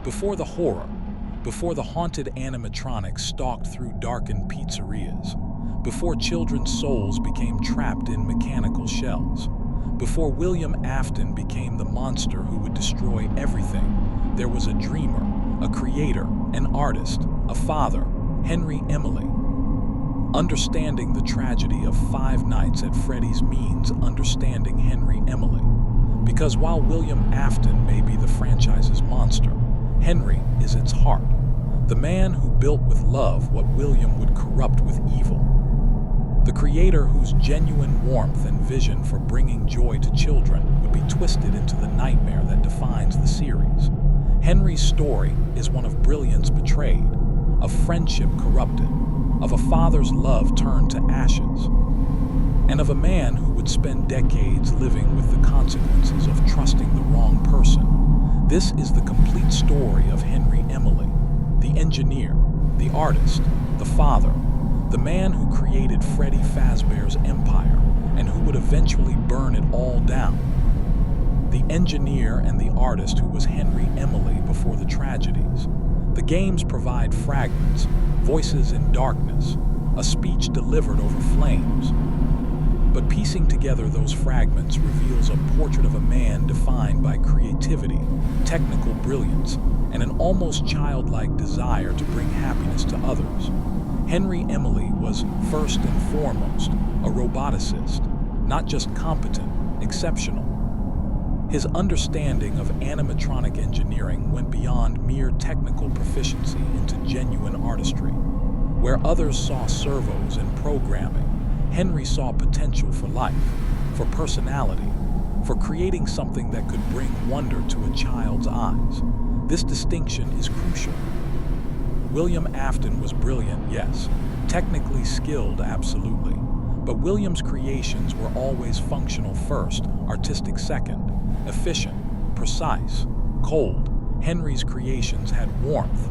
Before the horror, before the haunted animatronics stalked through darkened pizzerias, before children's souls became trapped in mechanical shells, before William Afton became the monster who would destroy everything, there was a dreamer, a creator, an artist, a father, Henry Emily. Understanding the tragedy of Five Nights at Freddy's means understanding Henry Emily. Because while William Afton may be the franchise's monster, Henry is its heart. The man who built with love what William would corrupt with evil. The creator whose genuine warmth and vision for bringing joy to children would be twisted into the nightmare that defines the series. Henry's story is one of brilliance betrayed, of friendship corrupted, of a father's love turned to ashes, and of a man who would spend decades living with the consequences of trusting the wrong person. This is the complete story of Henry Emily, the engineer, the artist, the father, the man who created Freddy Fazbear's empire and who would eventually burn it all down. The engineer and the artist who was Henry Emily before the tragedies. The games provide fragments, voices in darkness, a speech delivered over flames. But piecing together those fragments reveals a portrait of a man defined by creativity, technical brilliance, and an almost childlike desire to bring happiness to others. Henry Emily was, first and foremost, a roboticist, not just competent, exceptional. His understanding of animatronic engineering went beyond mere technical proficiency into genuine artistry. Where others saw servos and programming, Henry saw potential for life, for personality, for creating something that could bring wonder to a child's eyes. This distinction is crucial. William Afton was brilliant, yes, technically skilled, absolutely, but William's creations were always functional first, artistic second, efficient, precise, cold. Henry's creations had warmth.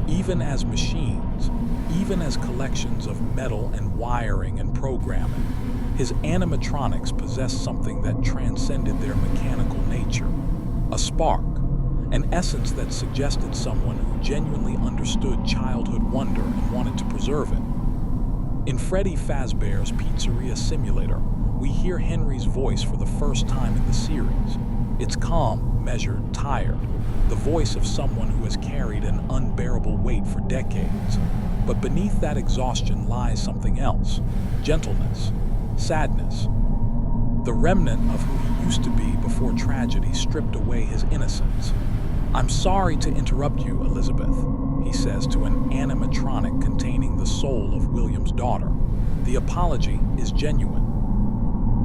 Even as machines, even as collections of metal and wiring and programming, his animatronics possessed something that transcended their mechanical nature, a spark, an essence that suggested someone who genuinely understood childhood wonder and wanted to preserve it. In Freddy Fazbear's Pizzeria simulator, we hear Henry's voice for the first time in the series. It's calm, measured, tired, the voice of someone who has carried an unbearable weight for decades. But beneath that exhaustion lies something else: gentleness, sadness, the remnant of who he used to be before tragedy stripped away his innocence. "I'm sorry to interrupt you, Elizabeth," he says to an animatronic containing the soul of William's daughter. The apology is genuine.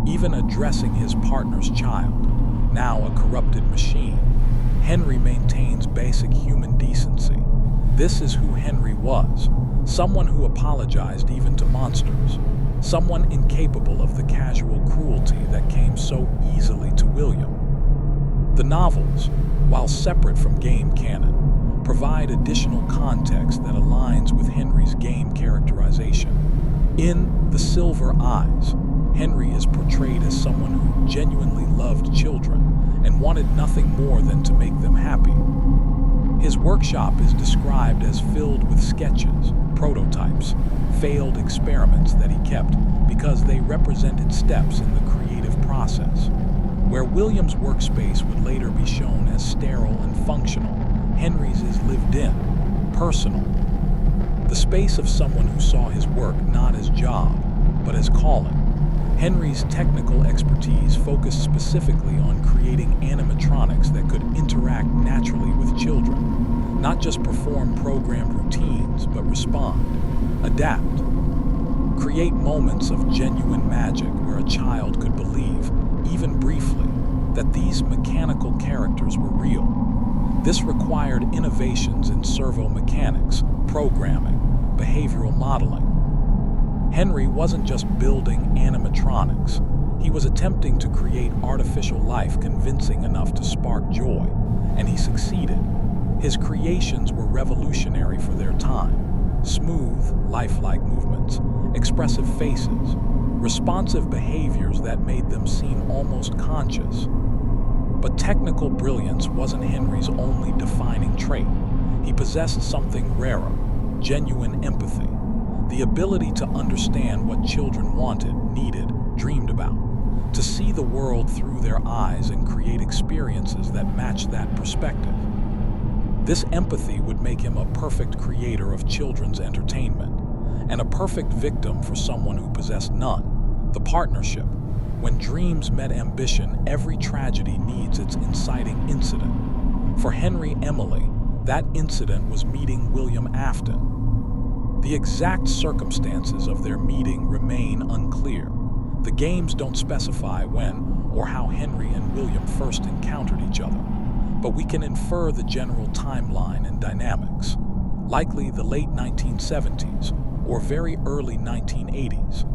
Even addressing his partner's child, now a corrupted machine, Henry maintains basic human decency. This is who Henry was, someone who apologized even to monsters, someone incapable of the casual cruelty that came so easily to William. The novels, while separate from game canon, provide additional context that aligns with Henry's game characterization. In The Silver Eyes, Henry is portrayed as someone who genuinely loved children and wanted nothing more than to make them happy. His workshop is described as filled with sketches, prototypes, failed experiments that he kept because they represented steps in the creative process. Where William's workspace would later be shown as sterile and functional, Henry's is lived in, personal. The space of someone who saw his work not as job, but as calling. Henry's technical expertise focused specifically on creating animatronics that could interact naturally with children, not just perform programmed routines, but respond, adapt, create moments of genuine magic where a child could believe, even briefly, that these mechanical characters were real. This required innovations in servo mechanics, programming, behavioral modeling. Henry wasn't just building animatronics. He was attempting to create artificial life convincing enough to spark joy, and he succeeded. His creations were revolutionary for their time. Smooth, lifelike movements, expressive faces, responsive behaviors that made them seem almost conscious. But technical brilliance wasn't Henry's only defining trait. He possessed something rarer, genuine empathy, the ability to understand what children wanted, needed, dreamed about, to see the world through their eyes and create experiences that match that perspective. This empathy would make him a perfect creator of children's entertainment, and a perfect victim for someone who possessed none. The partnership. When dreams met ambition, every tragedy needs its inciting incident. For Henry Emily, that incident was meeting William Afton. The exact circumstances of their meeting remain unclear. The games don't specify when or how Henry and William first encountered each other, but we can infer the general timeline and dynamics. Likely the late 1970s or very early 1980s.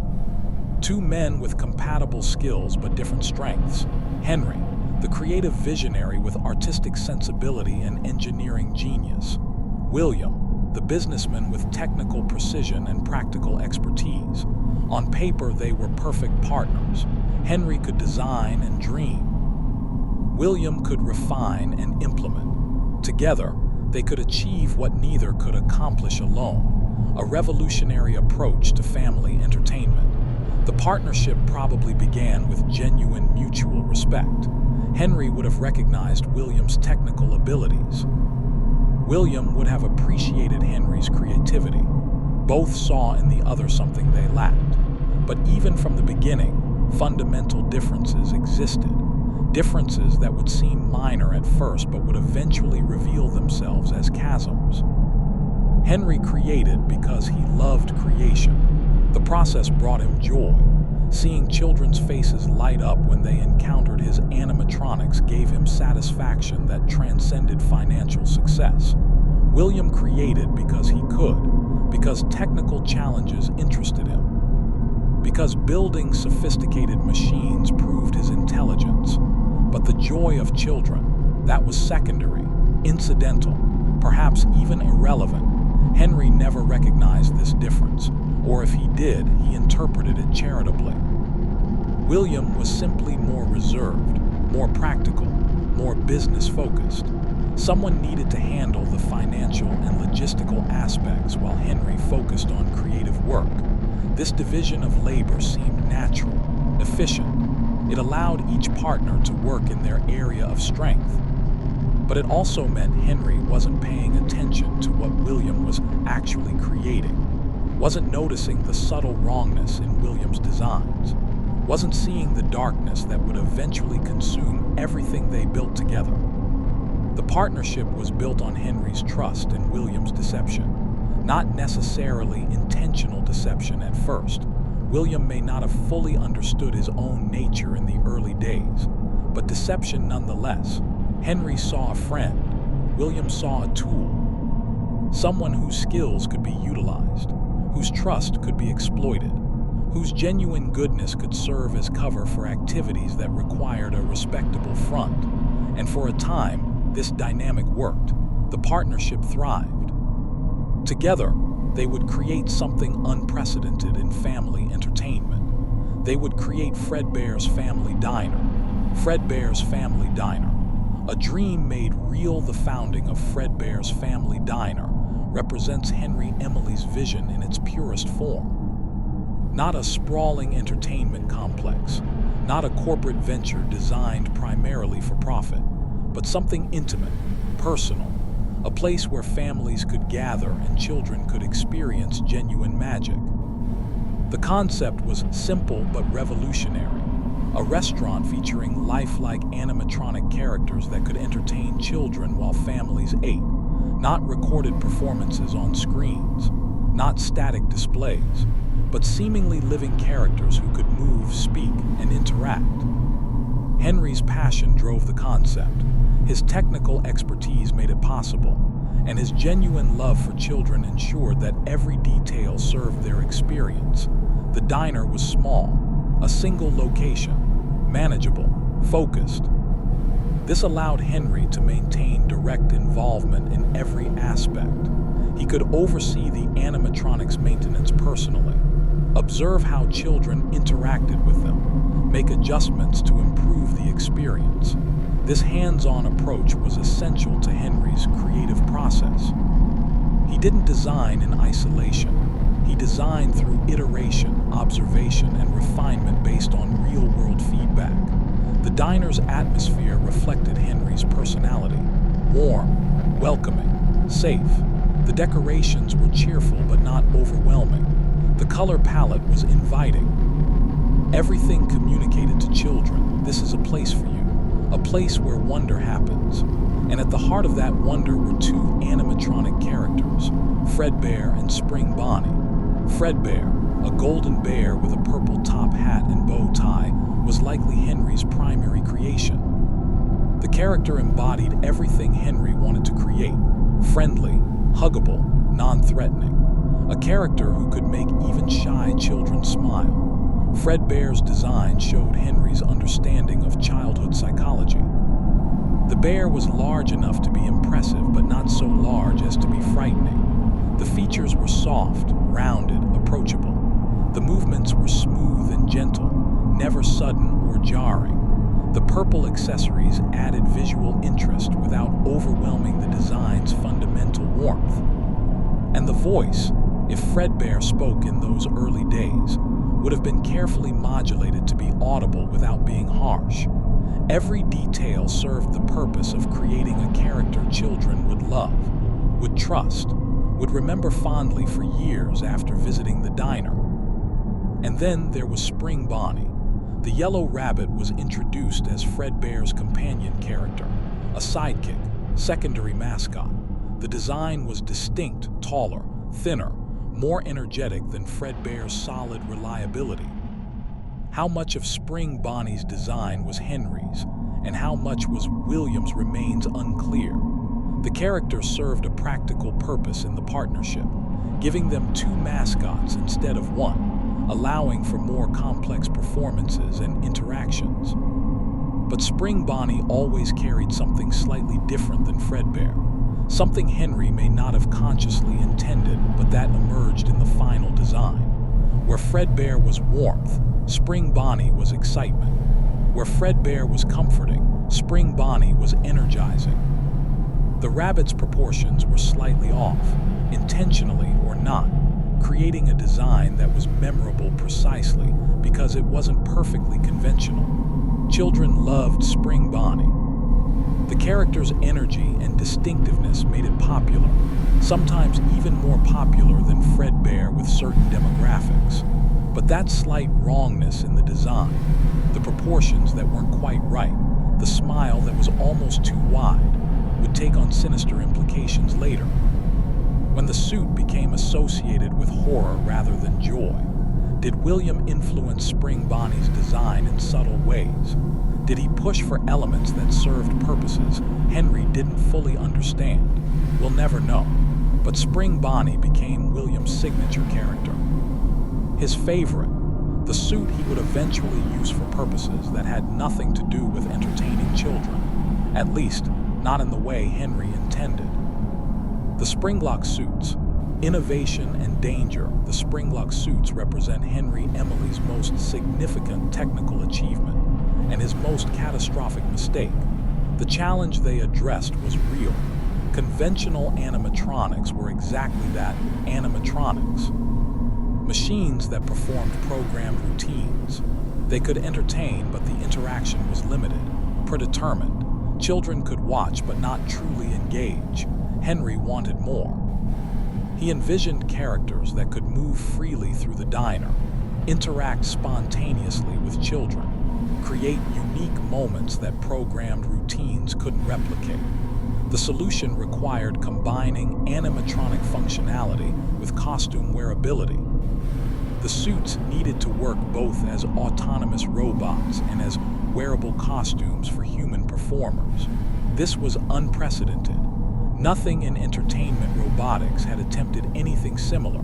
Two men with compatible skills but different strengths. Henry, the creative visionary with artistic sensibility and engineering genius. William, the businessman with technical precision and practical expertise. On paper, they were perfect partners. Henry could design and dream. William could refine and implement. Together, they could achieve what neither could accomplish alone, a revolutionary approach to family entertainment. The partnership probably began with genuine mutual respect. Henry would have recognized William's technical abilities. William would have appreciated Henry's creativity. Both saw in the other something they lacked. But even from the beginning, fundamental differences existed. Differences that would seem minor at first but would eventually reveal themselves as chasms. Henry created because he loved creation. The process brought him joy. Seeing children's faces light up when they encountered his animatronics gave him satisfaction that transcended financial success. William created because he could, because technical challenges interested him, because building sophisticated machines proved his intelligence. But the joy of children, that was secondary, incidental, perhaps even irrelevant. Henry never recognized this difference, or if he did, he interpreted it charitably. William was simply more reserved, more practical, more business-focused. Someone needed to handle the financial and logistical aspects while Henry focused on creative work. This division of labor seemed natural, efficient. It allowed each partner to work in their area of strength. But it also meant Henry wasn't paying attention to what William was actually creating, wasn't noticing the subtle wrongness in William's designs, wasn't seeing the darkness that would eventually consume everything they built together. The partnership was built on Henry's trust and William's deception, not necessarily intentional deception at first. William may not have fully understood his own nature in the early days, but deception nonetheless. Henry saw a friend. William saw a tool. Someone whose skills could be utilized, whose trust could be exploited, whose genuine goodness could serve as cover for activities that required a respectable front. And for a time, this dynamic worked. The partnership thrived. Together, they would create something unprecedented in family entertainment. They would create Fredbear's Family Diner. Fredbear's Family Diner. A dream made real. The founding of Fredbear's Family Diner represents Henry Emily's vision in its purest form. Not a sprawling entertainment complex, not a corporate venture designed primarily for profit, but something intimate, personal, a place where families could gather and children could experience genuine magic. The concept was simple but revolutionary. A restaurant featuring lifelike animatronic characters that could entertain children while families ate. Not recorded performances on screens, not static displays, but seemingly living characters who could move, speak, and interact. Henry's passion drove the concept. His technical expertise made it possible, and his genuine love for children ensured that every detail served their experience. The diner was small, a single location, manageable, focused. This allowed Henry to maintain direct involvement in every aspect. He could oversee the animatronics maintenance personally, observe how children interacted with them, make adjustments to improve the experience. This hands-on approach was essential to Henry's creative didn't design in isolation. He designed through iteration, observation, and refinement based on real-world feedback. The diner's atmosphere reflected Henry's personality: warm, welcoming, safe. The decorations were cheerful but not overwhelming. The color palette was inviting. Everything communicated to children: this is a place for you, a place where wonder happens. And at the heart of that wonder were two animatronic characters, Fredbear and Spring Bonnie. Fredbear, a golden bear with a purple top hat and bow tie, was likely Henry's primary creation. The character embodied everything Henry wanted to create: friendly, huggable, non-threatening. A character who could make even shy children smile. Fredbear's design showed Henry's understanding of childhood psychology. The bear was large enough to be impressive, but not so large as to be frightening. The features were soft, rounded, approachable. The movements were smooth and gentle, never sudden or jarring. The purple accessories added visual interest without overwhelming the design's fundamental warmth. And the voice, if Fredbear spoke in those early days, would have been carefully modulated to be audible without being harsh. Every detail served the purpose of creating a character children would love, would trust, would remember fondly for years after visiting the diner. And then there was Spring Bonnie. The yellow rabbit was introduced as Fredbear's companion character, a sidekick, secondary mascot. The design was distinct, taller, thinner, more energetic than Fredbear's solid reliability. How much of Spring Bonnie's design was Henry's, and how much was William's remains unclear. The character served a practical purpose in the partnership, giving them two mascots instead of one, allowing for more complex performances and interactions. But Spring Bonnie always carried something slightly different than Fredbear, something Henry may not have consciously intended, but that emerged in the final design. Where Fredbear was warmth, Spring Bonnie was excitement. Where Fredbear was comforting, Spring Bonnie was energizing. The rabbit's proportions were slightly off, intentionally or not, creating a design that was memorable precisely because it wasn't perfectly conventional. Children loved Spring Bonnie. The character's energy and distinctiveness made it popular, sometimes even more popular than Fredbear with certain demographics. But that slight wrongness in the design, the proportions that weren't quite right, the smile that was almost too wide, would take on sinister implications later. When the suit became associated with horror rather than joy, did William influence Spring Bonnie's design in subtle ways? Did he push for elements that served purposes Henry didn't fully understand? We'll never know. But Spring Bonnie became William's signature character. His favorite, the suit he would eventually use for purposes that had nothing to do with entertaining children, at least not in the way Henry intended. The Springlock suits. Innovation and danger, the Springlock suits represent Henry Emily's most significant technical achievement and his most catastrophic mistake. The challenge they addressed was real. Conventional animatronics were exactly that, animatronics. Machines that performed programmed routines. They could entertain, but the interaction was limited, predetermined. Children could watch, but not truly engage. Henry wanted more. He envisioned characters that could move freely through the diner, interact spontaneously with children, create unique moments that programmed routines couldn't replicate. The solution required combining animatronic functionality with costume wearability. The suits needed to work both as autonomous robots and as wearable costumes for human performers. This was unprecedented. Nothing in entertainment robotics had attempted anything similar.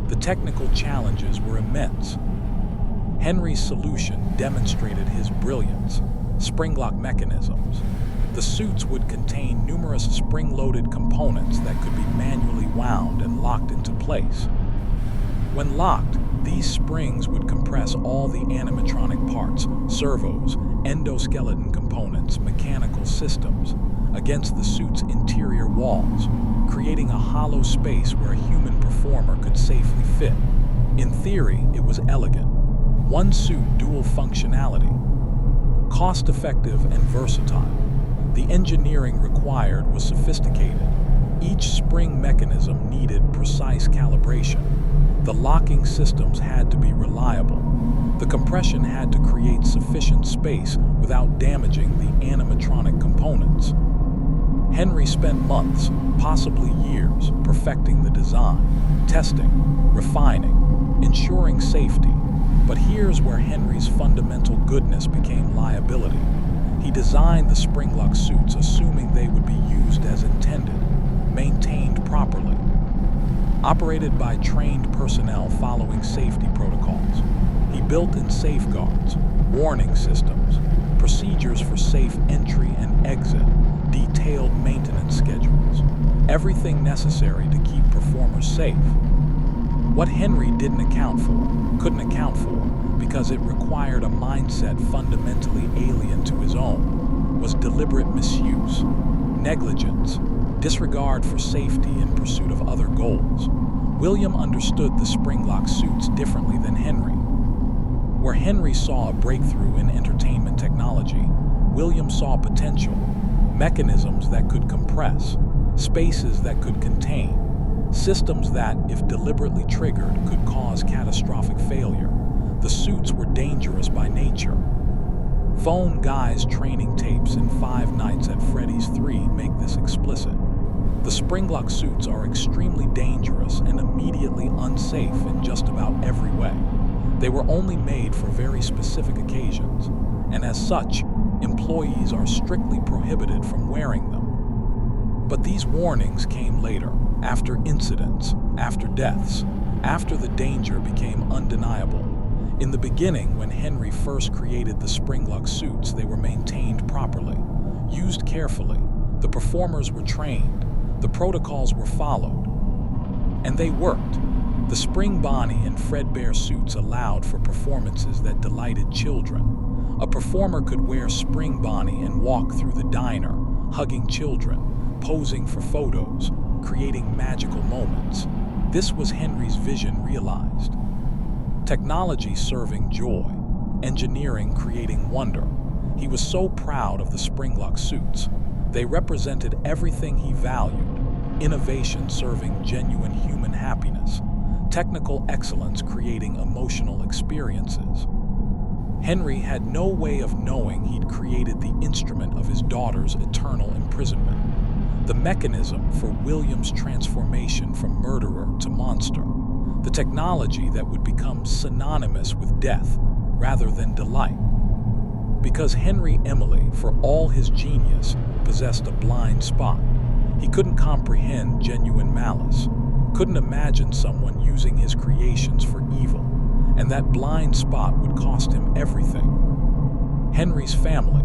The technical challenges were immense. Henry's solution demonstrated his brilliance: spring-lock mechanisms. The suits would contain numerous spring-loaded components that could be manually wound and locked into place. When locked, these springs would compress all the animatronic parts, servos, endoskeleton components, mechanical systems, against the suit's interior walls, creating a hollow space where a human performer could safely fit. In theory, it was elegant. One suit, dual functionality. Cost-effective and versatile. The engineering required was sophisticated. Each spring mechanism needed precise calibration. The locking systems had to be reliable. The compression had to create sufficient space without damaging the animatronic components. Henry spent months, possibly years, perfecting the design, testing, refining, ensuring safety. But here's where Henry's fundamental goodness became liability. He designed the spring-lock suits assuming they would be used as intended, maintained properly, operated by trained personnel following safety protocols. He built in safeguards, warning systems, procedures for safe entry and exit, detailed maintenance schedules, everything necessary to keep performers safe. What Henry couldn't account for, because it required a mindset fundamentally alien to his own, was deliberate misuse, negligence, disregard for safety in pursuit of other goals. William understood the spring-lock suits differently than Henry. Where Henry saw a breakthrough in entertainment technology, William saw potential, mechanisms that could compress, spaces that could contain, systems that, if deliberately triggered, could cause catastrophic failure. The suits were dangerous by nature. Phone Guy's training tapes in Five Nights at Freddy's 3 make this explicit. The spring-lock suits are extremely dangerous and immediately unsafe in just about every way. They were only made for very specific occasions, and as such, employees are strictly prohibited from wearing them. But these warnings came later, after incidents, after deaths, after the danger became undeniable. In the beginning, when Henry first created the spring-lock suits, they were maintained properly, used carefully, the performers were trained, the protocols were followed, and they worked. The Spring Bonnie and Fredbear suits allowed for performances that delighted children. A performer could wear Spring Bonnie and walk through the diner, hugging children, posing for photos, creating magical moments. This was Henry's vision realized. Technology serving joy, engineering creating wonder. He was so proud of the spring-lock suits. They represented everything he valued: innovation serving genuine human happiness, technical excellence creating emotional experiences. Henry had no way of knowing he'd created the instrument of his daughter's eternal imprisonment, the mechanism for William's transformation from murderer to monster, the technology that would become synonymous with death rather than delight. Because Henry Emily, for all his genius, possessed a blind spot. He couldn't comprehend genuine malice, couldn't imagine someone using his creations for evil, and that blind spot would cost him everything. Henry's family,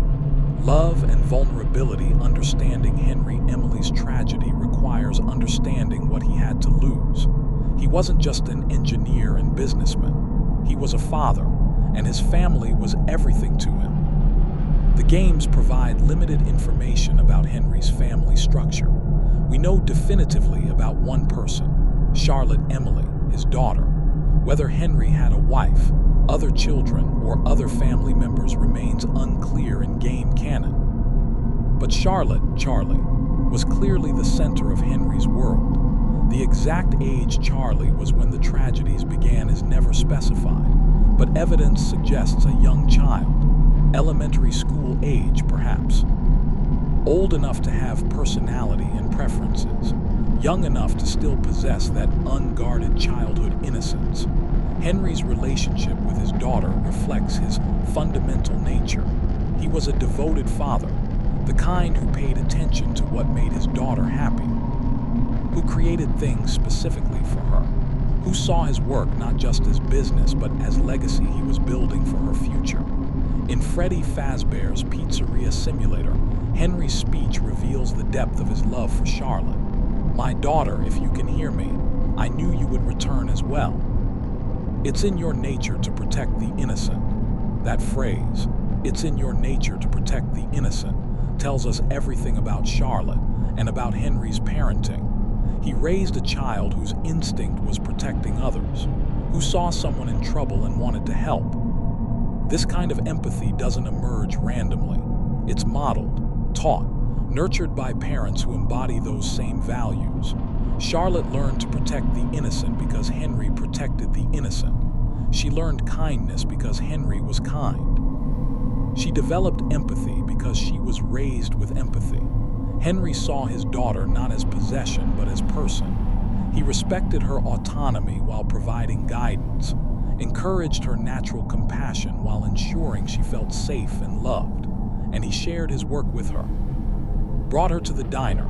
love and vulnerability. Understanding Henry Emily's tragedy requires understanding what he had to lose. He wasn't just an engineer and businessman. He was a father, and his family was everything to him. The games provide limited information about Henry's family structure. We know definitively about one person, Charlotte Emily, his daughter. Whether Henry had a wife, other children, or other family members remains unclear in game canon. But Charlotte, Charlie, was clearly the center of Henry's world. The exact age Charlie was when the tragedies began is never specified, but evidence suggests a young child, elementary school age perhaps. Old enough to have personality and preferences, young enough to still possess that unguarded childhood innocence. Henry's relationship with his daughter reflects his fundamental nature. He was a devoted father, the kind who paid attention to what made his daughter happy, who created things specifically for her, who saw his work not just as business but as legacy he was building for her future. In Freddy Fazbear's Pizzeria simulator, Henry's speech reveals the depth of his love for Charlotte. "My daughter, if you can hear me, I knew you would return as well. It's in your nature to protect the innocent." That phrase, "it's in your nature to protect the innocent," tells us everything about Charlotte and about Henry's parenting. He raised a child whose instinct was protecting others, who saw someone in trouble and wanted to help. This kind of empathy doesn't emerge randomly. It's modeled, taught, nurtured by parents who embody those same values. Charlotte learned to protect the innocent because Henry protected the innocent. She learned kindness because Henry was kind. She developed empathy because she was raised with empathy. Henry saw his daughter not as possession but as person. He respected her autonomy while providing guidance, encouraged her natural compassion while ensuring she felt safe and loved, and he shared his work with her. Brought her to the diner,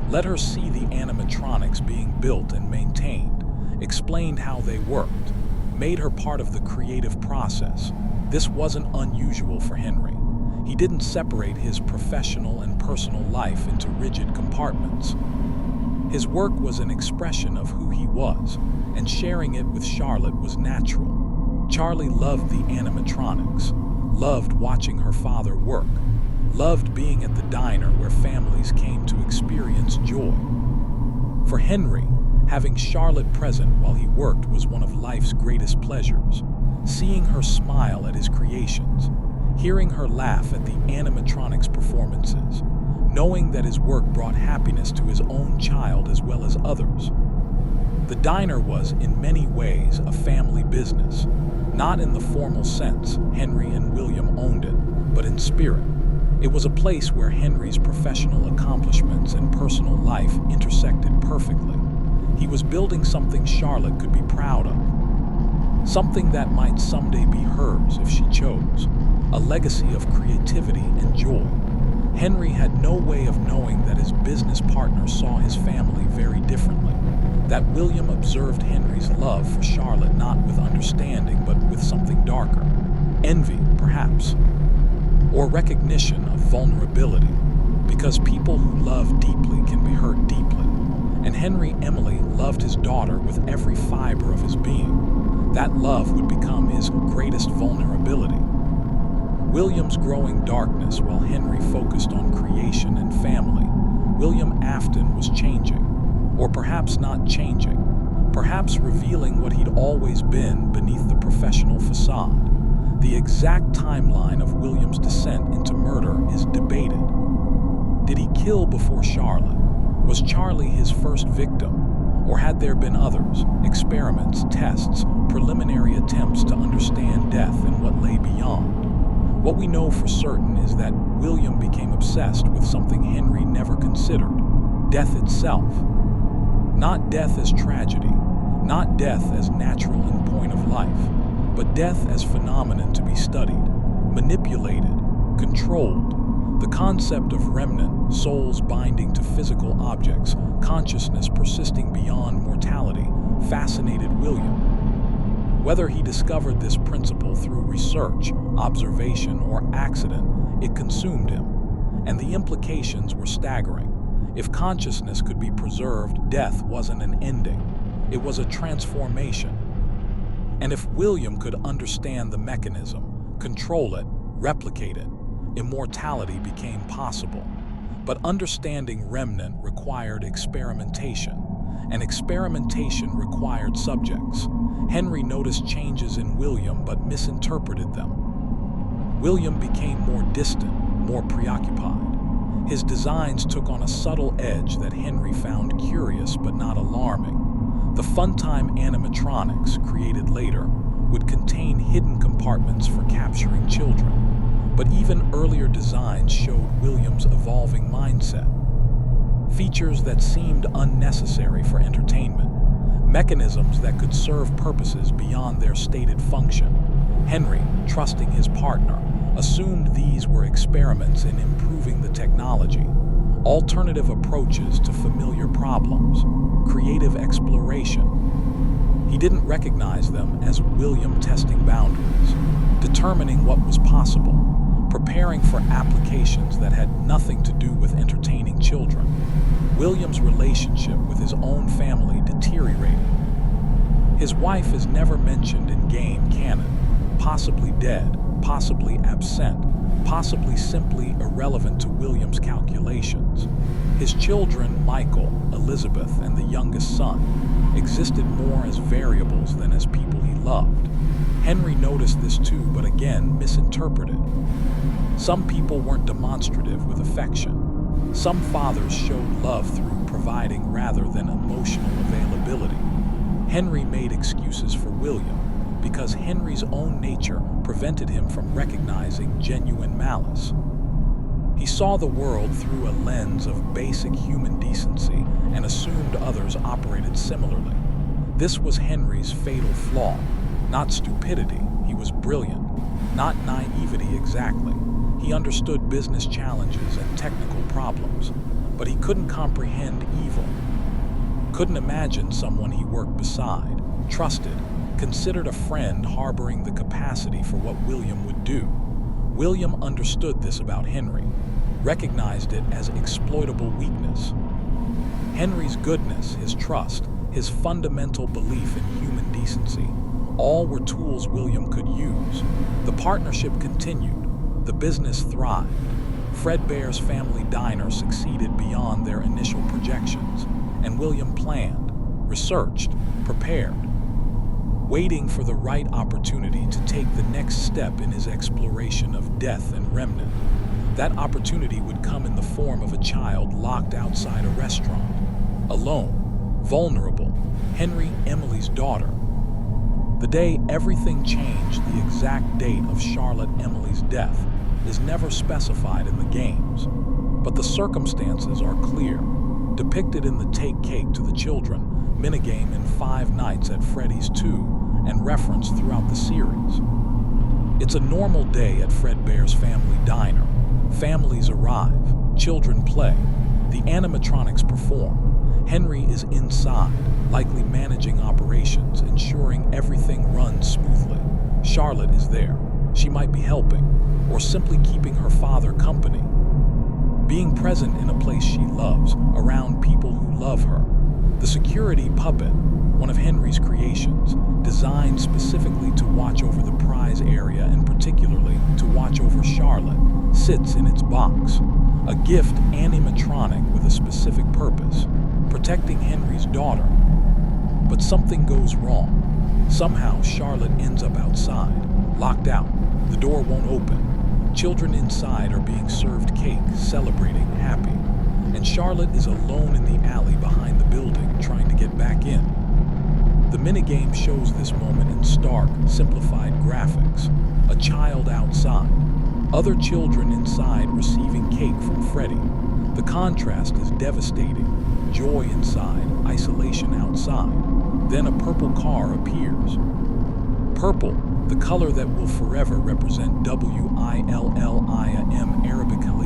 let her see the animatronics being built and maintained, explained how they worked, made her part of the creative process. This wasn't unusual for Henry. He didn't separate his professional and personal life into rigid compartments. His work was an expression of who he was, and sharing it with Charlotte was natural. Charlie loved the animatronics, loved watching her father work, loved being at the diner where families came to experience joy. For Henry, having Charlotte present while he worked was one of life's greatest pleasures. Seeing her smile at his creations, hearing her laugh at the animatronics' performances, knowing that his work brought happiness to his own child as well as others. The diner was, in many ways, a family business. Not in the formal sense, Henry and William owned it, but in spirit. It was a place where Henry's professional accomplishments and personal life intersected perfectly. He was building something Charlotte could be proud of, something that might someday be hers if she chose, a legacy of creativity and joy. Henry had no way of knowing that his business partner saw his family very differently, that William observed Henry's love for Charlotte not with understanding but with something darker, envy, perhaps, or recognition of vulnerability, because people who love deeply can be hurt deeply. And Henry Emily loved his daughter with every fiber of his being. That love would become his greatest vulnerability. William's growing darkness while Henry focused on creation and family. William Afton was changing, or perhaps not changing, perhaps revealing what he'd always been beneath the professional facade. The exact timeline of William's descent into murder is debated. Did he kill before Charlotte? Was Charlie his first victim? Or had there been others, experiments, tests, preliminary attempts to understand death and what lay beyond? What we know for certain is that William became obsessed with something Henry never considered, death itself. Not death as tragedy, not death as natural and point of life, but death as phenomenon to be studied, manipulated, controlled. The concept of remnant, souls binding to physical objects, consciousness persisting beyond mortality, fascinated William. Whether he discovered this principle through research, observation, or accident, it consumed him, and the implications were staggering. If consciousness could be preserved, death wasn't an ending, it was a transformation. And if William could understand the mechanism, control it, replicate it, immortality became possible. But understanding remnant required experimentation, and experimentation required subjects. Henry noticed changes in William but misinterpreted them. William became more distant, more preoccupied. His designs took on a subtle edge that Henry found curious but not alarming. The Funtime animatronics, created later, would contain hidden compartments for capturing children. But even earlier designs showed William's evolving mindset. Features that seemed unnecessary for entertainment, mechanisms that could serve purposes beyond their stated function. Henry, trusting his partner, assumed these were experiments in improving the technology, alternative approaches to familiar problems, creative exploration. He didn't recognize them as William testing boundaries, determining what was possible, preparing for applications that had nothing to do with entertaining children. William's relationship with his own family deteriorated. His wife is never mentioned in game canon, possibly dead, possibly absent, possibly simply irrelevant to William's calculations. His children, Michael, Elizabeth, and the youngest son, existed more as variables than as people he loved. Henry noticed this too, but again misinterpreted. Some people weren't demonstrative with affection. Some fathers showed love through providing rather than emotional availability. Henry made excuses for William because Henry's own nature prevented him from recognizing genuine malice. He saw the world through a lens of basic human decency and assumed others operated similarly. This was Henry's fatal flaw. Not stupidity, he was brilliant. Not naivety exactly. He understood business challenges and technical problems, but he couldn't comprehend evil. Couldn't imagine someone he worked beside, trusted, considered a friend harboring the capacity for what William would do. William understood this about Henry, recognized it as exploitable weakness. Henry's goodness, his trust, his fundamental belief in human decency, all were tools William could use. The partnership continued. The business thrived. Fredbear's family diner succeeded beyond their initial projections, and William planned, researched, prepared, waiting for the right opportunity to take the next step in his exploration of death and remnant. That opportunity would come in the form of a child locked outside a restaurant, alone, vulnerable, Henry, Emily's daughter. The day everything changed, the exact date of Charlotte Emily's death, is never specified in the games, but the circumstances are clear, depicted in the Take Cake to the Children minigame in Five Nights at Freddy's 2 and referenced throughout the series. It's a normal day at Fredbear's family diner. Families arrive, children play, the animatronics perform. Henry is inside, likely managing operations, ensuring everything runs smoothly. Charlotte is there. She might be helping, or simply keeping her father company. Being present in a place she loves, around people who love her. The security puppet, one of Henry's creations, designed specifically to watch over the prize area and particularly to watch over Charlotte, sits in its box. A gift animatronic with a specific purpose, protecting Henry's daughter. But something goes wrong. Somehow Charlotte ends up outside, locked out. The door won't open. Children inside are being served cake, celebrating, happy. And Charlotte is alone in the alley behind the building, trying to get back in. The minigame shows this moment in stark, simplified graphics. A child outside. Other children inside receiving cake from Freddy. The contrast is devastating. Joy inside, isolation outside. Then a purple car appears. Purple, the color that will forever represent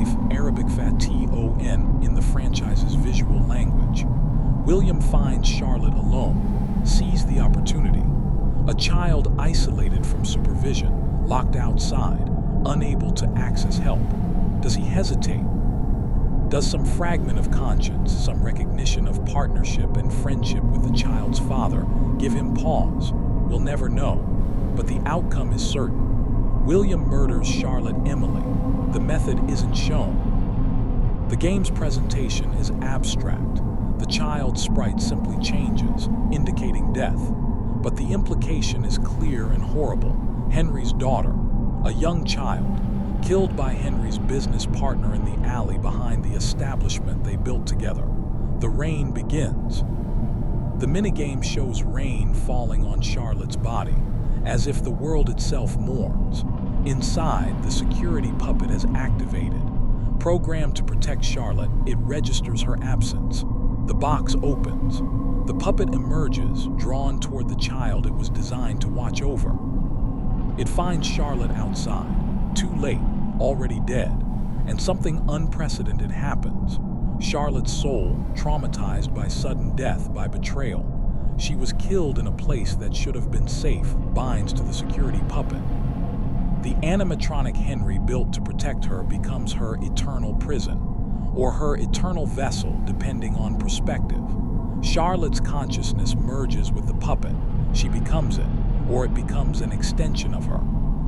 William Arabic Faton in the franchise's visual language. William finds Charlotte alone, sees the opportunity. A child isolated from supervision, locked outside, unable to access help. Does he hesitate? Does some fragment of conscience, some recognition of partnership and friendship with the child's father give him pause? We'll never know, but the outcome is certain. William murders Charlotte Emily. The method isn't shown. The game's presentation is abstract. The child's sprite simply changes, indicating death. But the implication is clear and horrible. Henry's daughter, a young child, killed by Henry's business partner in the alley behind the establishment they built together. The rain begins. The minigame shows rain falling on Charlotte's body, as if the world itself mourns. Inside, the security puppet has activated. Programmed to protect Charlotte, it registers her absence. The box opens. The puppet emerges, drawn toward the child it was designed to watch over. It finds Charlotte outside, too late, already dead, and something unprecedented happens. Charlotte's soul, traumatized by sudden death, by betrayal. She was killed in a place that should have been safe, binds to the security puppet. The animatronic Henry built to protect her becomes her eternal prison, or her eternal vessel, depending on perspective. Charlotte's consciousness merges with the puppet. She becomes it, or it becomes an extension of her.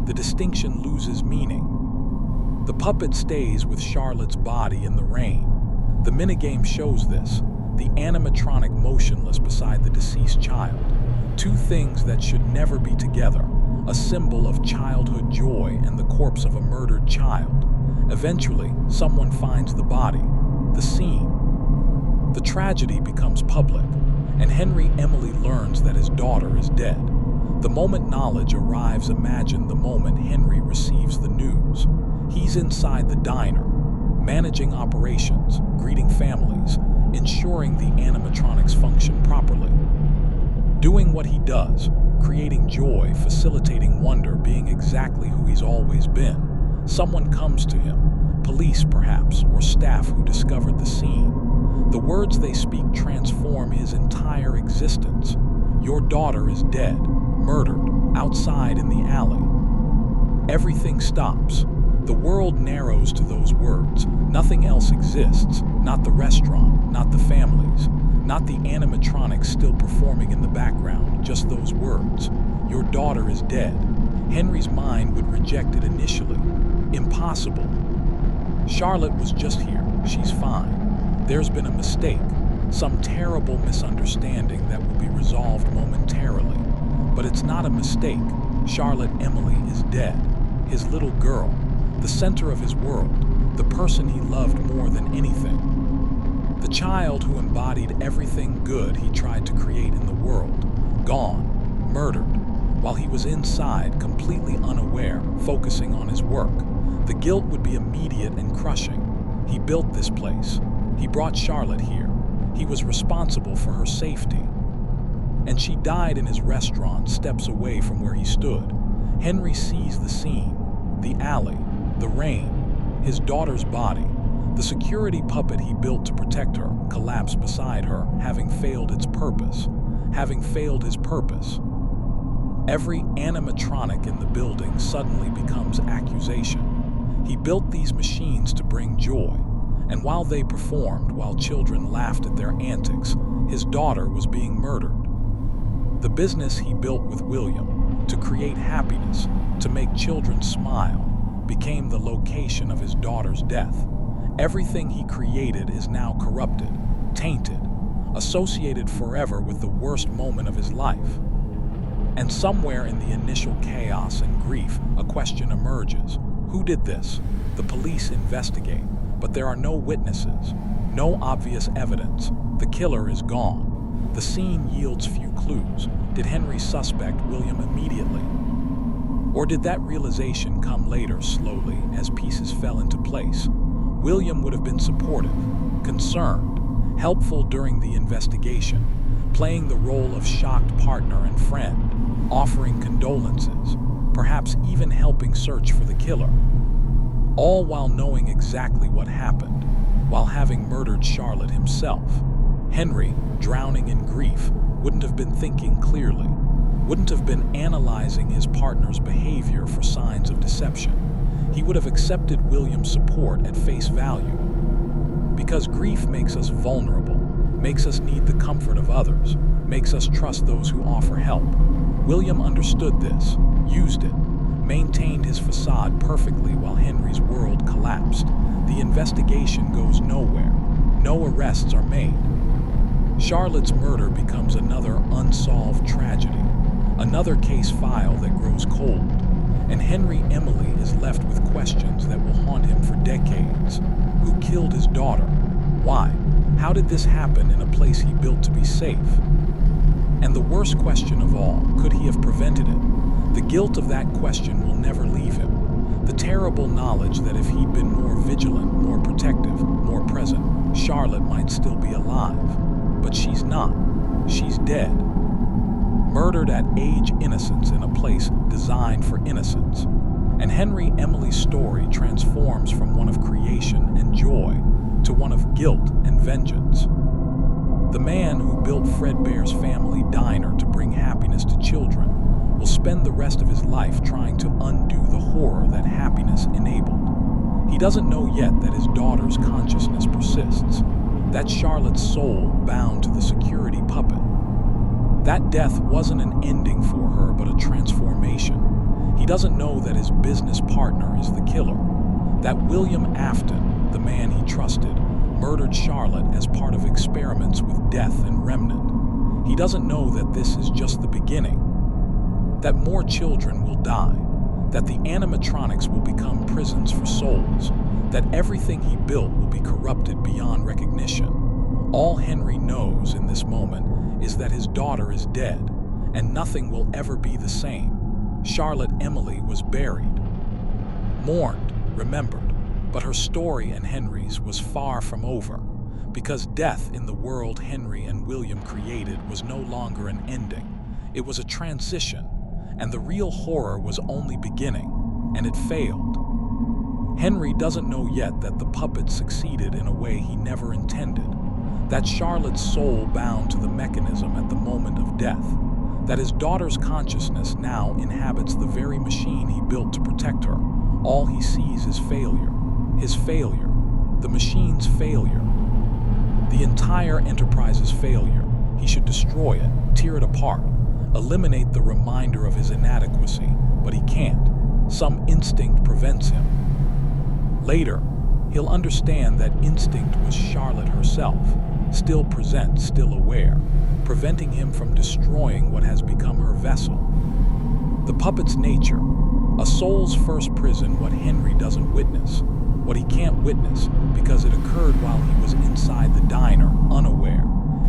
The distinction loses meaning. The puppet stays with Charlotte's body in the rain. The minigame shows this, the animatronic motionless beside the deceased child. Two things that should never be together, a symbol of childhood joy and the corpse of a murdered child. Eventually, someone finds the body, the scene. The tragedy becomes public, and Henry Emily learns that his daughter is dead. The moment knowledge arrives, imagine the moment Henry receives the news. He's inside the diner, managing operations, greeting families, ensuring the animatronics function properly. Doing what he does, creating joy, facilitating wonder, being exactly who he's always been. Someone comes to him, police perhaps, or staff who discovered the scene. The words they speak transform his entire existence. Your daughter is dead, murdered, outside in the alley. Everything stops. The world narrows to those words. Nothing else exists. Not the restaurant, not the families, not the animatronics still performing in the background. Just those words. Your daughter is dead. Henry's mind would reject it initially. Impossible. Charlotte was just here. She's fine. There's been a mistake. Some terrible misunderstanding that will be resolved momentarily. But it's not a mistake. Charlotte Emily is dead. His little girl, the center of his world, the person he loved more than anything. The child who embodied everything good he tried to create in the world, gone, murdered, while he was inside, completely unaware, focusing on his work. The guilt would be immediate and crushing. He built this place. He brought Charlotte here. He was responsible for her safety. And she died in his restaurant, steps away from where he stood. Henry sees the scene, the alley, the rain, his daughter's body. The security puppet he built to protect her collapsed beside her, having failed its purpose. Having failed his purpose. Every animatronic in the building suddenly becomes accusation. He built these machines to bring joy, and while they performed, while children laughed at their antics, his daughter was being murdered. The business he built with William, to create happiness, to make children smile, became the location of his daughter's death. Everything he created is now corrupted, tainted, associated forever with the worst moment of his life. And somewhere in the initial chaos and grief, a question emerges. Who did this? The police investigate, but there are no witnesses, no obvious evidence. The killer is gone. The scene yields few clues. Did Henry suspect William immediately? Or did that realization come later, slowly, as pieces fell into place? William would have been supportive, concerned, helpful during the investigation, playing the role of shocked partner and friend, offering condolences, perhaps even helping search for the killer. All while knowing exactly what happened, while having murdered Charlotte himself. Henry, drowning in grief, wouldn't have been thinking clearly, wouldn't have been analyzing his partner's behavior for signs of deception. He would have accepted William's support at face value. Because grief makes us vulnerable, makes us need the comfort of others, makes us trust those who offer help. William understood this, used it, maintained his facade perfectly while Henry's world collapsed. The investigation goes nowhere. No arrests are made. Charlotte's murder becomes another unsolved tragedy, another case file that grows cold, and Henry Emily is left with questions that will haunt him for decades. Who killed his daughter? Why? How did this happen in a place he built to be safe? And the worst question of all, could he have prevented it? The guilt of that question will never leave him. The terrible knowledge that if he'd been more vigilant, more protective, more present, Charlotte might still be alive. But she's not. She's dead. Murdered at age innocence in a place designed for innocence. And Henry Emily's story transforms from one of creation and joy to one of guilt and vengeance. The man who built Fredbear's family diner to bring happiness to children will spend the rest of his life trying to undo the horror that happiness enabled. He doesn't know yet that his daughter's consciousness persists. That Charlotte's soul bound to the security puppet. That death wasn't an ending for her, but a transformation. He doesn't know that his business partner is the killer. That William Afton, the man he trusted, murdered Charlotte as part of experiments with death and remnant. He doesn't know that this is just the beginning, that more children will die, that the animatronics will become prisons for souls, that everything he built will be corrupted beyond recognition. All Henry knows in this moment is that his daughter is dead, and nothing will ever be the same. Charlotte Emily was buried, mourned, remembered, but her story and Henry's was far from over, because death in the world Henry and William created was no longer an ending. It was a transition, and the real horror was only beginning, and it failed. Henry doesn't know yet that the puppet succeeded in a way he never intended, that Charlotte's soul bound to the mechanism at the moment of death, that his daughter's consciousness now inhabits the very machine he built to protect her. All he sees is failure, his failure, the machine's failure, the entire enterprise's failure. He should destroy it, tear it apart, eliminate the reminder of his inadequacy, but he can't. Some instinct prevents him. Later, he'll understand that instinct was Charlotte herself, still present, still aware, preventing him from destroying what has become her vessel. The puppet's nature, a soul's first prison, what Henry doesn't witness, what he can't witness because it occurred while he was inside the diner, unaware,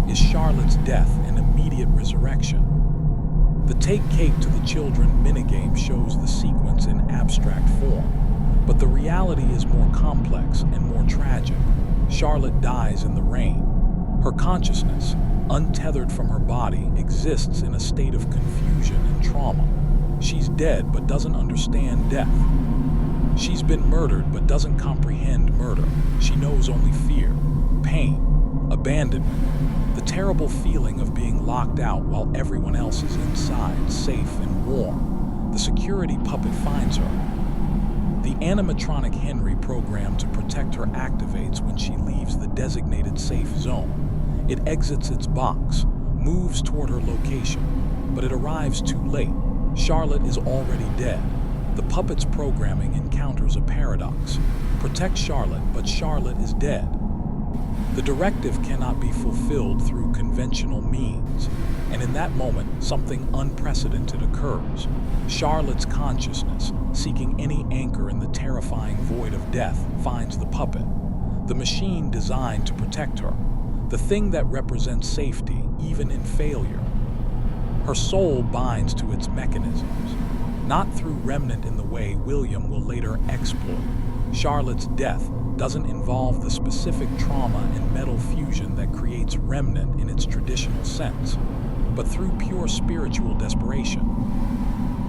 is Charlotte's death and immediate resurrection. The Take Cake to the Children minigame shows the sequence in abstract form, but the reality is more complex and more tragic. Charlotte dies in the rain. Her consciousness, untethered from her body, exists in a state of confusion and trauma. She's dead but doesn't understand death. She's been murdered but doesn't comprehend murder. She knows only fear, pain, abandonment, the terrible feeling of being locked out while everyone else is inside, safe and warm. The security puppet finds her. The animatronic Henry programmed to protect her activates when she leaves the designated safe zone. It exits its box, moves toward her location, but it arrives too late. Charlotte is already dead. The puppet's programming encounters a paradox. Protect Charlotte, but Charlotte is dead. The directive cannot be fulfilled through conventional means, and in that moment, something unprecedented occurs. Charlotte's consciousness, seeking any anchor in the terrifying void of death, finds the puppet, the machine designed to protect her, the thing that represents safety, even in failure. Her soul binds to its mechanisms, not through remnant in the way William will later exploit. Charlotte's death doesn't involve the specific trauma and metal fusion that creates remnant in its traditional sense, but through pure spiritual desperation.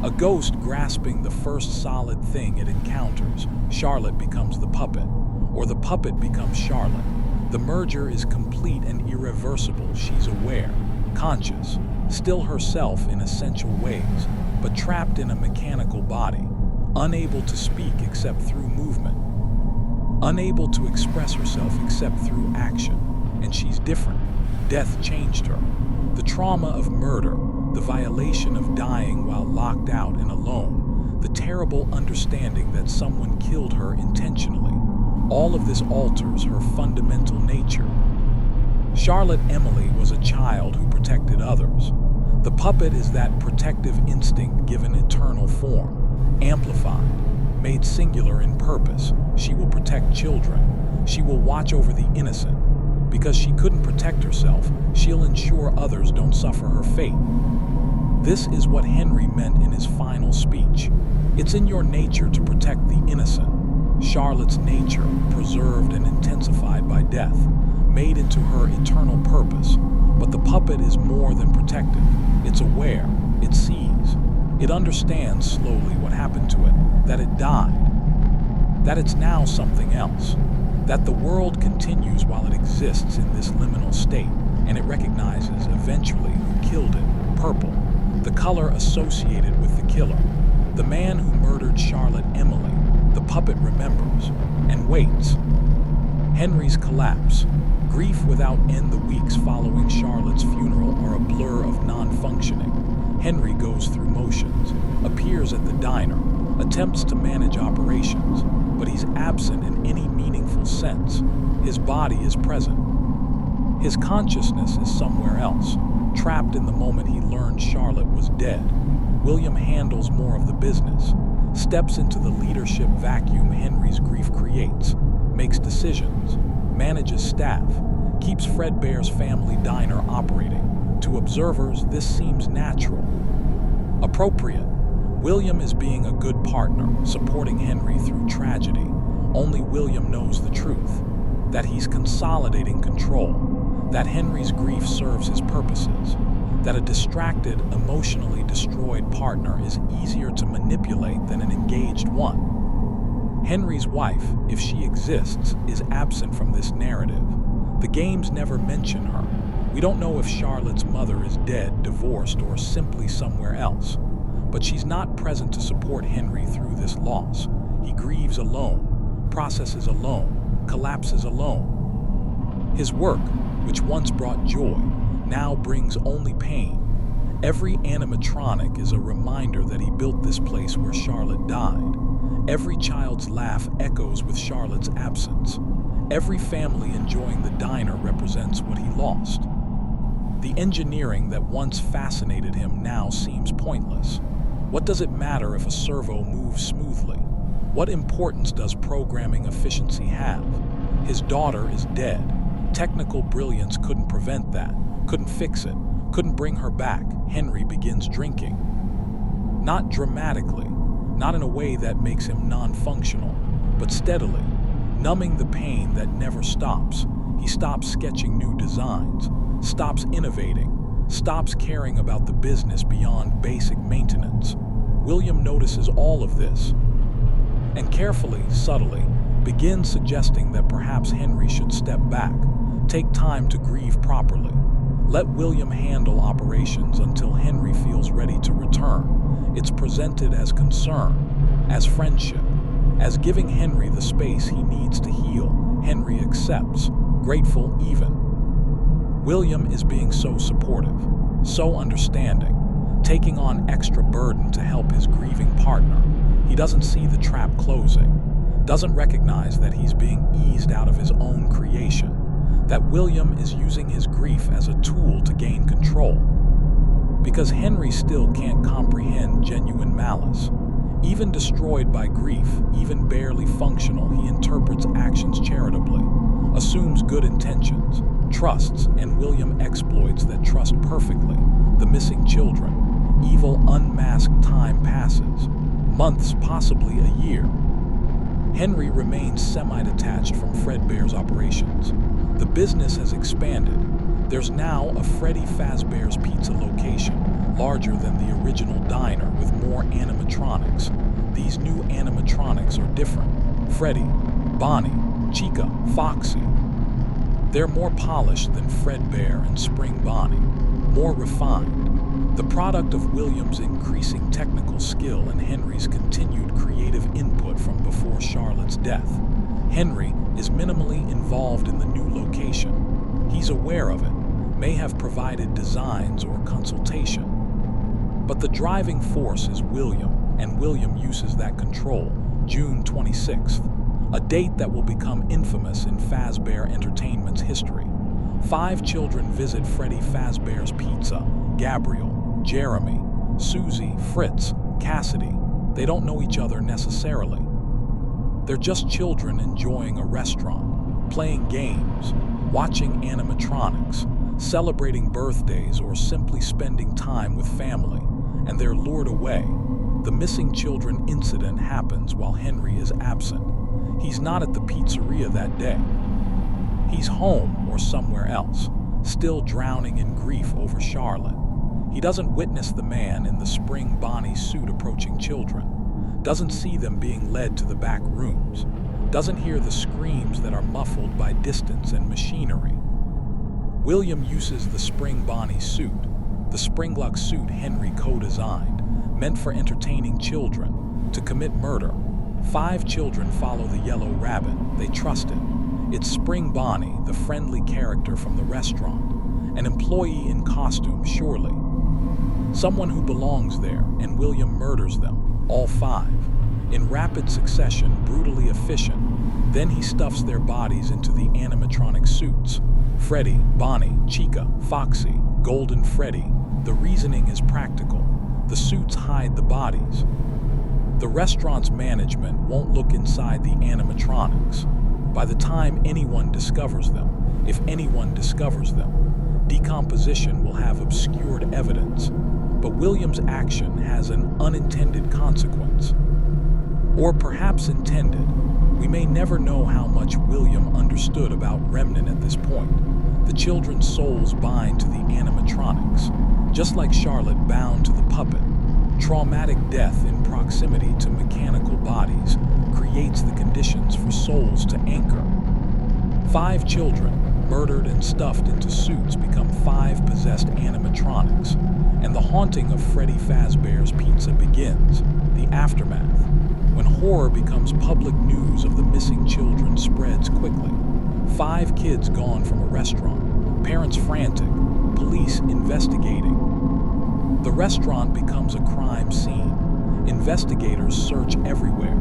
A ghost grasping the first solid thing it encounters, Charlotte becomes the puppet, or the puppet becomes Charlotte. The merger is complete and irreversible. She's aware, conscious, still herself in essential ways, but trapped in a mechanical body, unable to speak except through movement, unable to express herself except through action. And she's different. Death changed her. The trauma of murder, the violation of dying while locked out and alone, the terrible understanding that someone killed her intentionally, all of this alters her fundamental nature. Charlotte Emily was a child who protected others. The puppet is that protective instinct given eternal form, amplified, made singular in purpose. She will protect children. She will watch over the innocent. Because she couldn't protect herself, she'll ensure others don't suffer her fate. This is what Henry meant in his final speech. It's in your nature to protect the innocent. Charlotte's nature, preserved and intensified by death, made into her eternal purpose. But the puppet is more than protective. It's aware. It sees. It understands slowly what happened to it, that it died, that it's now something else, that the world continues while it exists in this liminal state, and it recognizes eventually who killed it. Purple, the color associated with the killer. The man who murdered Charlotte Emily. The puppet remembers and waits. Henry's collapse. Grief without end. The weeks following Charlotte's funeral are a blur of non-functioning. Henry goes through motions, appears at the diner, attempts to manage operations, but he's absent in any meaningful sense. His body is present. His consciousness is somewhere else, trapped in the moment he learned Charlotte was dead. William handles more of the business, steps into the leadership vacuum Henry's grief creates, makes decisions, manages staff, keeps Fredbear's family diner operating. To observers, this seems natural, appropriate. William is being a good partner, supporting Henry through tragedy. Only William knows the truth, that he's consolidating control, that Henry's grief serves his purposes, that a distracted, emotionally destroyed partner is easier to manipulate than an engaged one. Henry's wife, if she exists, is absent from this narrative. The games never mention her. We don't know if Charlotte's mother is dead, divorced, or simply somewhere else. But she's not present to support Henry through this loss. He grieves alone, processes alone, collapses alone. His work, which once brought joy, now brings only pain. Every animatronic is a reminder that he built this place where Charlotte died. Every child's laugh echoes with Charlotte's absence. Every family enjoying the diner represents what he lost. The engineering that once fascinated him now seems pointless. What does it matter if a servo moves smoothly? What importance does programming efficiency have? His daughter is dead. Technical brilliance couldn't prevent that, couldn't fix it, couldn't bring her back. Henry begins drinking. Not dramatically, not in a way that makes him non-functional, but steadily, numbing the pain that never stops. He stops sketching new designs, stops innovating, stops caring about the business beyond basic maintenance. William notices all of this, and carefully, subtly, begins suggesting that perhaps Henry should step back, take time to grieve properly. Let William handle operations until Henry feels ready to return. It's presented as concern, as friendship, as giving Henry the space he needs to heal. Henry accepts, grateful even. William is being so supportive, so understanding, taking on extra burden to help his grieving partner. He doesn't see the trap closing, doesn't recognize that he's being eased out of his own creation, that William is using his grief as a tool to gain control. Because Henry still can't comprehend genuine malice. Even destroyed by grief, even barely functional, he interprets actions charitably, assumes good intentions, trusts, and William exploits that trust perfectly. The missing children, evil unmasked. Time passes, months, possibly a year. Henry remains semi-detached from Fredbear's operations. The business has expanded. There's now a Freddy Fazbear's Pizza location, larger than the original diner with more animatronics. These new animatronics are different. Freddy, Bonnie, Chica, Foxy. They're more polished than Fredbear and Spring Bonnie, more refined. The product of William's increasing technical skill and Henry's continued creative input from before Charlotte's death. Henry is minimally involved in the new location. He's aware of it, may have provided designs or consultation. But the driving force is William, and William uses that control. June 26th, a date that will become infamous in Fazbear Entertainment's history. 5 children visit Freddy Fazbear's Pizza: Gabriel, Jeremy, Susie, Fritz, Cassidy. They don't know each other necessarily. They're just children enjoying a restaurant, playing games, watching animatronics, celebrating birthdays, or simply spending time with family, and they're lured away. The missing children incident happens while Henry is absent. He's not at the pizzeria that day. He's home or somewhere else, still drowning in grief over Charlotte. He doesn't witness the man in the Spring Bonnie suit approaching children, doesn't see them being led to the back rooms, doesn't hear the screams that are muffled by distance and machinery. William uses the Spring Bonnie suit, the Springlock suit Henry co-designed, meant for entertaining children, to commit murder. 5 children follow the yellow rabbit. They trust it. It's Spring Bonnie, the friendly character from the restaurant, an employee in costume, surely. Someone who belongs there, and William murders them, all 5. in rapid succession, brutally efficient. Then he stuffs their bodies into the animatronic suits. Freddy, Bonnie, Chica, Foxy, Golden Freddy. The reasoning is practical. The suits hide the bodies. The restaurant's management won't look inside the animatronics. By the time anyone discovers them, if anyone discovers them, decomposition will have obscured evidence. But William's action has an unintended consequence. Or perhaps intended. We may never know how much William understood about Remnant at this point. The children's souls bind to the animatronics, just like Charlotte bound to the puppet. Traumatic death in proximity to mechanical bodies creates the conditions for souls to anchor. 5 children, murdered and stuffed into suits, become 5 possessed animatronics, and the haunting of Freddy Fazbear's Pizza begins. The aftermath. When horror becomes public news of the missing children spreads quickly. 5 kids gone from a restaurant, parents frantic, police investigating. The restaurant becomes a crime scene. Investigators search everywhere,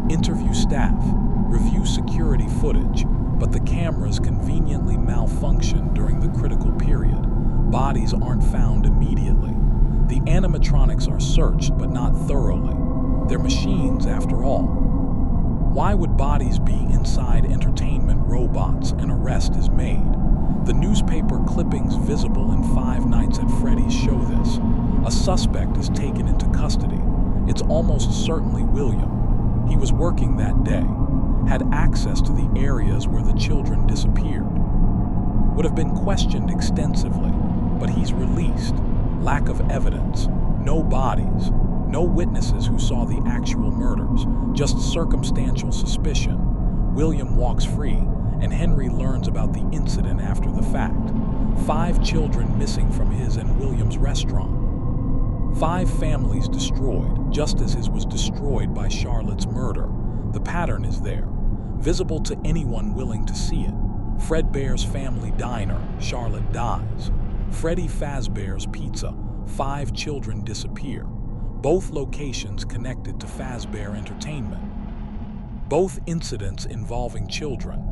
interview staff, review security footage, but the cameras conveniently malfunction during the critical period. Bodies aren't found immediately. The animatronics are searched, but not thoroughly. They're machines, after all. Why would bodies be inside entertainment robots? An arrest is made. The newspaper clippings visible in Five Nights at Freddy's show this. A suspect is taken into custody. It's almost certainly William. He was working that day, had access to the areas where the children disappeared. Would have been questioned extensively, but he's released. Lack of evidence, no bodies, no witnesses who saw the actual murders, just circumstantial suspicion. William walks free, and Henry learns about the incident after the fact. 5 children missing from his and William's restaurant. 5 families destroyed, just as his was destroyed by Charlotte's murder. The pattern is there, visible to anyone willing to see it. Fredbear's family diner, Charlotte dies. Freddy Fazbear's Pizza, 5 children disappear. Both locations connected to Fazbear Entertainment. Both incidents involving children,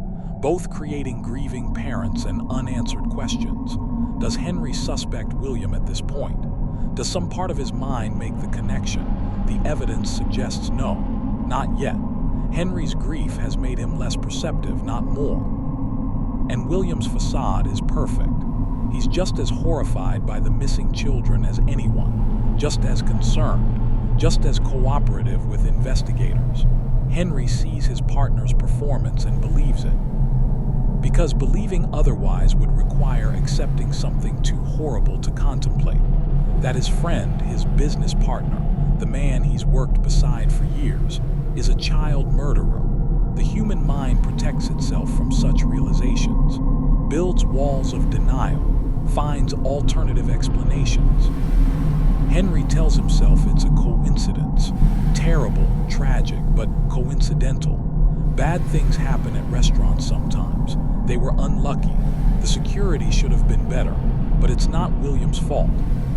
both creating grieving parents and unanswered questions. Does Henry suspect William at this point? Does some part of his mind make the connection? The evidence suggests no, not yet. Henry's grief has made him less perceptive, not more. And William's facade is perfect. He's just as horrified by the missing children as anyone, just as concerned, just as cooperative with investigators. Henry sees his partner's performance and believes it. Because believing otherwise would require accepting something too horrible to contemplate. That his friend, his business partner, the man he's worked beside for years, is a child murderer. The human mind protects itself from such realizations, builds walls of denial, finds alternative explanations. Henry tells himself it's a coincidence. Terrible, tragic, but coincidental. Bad things happen at restaurants sometimes. They were unlucky. The security should have been better, but it's not William's fault.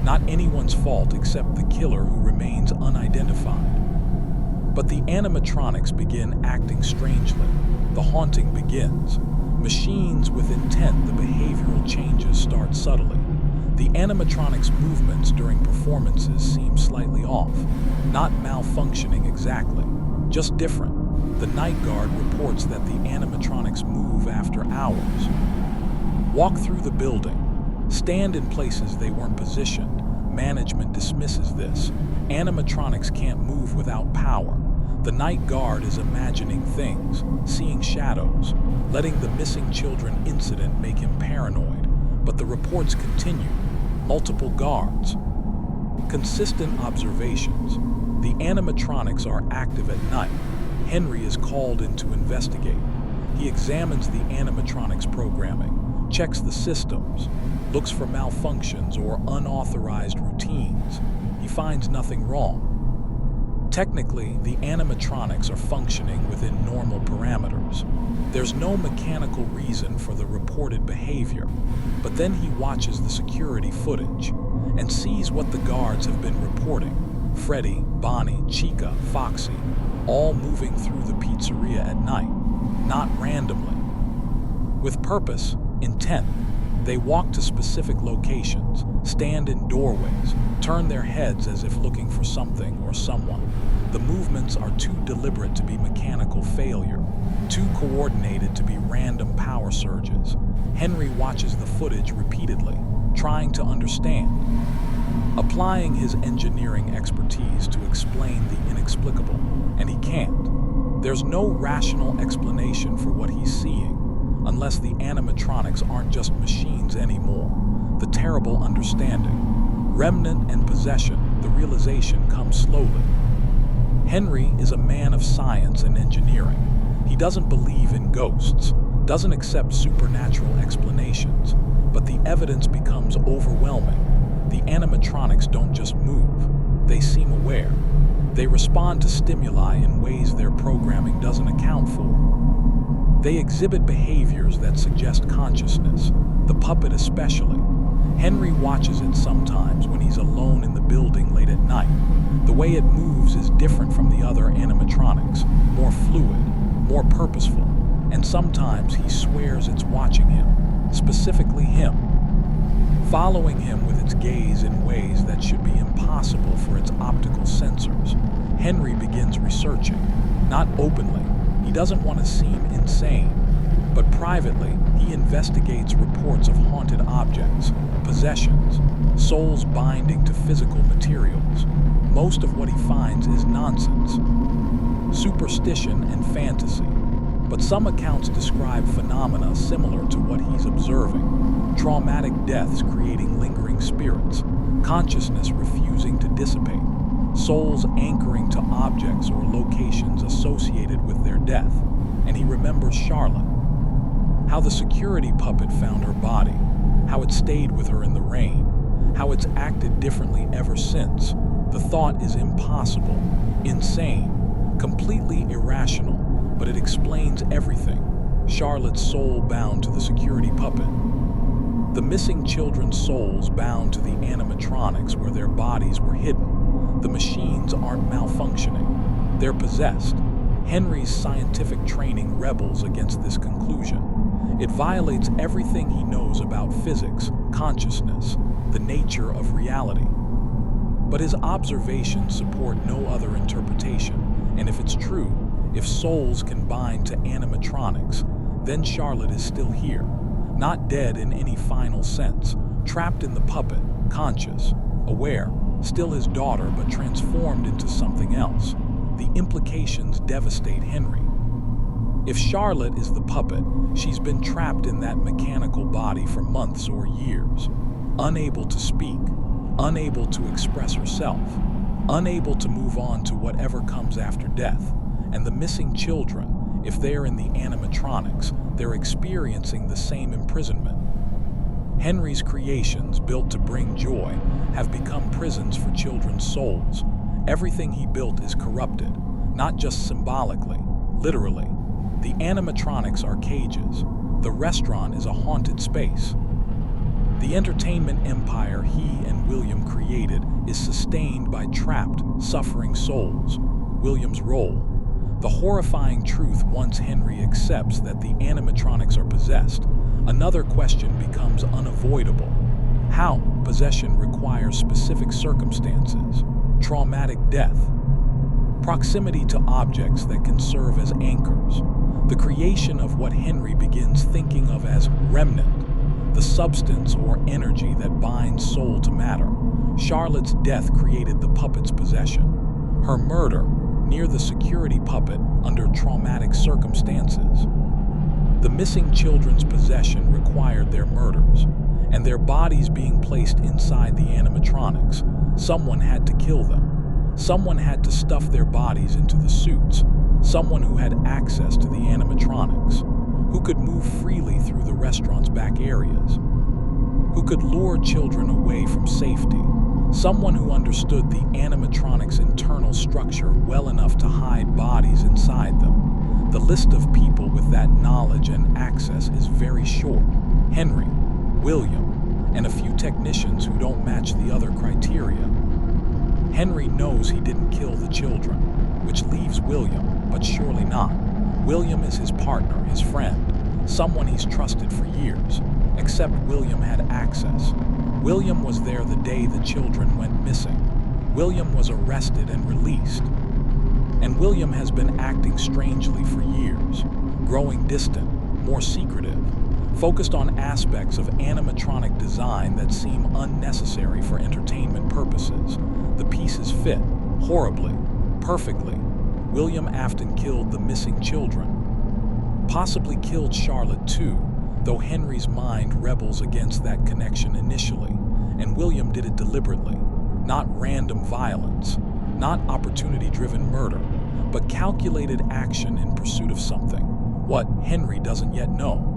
Not anyone's fault except the killer who remains unidentified. But the animatronics begin acting strangely. The haunting begins. Machines with intent, the behavioral changes start subtly. The animatronics' movements during performances seem slightly off. Not malfunctioning exactly, just different. The night guard reports that the animatronics move after hours. Walk through the building. Stand in places they weren't positioned. Management dismisses this. Animatronics can't move without power. The night guard is imagining things, seeing shadows, letting the missing children incident make him paranoid. But the reports continue. Multiple guards. Consistent observations. The animatronics are active at night. Henry is called in to investigate. He examines the animatronics programming, checks the systems, looks for malfunctions or unauthorized routines. He finds nothing wrong. Technically, the animatronics are functioning within normal parameters. There's no mechanical reason for the reported behavior, but then he watches the security footage and sees what the guards have been reporting. Freddy, Bonnie, Chica, Foxy, all moving through the pizzeria at night, not randomly. With purpose, intent, they walk to specific locations, stand in doorways, turn their heads as if looking for something or someone. The movements are too deliberate to be mechanical failure, too coordinated to be random power surges. Henry watches the footage repeatedly, trying to understand, applying his engineering expertise to explain the inexplicable, and he can't. There's no rational explanation for what he's seeing, unless the animatronics aren't just machines anymore. The terrible understanding, remnant and possession, the realization comes slowly. Henry is a man of science and engineering. He doesn't believe in ghosts, doesn't accept supernatural explanations, but the evidence becomes overwhelming. The animatronics don't just move, they seem aware. They respond to stimuli in ways their programming doesn't account for. They exhibit behaviors that suggest consciousness, the puppet especially. Henry watches it sometimes when he's alone in the building late at night. The way it moves is different from the other animatronics, more fluid, more purposeful, and sometimes he swears it's watching him, specifically him, following him with its gaze in ways that should be impossible for its optical sensors. Henry begins researching, not openly. He doesn't want to seem insane, but privately, he investigates reports of haunted objects, possessions, souls binding to physical materials. Most of what he finds is nonsense, superstition and fantasy, but some accounts describe phenomena similar to what he's observing. Traumatic deaths creating lingering spirits, consciousness refusing to dissipate, souls anchoring to objects or locations associated with their death. And he remembers Charlotte, how the security puppet found her body, how it stayed with her in the rain, how it's acted differently ever since. The thought is impossible, insane, completely irrational, but it explains everything. Charlotte's soul bound to the security puppet. The missing children's souls bound to the animatronics where their bodies were hidden. The machines aren't malfunctioning, they're possessed. Henry's scientific training rebels against this conclusion. It violates everything he knows about physics, consciousness, the nature of reality. But his observations support no other interpretation, and if it's true, if souls can bind to animatronics, then Charlotte is still here, not dead in any final sense, trapped in the puppet, conscious, aware, still his daughter but transformed into something else. The implications devastate Henry. If Charlotte is the puppet, she's been trapped in that mechanical body for months or years, unable to speak, unable to express herself, unable to move on to whatever comes after death. And the missing children, if they're in the animatronics, they're experiencing the same imprisonment. Henry's creations, built to bring joy, have become prisons for children's souls. Everything he built is corrupted, not just symbolically, literally. The animatronics are cages. The restaurant is a haunted space. The entertainment empire he and William created is sustained by trapped, suffering souls. William's role. The horrifying truth once Henry accepts that the animatronics are possessed, another question becomes unavoidable. How? Possession requires specific circumstances, traumatic death, proximity to objects that can serve as anchors, the creation of what Henry begins thinking of as remnant, the substance or energy that binds soul to matter. Charlotte's death created the puppet's possession. Her murder, near the security puppet under traumatic circumstances. The missing children's possession required their murders, and their bodies being placed inside the animatronics. Someone had to kill them. Someone had to stuff their bodies into the suits. Someone who had access to the animatronics, who could move freely through the restaurant's back areas, who could lure children away from safety. Someone who understood the animatronic's internal structure well enough to hide bodies inside them. The list of people with that knowledge and access is very short. Henry, William, and a few technicians who don't match the other criteria. Henry knows he didn't kill the children, which leaves William, but surely not. William is his partner, his friend, someone he's trusted for years, except William had access. William was there the day the children went missing. William was arrested and released. And William has been acting strangely for years, growing distant, more secretive, focused on aspects of animatronic design that seem unnecessary for entertainment purposes. The pieces fit, horribly, perfectly. William Afton killed the missing children. Possibly killed Charlotte too, though Henry's mind rebels against that connection initially, and William did it deliberately. Not random violence, not opportunity-driven murder, but calculated action in pursuit of something, what Henry doesn't yet know.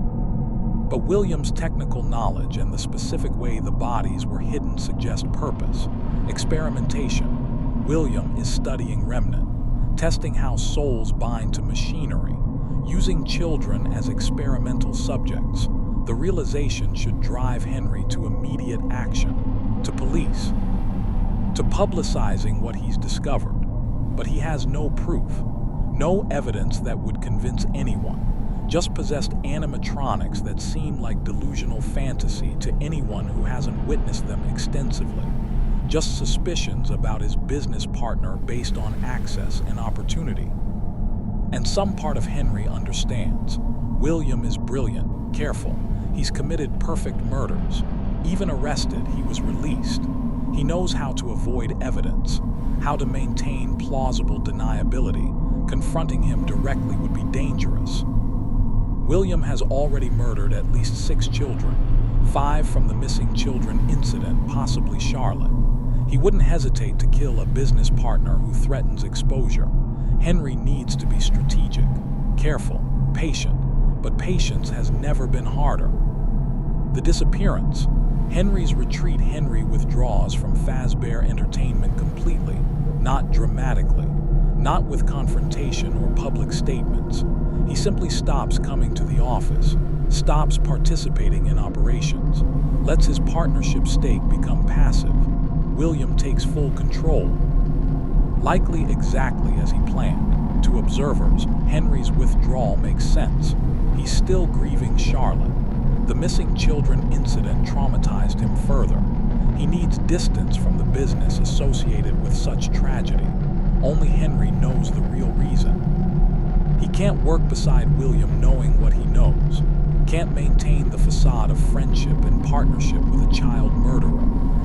But William's technical knowledge and the specific way the bodies were hidden suggest purpose, experimentation. William is studying Remnant, testing how souls bind to machinery, using children as experimental subjects. The realization should drive Henry to immediate action, to police, to publicizing what he's discovered. But he has no proof, no evidence that would convince anyone, just possessed animatronics that seem like delusional fantasy to anyone who hasn't witnessed them extensively, just suspicions about his business partner based on access and opportunity. And some part of Henry understands. William is brilliant, careful. He's committed perfect murders. Even arrested, he was released. He knows how to avoid evidence, how to maintain plausible deniability. Confronting him directly would be dangerous. William has already murdered at least 6 children, 5 from the missing children incident, possibly Charlotte. He wouldn't hesitate to kill a business partner who threatens exposure. Henry needs to be strategic, careful, patient, but patience has never been harder. The disappearance. Henry's retreat. Henry withdraws from Fazbear Entertainment completely, not dramatically, not with confrontation or public statements. He simply stops coming to the office, stops participating in operations, lets his partnership stake become passive. William takes full control, likely exactly as he planned. To observers, Henry's withdrawal makes sense. He's still grieving Charlotte. The missing children incident traumatized him further. He needs distance from the business associated with such tragedy. Only Henry knows the real reason. He can't work beside William knowing what he knows, can't maintain the facade of friendship and partnership with a child murderer,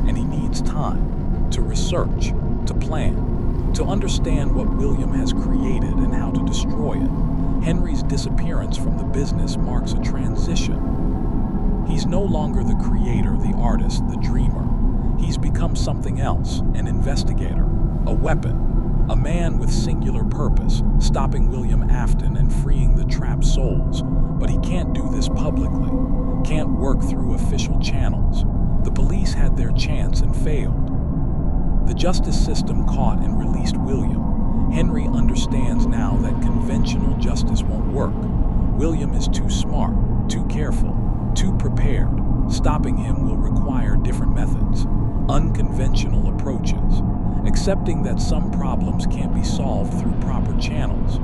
and he needs time to research, to plan, to understand what William has created and how to destroy it. Henry's disappearance from the business marks a transition. He's no longer the creator, the artist, the dreamer. He's become something else, an investigator, a weapon, a man with singular purpose, stopping William Afton and freeing the trapped souls. But he can't do this publicly, can't work through official channels. The police had their chance and failed. The justice system caught and released William. Henry understands now that conventional justice won't work. William is too smart, too careful, too prepared. Stopping him will require different methods, unconventional approaches, accepting that some problems can't be solved through proper channels.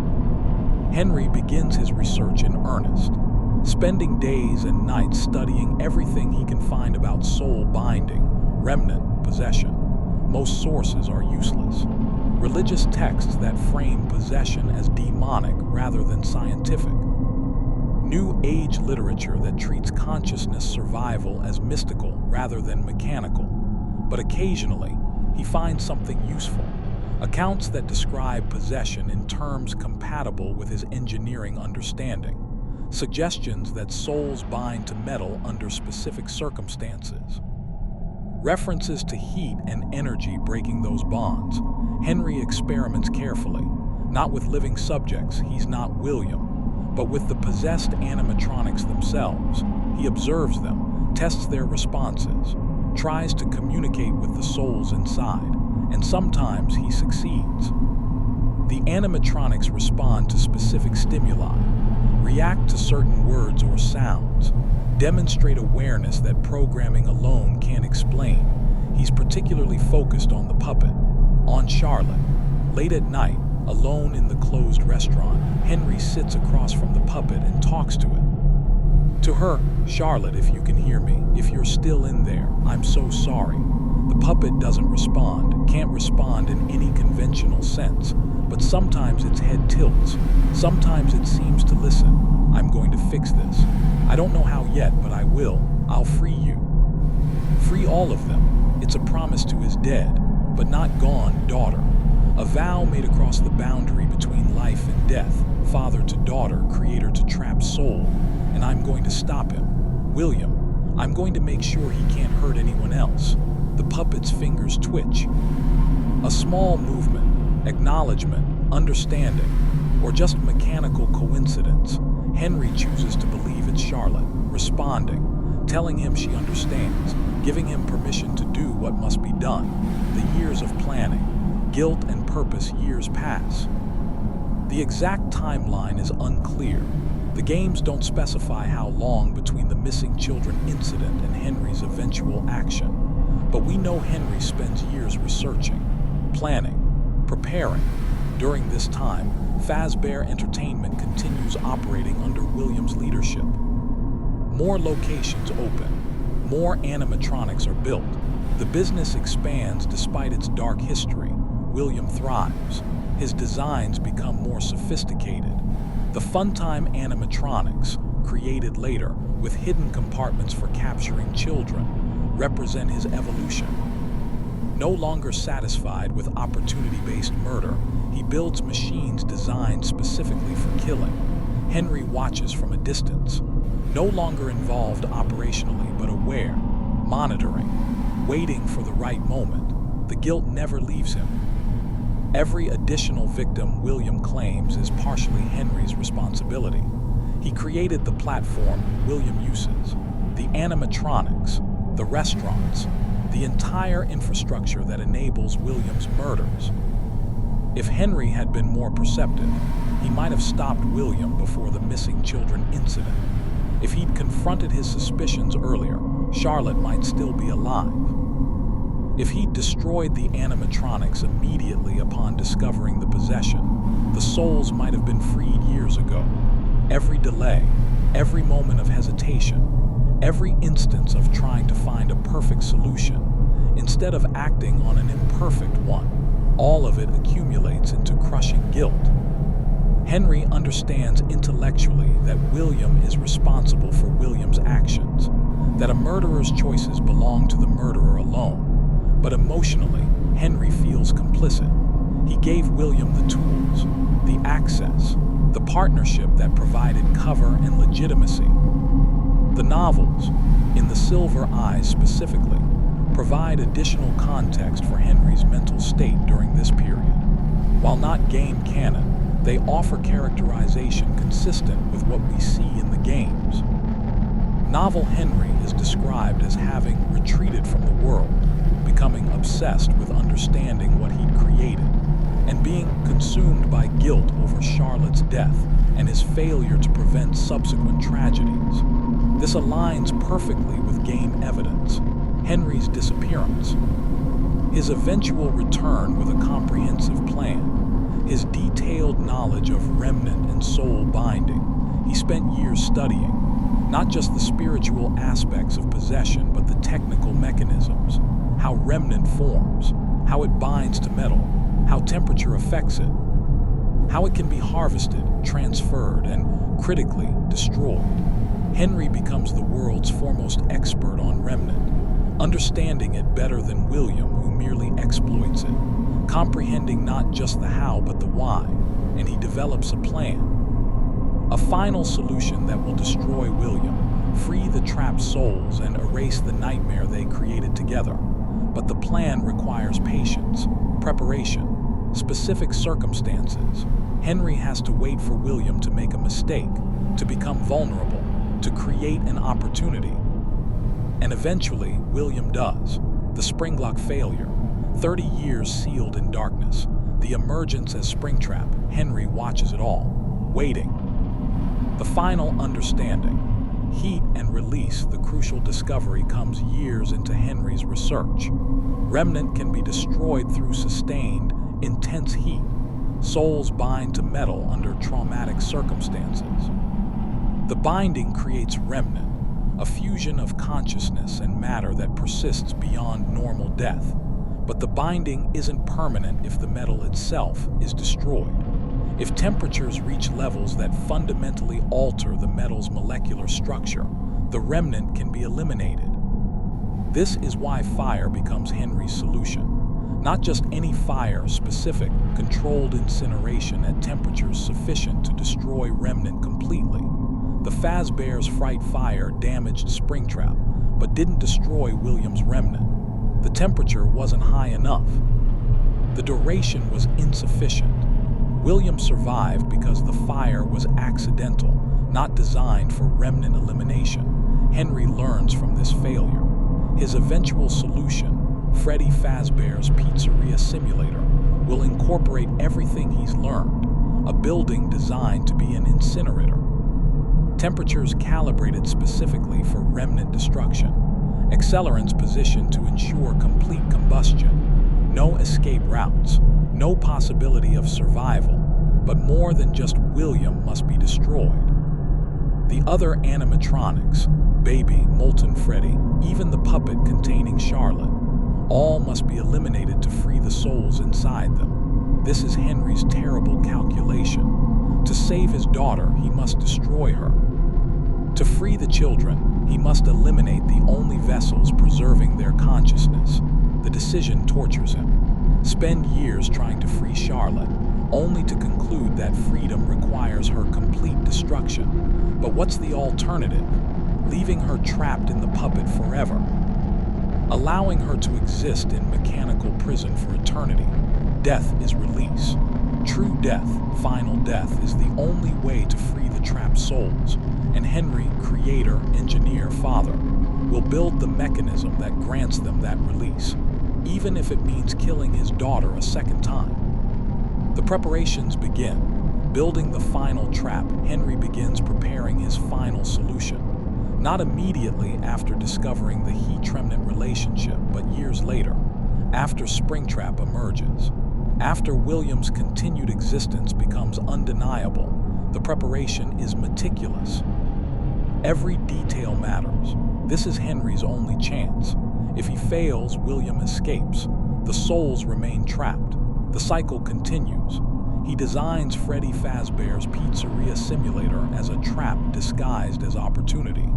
Henry begins his research in earnest, spending days and nights studying everything he can find about soul binding, remnant, possession. Most sources are useless. Religious texts that frame possession as demonic rather than scientific. New Age literature that treats consciousness survival as mystical rather than mechanical. But occasionally, he finds something useful. Accounts that describe possession in terms compatible with his engineering understanding. Suggestions that souls bind to metal under specific circumstances. References to heat and energy breaking those bonds. Henry experiments carefully, not with living subjects, he's not William, but with the possessed animatronics themselves. He observes them, tests their responses, tries to communicate with the souls inside, and sometimes he succeeds. The animatronics respond to specific stimuli, react to certain words or sounds, demonstrate awareness that programming alone can't explain. He's particularly focused on the puppet, On Charlotte, late at night, alone in the closed restaurant, Henry sits across from the puppet and talks to it. To her, "Charlotte, if you can hear me, if you're still in there, I'm so sorry." The puppet doesn't respond, can't respond in any conventional sense, but sometimes its head tilts, sometimes it seems to listen. "I'm going to fix this. I don't know how yet, but I will. I'll free you." Free all of them. It's a promise to his dead, but not gone, daughter. A vow made across the boundary between life and death, father to daughter, creator to trapped soul. And I'm going to stop him. William, I'm going to make sure he can't hurt anyone else. The puppet's fingers twitch. A small movement, acknowledgement, understanding, or just mechanical coincidence. Henry chooses to believe it's Charlotte, responding, telling him she understands, giving him permission to do what must be done. The years of planning, guilt and purpose, years pass. The exact timeline is unclear. The games don't specify how long between the missing children incident and Henry's eventual action. But we know Henry spends years researching, planning, preparing. During this time, Fazbear Entertainment continues operating under William's leadership. More locations open, more animatronics are built. The business expands despite its dark history. William thrives. His designs become more sophisticated. The Funtime animatronics, created later with hidden compartments for capturing children, represent his evolution. No longer satisfied with opportunity-based murder, he builds machines designed specifically for killing. Henry watches from a distance, no longer involved operationally but aware, monitoring, waiting for the right moment. The guilt never leaves him. Every additional victim William claims is partially Henry's responsibility. He created the platform William uses, the animatronics, the restaurants, the entire infrastructure that enables William's murders. If Henry had been more perceptive, he might have stopped William before the missing children incident. If he'd confronted his suspicions earlier, Charlotte might still be alive. If he'd destroyed the animatronics immediately upon discovering the possession, the souls might have been freed years ago. Every delay, every moment of hesitation, every instance of trying to find a perfect solution, instead of acting on an imperfect one, all of it accumulates into crushing guilt. Henry understands intellectually that William is responsible for William's actions, that a murderer's choices belong to the murderer alone. But emotionally, Henry feels complicit. He gave William the tools, the access, the partnership that provided cover and legitimacy. The novels, In the Silver Eyes specifically, provide additional context for Henry's mental state during this period. While not game canon, they offer characterization consistent with what we see in the games. Novel Henry is described as having retreated from the world, becoming obsessed with understanding what he'd created, and being consumed by guilt over Charlotte's death and his failure to prevent subsequent tragedies. This aligns perfectly with game evidence, Henry's disappearance, his eventual return with a comprehensive plan, his detailed knowledge of remnant and soul binding. He spent years studying, not just the spiritual aspects of possession, but the technical mechanisms, how remnant forms, how it binds to metal, how temperature affects it, how it can be harvested, transferred, and critically destroyed. Henry becomes the world's foremost expert on remnant, understanding it better than William, who merely exploits it, comprehending not just the how but the why, and he develops a plan. A final solution that will destroy William, free the trapped souls, and erase the nightmare they created together. But the plan requires patience, preparation, specific circumstances. Henry has to wait for William to make a mistake, to become vulnerable, to create an opportunity. And eventually, William does. The Springlock failure, 30 years sealed in darkness, the emergence as Springtrap. Henry watches it all, waiting. The final understanding. Heat and release, the crucial discovery, comes years into Henry's research. Remnant can be destroyed through sustained, intense heat. Souls bind to metal under traumatic circumstances. The binding creates remnant, a fusion of consciousness and matter that persists beyond normal death. But the binding isn't permanent if the metal itself is destroyed. If temperatures reach levels that fundamentally alter the metal's molecular structure, the remnant can be eliminated. This is why fire becomes Henry's solution. Not just any fire, specific, controlled incineration at temperatures sufficient to destroy remnant completely. The Fazbear's fright fire damaged Springtrap, but didn't destroy William's remnant. The temperature wasn't high enough. The duration was insufficient. William survived because the fire was accidental, not designed for remnant elimination. Henry learns from this failure. His eventual solution, Freddy Fazbear's Pizzeria simulator, will incorporate everything he's learned, a building designed to be an incinerator. Temperatures calibrated specifically for remnant destruction. Accelerants positioned to ensure complete combustion. No escape routes, no possibility of survival, but more than just William must be destroyed. The other animatronics, Baby, Molten Freddy, even the puppet containing Charlotte, all must be eliminated to free the souls inside them. This is Henry's terrible calculation. To save his daughter, he must destroy her. To free the children, he must eliminate the only vessels preserving their consciousness. The decision tortures him. Spend years trying to free Charlotte, only to conclude that freedom requires her complete destruction. But what's the alternative? Leaving her trapped in the puppet forever. Allowing her to exist in mechanical prison for eternity. Death is release. True death, final death, is the only way to free the trapped souls. And Henry, creator, engineer, father, will build the mechanism that grants them that release, even if it means killing his daughter a second time. The preparations begin. Building the final trap, Henry begins preparing his final solution. Not immediately after discovering the heat-remnant relationship, but years later, after Springtrap emerges. After William's continued existence becomes undeniable, the preparation is meticulous. Every detail matters. This is Henry's only chance. If he fails, William escapes. The souls remain trapped. The cycle continues. He designs Freddy Fazbear's Pizzeria simulator as a trap disguised as opportunity.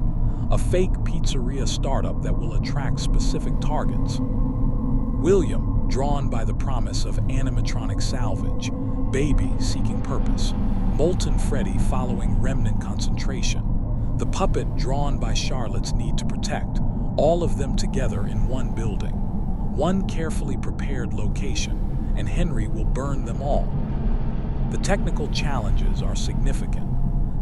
A fake pizzeria startup that will attract specific targets. William, drawn by the promise of animatronic salvage. Baby, seeking purpose. Molten Freddy, following remnant concentration. The puppet, drawn by Charlotte's need to protect. All of them together in one building. One carefully prepared location, and Henry will burn them all. The technical challenges are significant.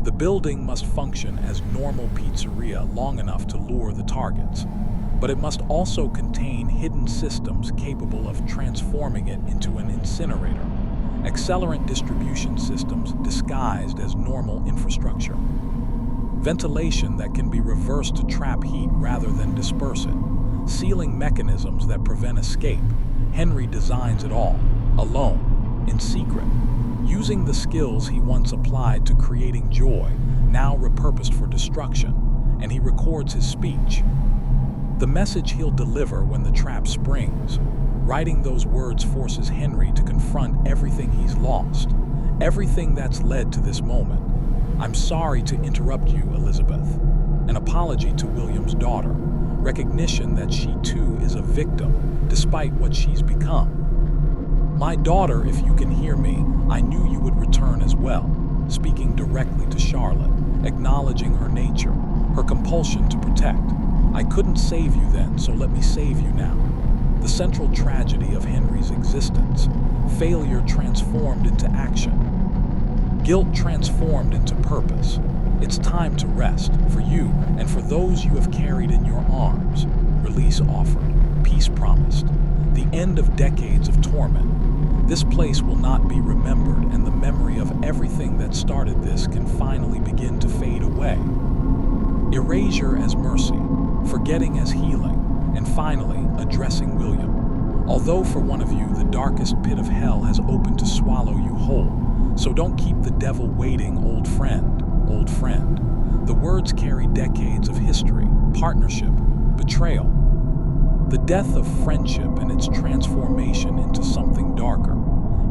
The building must function as normal pizzeria long enough to lure the targets, but it must also contain hidden systems capable of transforming it into an incinerator, accelerant distribution systems disguised as normal infrastructure, ventilation that can be reversed to trap heat rather than disperse it, sealing mechanisms that prevent escape. Henry designs it all, alone, in secret, using the skills he once applied to creating joy, now repurposed for destruction, and he records his speech. The message he'll deliver when the trap springs. Writing those words forces Henry to confront everything he's lost, everything that's led to this moment. I'm sorry to interrupt you, Elizabeth. An apology to William's daughter, recognition that she too is a victim, despite what she's become. My daughter, if you can hear me, I knew you would return as well, speaking directly to Charlotte, acknowledging her nature, her compulsion to protect. I couldn't save you then, so let me save you now. The central tragedy of Henry's existence, failure transformed into action, guilt transformed into purpose. It's time to rest, for you and for those you have carried in your arms. Release offered, peace promised, the end of decades of torment. This place will not be remembered, and the memory of everything that started this can finally begin to fade away. erasure as mercy, forgetting as healing, and finally, addressing William. Although for one of you the darkest pit of hell has opened to swallow you whole, so don't keep the devil waiting, old friend, old friend. The words carry decades of history, partnership, betrayal, the death of friendship and its transformation into something darker.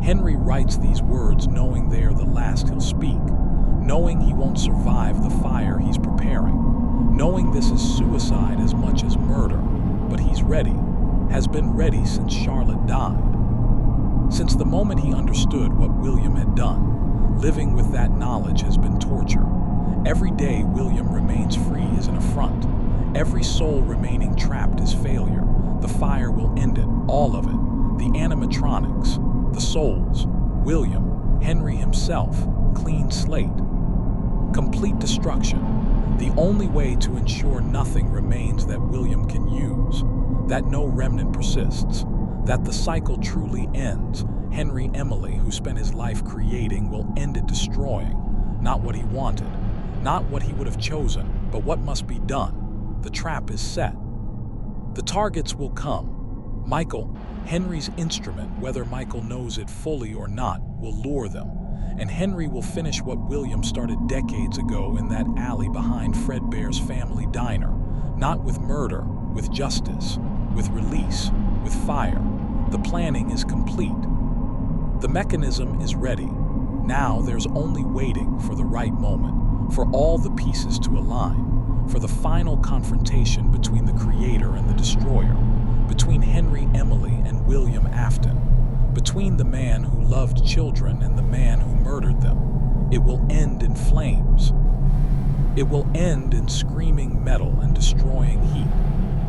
Henry writes these words knowing they are the last he'll speak, knowing he won't survive the fire he's preparing, knowing this is suicide as much as murder, but he's ready, has been ready since Charlotte died. Since the moment he understood what William had done, living with that knowledge has been torture. Every day William remains free is an affront. Every soul remaining trapped is failure. The fire will end it, all of it. The animatronics, the souls, William, Henry himself, clean slate. Complete destruction. The only way to ensure nothing remains that William can use, that no remnant persists, that the cycle truly ends. Henry Emily, who spent his life creating, will end it destroying. Not what he wanted, not what he would have chosen, but what must be done. The trap is set. The targets will come. Michael, Henry's instrument, whether Michael knows it fully or not, will lure them. And Henry will finish what William started decades ago in that alley behind Fredbear's family diner. Not with murder, with justice, with release, with fire. The planning is complete. The mechanism is ready. Now there's only waiting for the right moment, for all the pieces to align, for the final confrontation between the creator and the destroyer, between Henry Emily and William Afton, between the man who loved children and the man who murdered them. It will end in flames. It will end in screaming metal and destroying heat.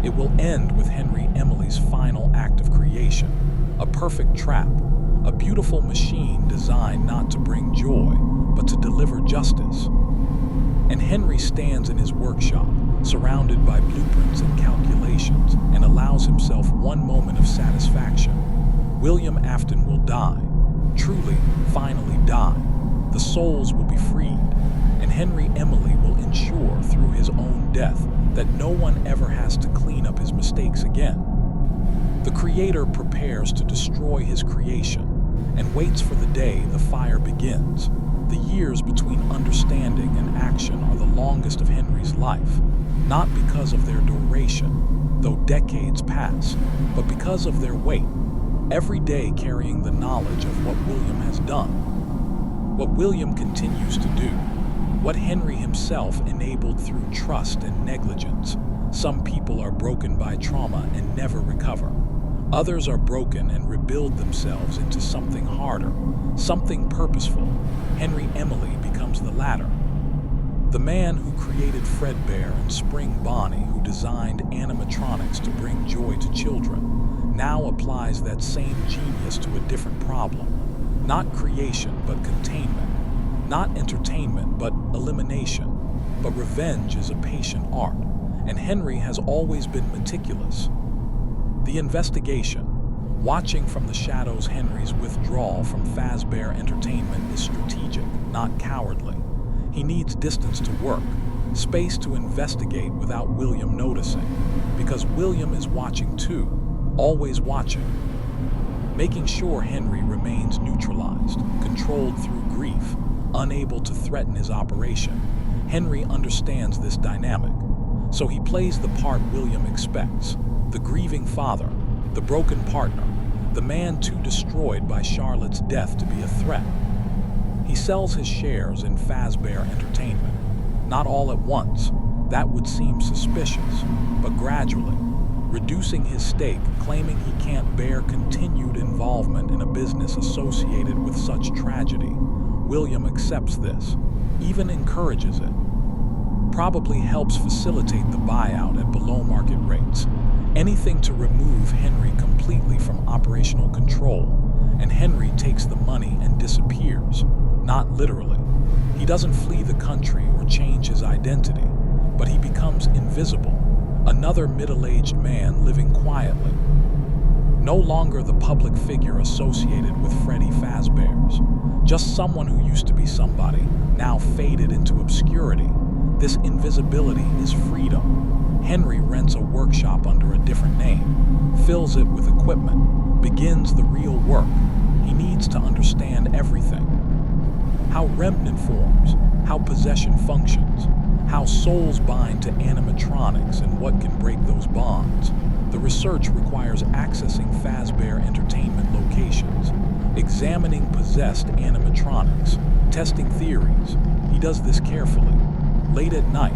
It will end with Henry Emily's final act of creation, a perfect trap, a beautiful machine designed not to bring joy, but to deliver justice. And Henry stands in his workshop, surrounded by blueprints and calculations, and allows himself one moment of satisfaction. William Afton will die, truly, finally die. The souls will be freed, and Henry Emily will ensure through his own death that no one ever has to clean up his mistakes again. The creator prepares to destroy his creation and waits for the day the fire begins. The years between understanding and action are the longest of Henry's life, not because of their duration, though decades pass, but because of their weight, every day carrying the knowledge of what William has done, what William continues to do, what Henry himself enabled through trust and negligence. Some people are broken by trauma and never recover. Others are broken and rebuild themselves into something harder, something purposeful. Henry Emily becomes the latter. The man who created Fredbear and Spring Bonnie, who designed animatronics to bring joy to children, now applies that same genius to a different problem. Not creation, but containment. Not entertainment, but elimination. But revenge is a patient art, and Henry has always been meticulous. The investigation. Watching from the shadows, Henry's withdrawal from Fazbear Entertainment is strategic, not cowardly. He needs distance to work, space to investigate without William noticing, because William is watching too, always watching, making sure Henry remains neutralized, controlled through grief, unable to threaten his operation. Henry understands this dynamic, so he plays the part William expects. The grieving father, the broken partner, the man too destroyed by Charlotte's death to be a threat. He sells his shares in Fazbear Entertainment. Not all at once, that would seem suspicious, but gradually, reducing his stake, claiming he can't bear continued involvement in a business associated with such tragedy. William accepts this, even encourages it, probably helps facilitate the buyout at below market rates. Anything to remove Henry completely from operational control, and Henry takes the money and disappears. Not literally. He doesn't flee the country or change his identity, but he becomes invisible, another middle-aged man living quietly. No longer the public figure associated with Freddy Fazbear's, just someone who used to be somebody, now faded into obscurity. This invisibility is freedom. Henry rents a workshop under a different name, fills it with equipment, begins the real work. He needs to understand everything. How remnant forms, how possession functions, how souls bind to animatronics and what can break those bonds. The research requires accessing Fazbear Entertainment locations, examining possessed animatronics, testing theories. He does this carefully, late at night,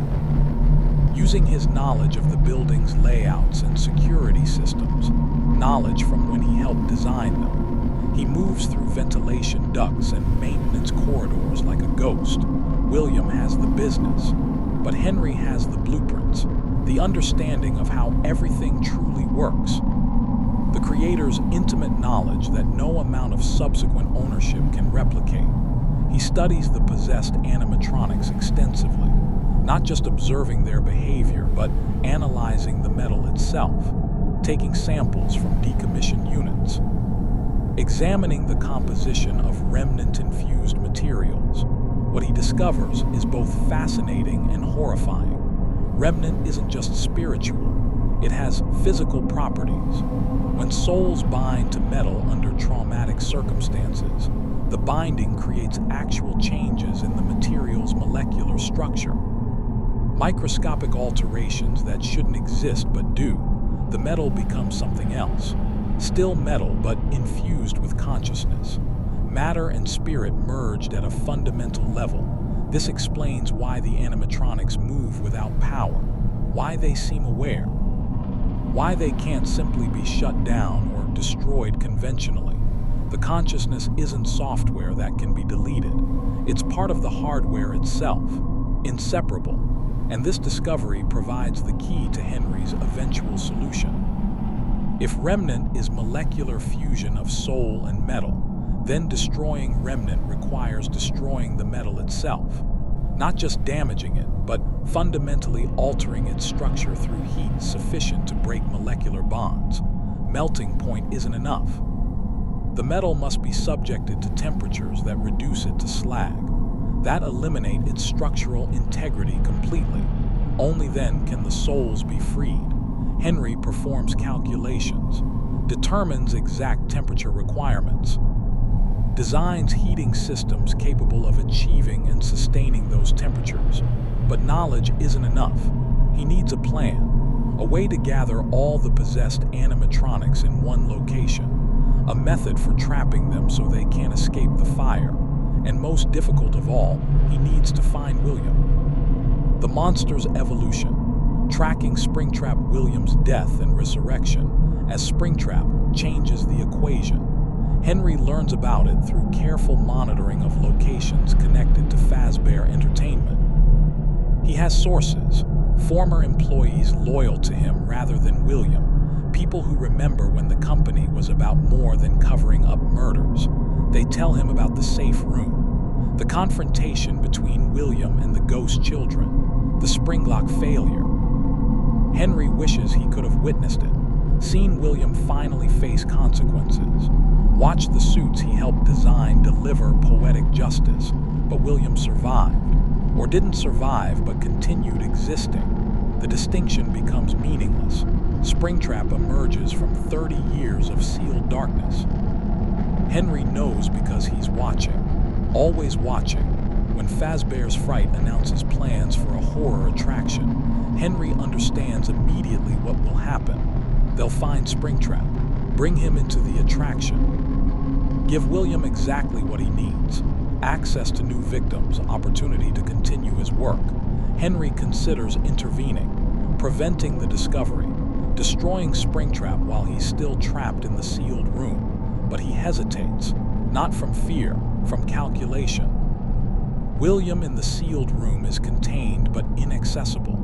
using his knowledge of the building's layouts and security systems, knowledge from when he helped design them. He moves through ventilation ducts and maintenance corridors like a ghost. William has the business, but Henry has the blueprints, the understanding of how everything truly works. The creator's intimate knowledge that no amount of subsequent ownership can replicate. He studies the possessed animatronics extensively, not just observing their behavior, but analyzing the metal itself, taking samples from decommissioned units, examining the composition of remnant-infused materials. What he discovers is both fascinating and horrifying. Remnant isn't just spiritual, it has physical properties. When souls bind to metal under traumatic circumstances, the binding creates actual changes in the material's molecular structure. Microscopic alterations that shouldn't exist but do. The metal becomes something else. Still metal, but infused with consciousness. Matter and spirit merged at a fundamental level. This explains why the animatronics move without power, why they seem aware, why they can't simply be shut down or destroyed conventionally. The consciousness isn't software that can be deleted. It's part of the hardware itself, inseparable. And this discovery provides the key to Henry's eventual solution. If remnant is molecular fusion of soul and metal, then destroying remnant requires destroying the metal itself. Not just damaging it, but fundamentally altering its structure through heat sufficient to break molecular bonds. Melting point isn't enough. The metal must be subjected to temperatures that reduce it to slag, that eliminate its structural integrity completely. Only then can the souls be freed. Henry performs calculations, determines exact temperature requirements, designs heating systems capable of achieving and sustaining those temperatures. But knowledge isn't enough. He needs a plan, a way to gather all the possessed animatronics in one location, a method for trapping them so they can't escape the fire. And most difficult of all, he needs to find William. The monster's evolution, tracking Springtrap William's death and resurrection, as Springtrap changes the equation. Henry learns about it through careful monitoring of locations connected to Fazbear Entertainment. He has sources, former employees loyal to him rather than William, people who remember when the company was about more than covering up murders. They tell him about the safe room, the confrontation between William and the ghost children, the Springlock failure. Henry wishes he could have witnessed it, seen William finally face consequences, watched the suits he helped design deliver poetic justice. But William survived, or didn't survive but continued existing. The distinction becomes meaningless. Springtrap emerges from 30 years of sealed darkness. Henry knows because he's watching, always watching. When Fazbear's Fright announces plans for a horror attraction, Henry understands immediately what will happen. They'll find Springtrap, bring him into the attraction, give William exactly what he needs, access to new victims, opportunity to continue his work. Henry considers intervening, preventing the discovery, destroying Springtrap while he's still trapped in the sealed room. But he hesitates, not from fear, from calculation. William in the sealed room is contained but inaccessible.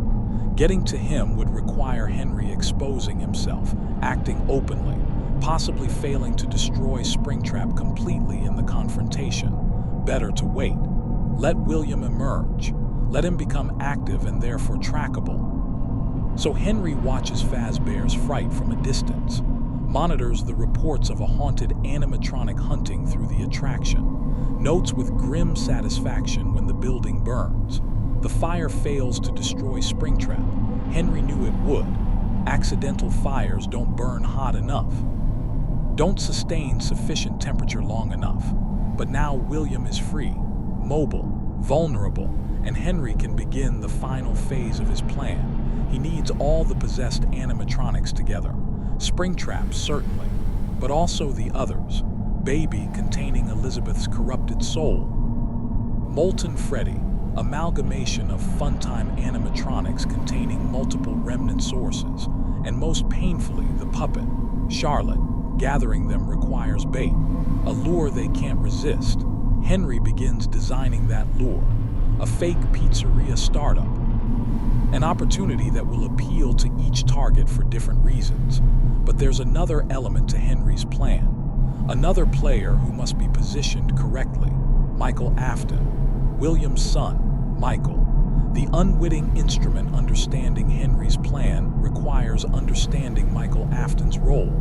Getting to him would require Henry exposing himself, acting openly, possibly failing to destroy Springtrap completely in the confrontation. Better to wait. Let William emerge. Let him become active and therefore trackable. So Henry watches Fazbear's Fright from a distance, monitors the reports of a haunted animatronic hunting through the attraction, notes with grim satisfaction when the building burns, The fire fails to destroy Springtrap. Henry knew it would. Accidental fires don't burn hot enough, don't sustain sufficient temperature long enough. But now William is free, mobile, vulnerable, and Henry can begin the final phase of his plan. He needs all the possessed animatronics together. Springtrap, certainly, but also the others. Baby, containing Elizabeth's corrupted soul. Molten Freddy, amalgamation of funtime animatronics containing multiple remnant sources. And most painfully, the puppet, Charlotte. Gathering them requires bait, a lure they can't resist. Henry begins designing that lure, a fake pizzeria startup, an opportunity that will appeal to each target for different reasons. But there's another element to Henry's plan, another player who must be positioned correctly. Michael Afton, William's son, Michael. The unwitting instrument understanding Henry's plan requires understanding Michael Afton's role.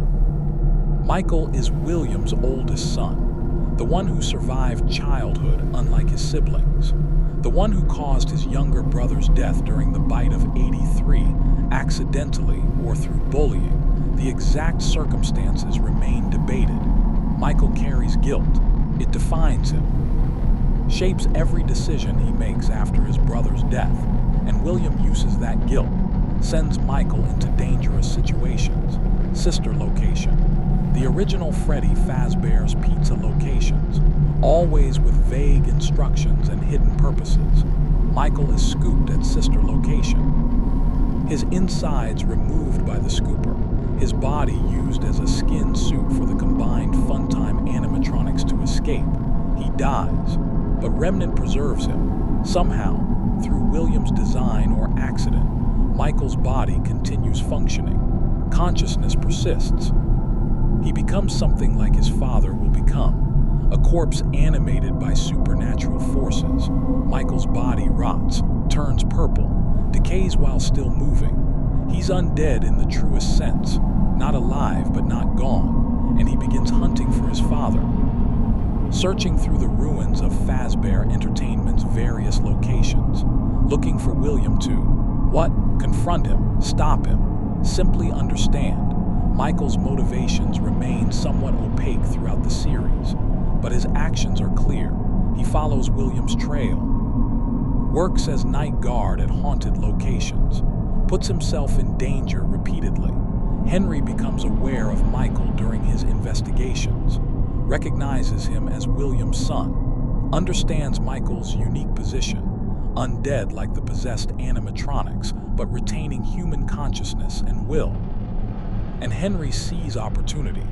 Michael is William's oldest son, the one who survived childhood unlike his siblings, the one who caused his younger brother's death during the bite of '83, accidentally or through bullying. The exact circumstances remain debated. Michael carries guilt. It defines him, shapes every decision he makes after his brother's death, and William uses that guilt, sends Michael into dangerous situations. Sister location. The original Freddy Fazbear's pizza locations, always with vague instructions and hidden purposes. Michael is scooped at sister location. His insides removed by the scooper, his body used as a skin suit for the combined funtime animatronics to escape. He dies, but Remnant preserves him. Somehow, through William's design or accident, Michael's body continues functioning. Consciousness persists. He becomes something like his father will become, a corpse animated by supernatural forces. Michael's body rots, turns purple, decays while still moving. He's undead in the truest sense, not alive but not gone, and he begins hunting for his father. Searching through the ruins of Fazbear Entertainment's various locations, looking for William to, what? Confront him, stop him, simply understand. Michael's motivations remain somewhat opaque throughout the series, but his actions are clear. He follows William's trail, works as night guard at haunted locations, puts himself in danger repeatedly. Henry becomes aware of Michael during his investigations, recognizes him as William's son, understands Michael's unique position, undead like the possessed animatronics, but retaining human consciousness and will. And Henry sees opportunity.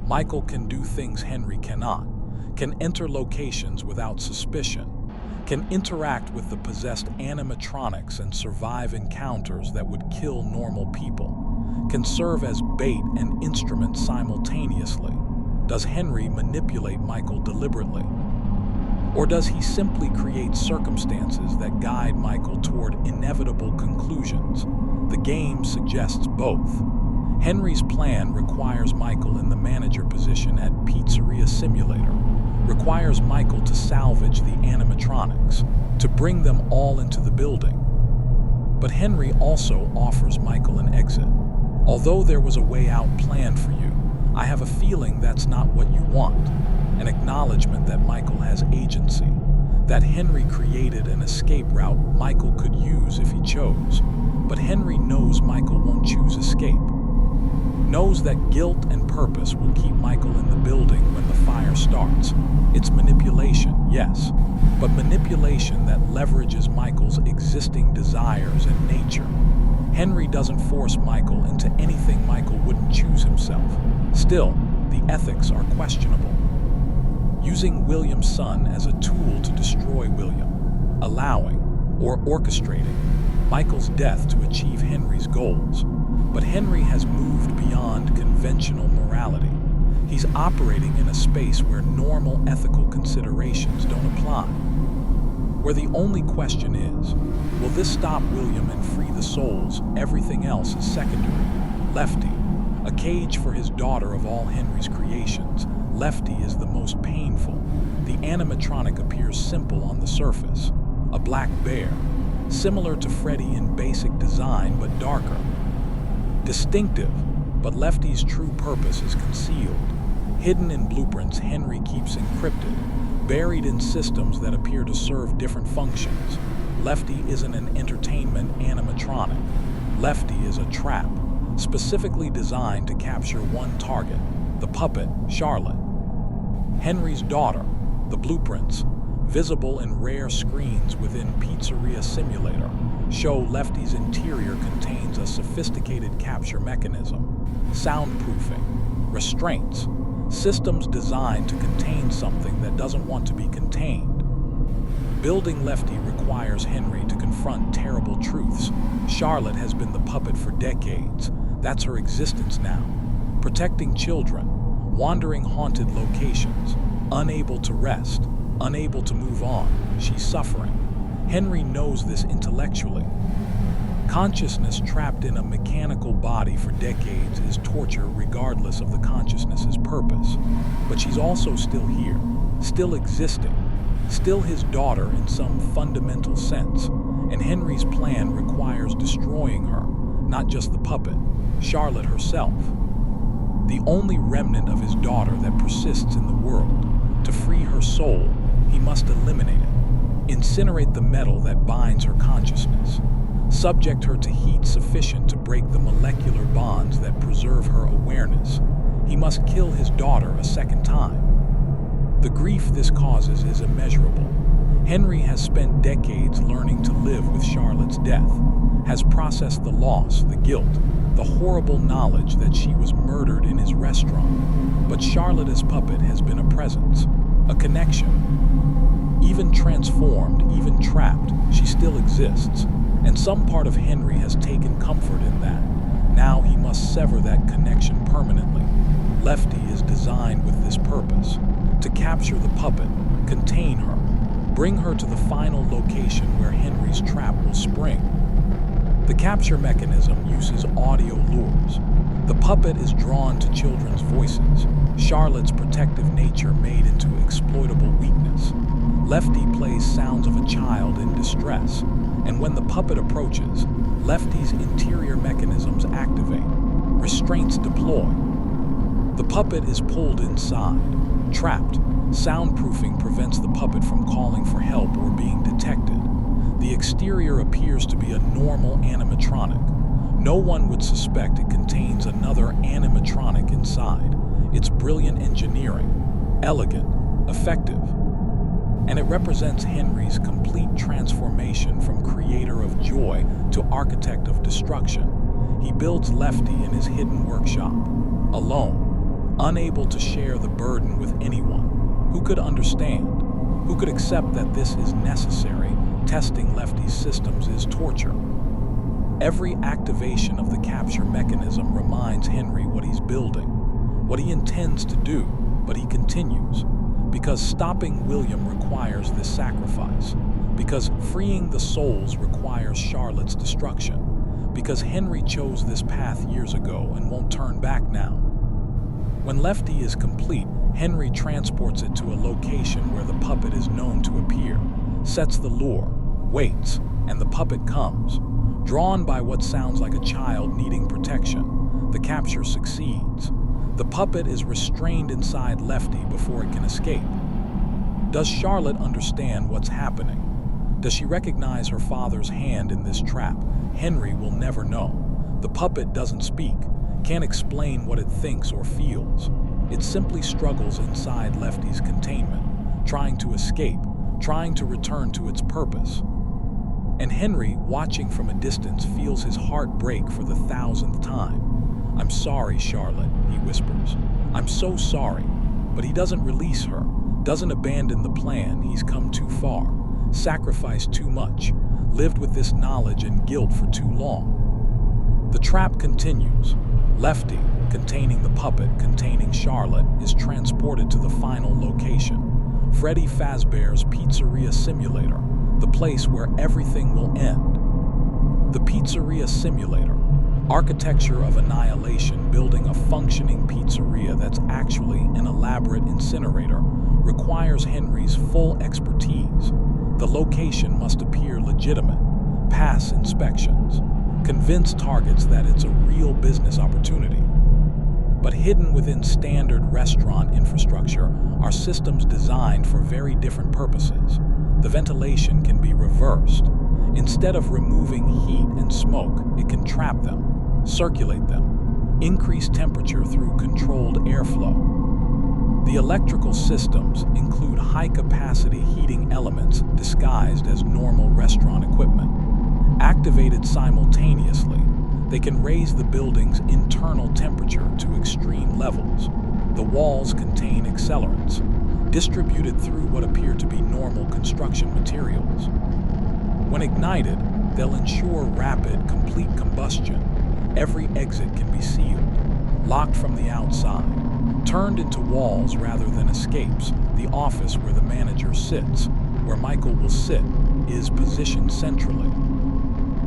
Michael can do things Henry cannot, can enter locations without suspicion, can interact with the possessed animatronics and survive encounters that would kill normal people, can serve as bait and instrument simultaneously. Does Henry manipulate Michael deliberately? Or does he simply create circumstances that guide Michael toward inevitable conclusions? The game suggests both. Henry's plan requires Michael in the manager position at Pizzeria Simulator, requires Michael to salvage the animatronics, to bring them all into the building. But Henry also offers Michael an exit. Although there was a way out planned for you, I have a feeling that's not what you want. An acknowledgement that Michael has agency, that Henry created an escape route Michael could use if he chose. But Henry knows Michael won't choose escape. Knows that guilt and purpose will keep Michael in the building when the fire starts. It's manipulation, yes, but manipulation that leverages Michael's existing desires and nature. Henry doesn't force Michael into anything Michael wouldn't choose himself. Still, the ethics are questionable. Using William's son as a tool to destroy William, allowing or orchestrating Michael's death to achieve Henry's goals. But Henry has moved beyond conventional morality. He's operating in a space where normal ethical considerations don't apply. Where the only question is, will this stop William and free the souls? Everything else is secondary. Lefty, a cage for his daughter of all Henry's creations. Lefty is the most painful. The animatronic appears simple on the surface. A black bear, similar to Freddy in basic design but darker. Distinctive, but Lefty's true purpose is concealed. Hidden in blueprints Henry keeps encrypted, buried in systems that appear to serve different functions. Lefty isn't an entertainment animatronic. Lefty is a trap, specifically designed to capture one target, the puppet, Charlotte. Henry's daughter, the blueprints, visible in rare screens within Pizzeria Simulator, show Lefty's interior contains a sophisticated capture mechanism, soundproofing, restraints, systems designed to contain something that doesn't want to be contained. Building Lefty requires Henry to confront terrible truths. Charlotte has been the puppet for decades. That's her existence now. Protecting children, wandering haunted locations, unable to rest, unable to move on. She's suffering. Henry knows this intellectually. Consciousness trapped in a mechanical body for decades is torture regardless of the consciousness's purpose. But she's also still here, still existing, still his daughter in some fundamental sense. And Henry's plan requires destroying her, not just the puppet, Charlotte herself. The only remnant of his daughter that persists in the world. To free her soul, he must eliminate it, incinerate the metal that binds her consciousness, subject her to heat sufficient to break the molecular bonds that preserve her awareness. He must kill his daughter a second time. The grief this causes is immeasurable. Henry has spent decades learning to live with Charlotte's death, has processed the loss, the guilt, the horrible knowledge that she was murdered in his restaurant. But Charlotte as puppet has been a presence, a connection. Even transformed, even trapped, she still exists. And some part of Henry has taken comfort in that. Now he must sever that connection permanently. Lefty is designed with this purpose, to capture the puppet, contain her, bring her to the final location where Henry's trap will spring. The capture mechanism uses audio lures. The puppet is drawn to children's voices, Charlotte's protective nature made into exploitable weakness. Lefty plays sounds of a child in distress, and when the puppet approaches, Lefty's interior mechanisms activate, restraints deploy. The puppet is pulled inside, trapped. Soundproofing prevents the puppet from calling for help or being detected. The exterior appears to be a normal animatronic. No one would suspect it contains another animatronic inside. It's brilliant engineering, elegant, effective. And it represents Henry's complete transformation from creator of joy to architect of destruction. He builds Lefty in his hidden workshop, alone, unable to share the burden with anyone. Who could understand? Who could accept that this is necessary? Testing Lefty's systems is torture. Every activation of the capture mechanism reminds Henry what he's building, what he intends to do, but he continues. Because stopping William requires this sacrifice. Because freeing the souls requires Charlotte's destruction. Because Henry chose this path years ago and won't turn back now. When Lefty is complete, Henry transports it to a location where the puppet is known to appear, sets the lure, waits, and the puppet comes. Drawn by what sounds like a child needing protection, the capture succeeds. The puppet is restrained inside Lefty before it can escape. Does Charlotte understand what's happening? Does she recognize her father's hand in this trap? Henry will never know. The puppet doesn't speak, can't explain what it thinks or feels. It simply struggles inside Lefty's containment, trying to escape, trying to return to its purpose. And Henry, watching from a distance, feels his heart break for the 1000th time. "I'm sorry, Charlotte," he whispers. "I'm so sorry." But he doesn't release her, doesn't abandon the plan. He's come too far, sacrificed too much, lived with this knowledge and guilt for too long. The trap continues. Lefty, containing the puppet, containing Charlotte, is transported to the final location. Freddy Fazbear's Pizzeria Simulator, the place where everything will end. The Pizzeria Simulator, architecture of annihilation, building a functioning pizzeria that's actually an elaborate incinerator, requires Henry's full expertise. The location must appear legitimate, pass inspections, convince targets that it's a real business opportunity. But hidden within standard restaurant infrastructure are systems designed for very different purposes. The ventilation can be reversed. Instead of removing heat and smoke, it can trap them, circulate them, increase temperature through controlled airflow. The electrical systems include high-capacity heating elements disguised as normal restaurant equipment. Activated simultaneously, they can raise the building's internal temperature to extreme levels. The walls contain accelerants, distributed through what appear to be normal construction materials. When ignited, they'll ensure rapid, complete combustion. Every exit can be sealed, locked from the outside, turned into walls rather than escapes. The office where the manager sits, where Michael will sit, is positioned centrally.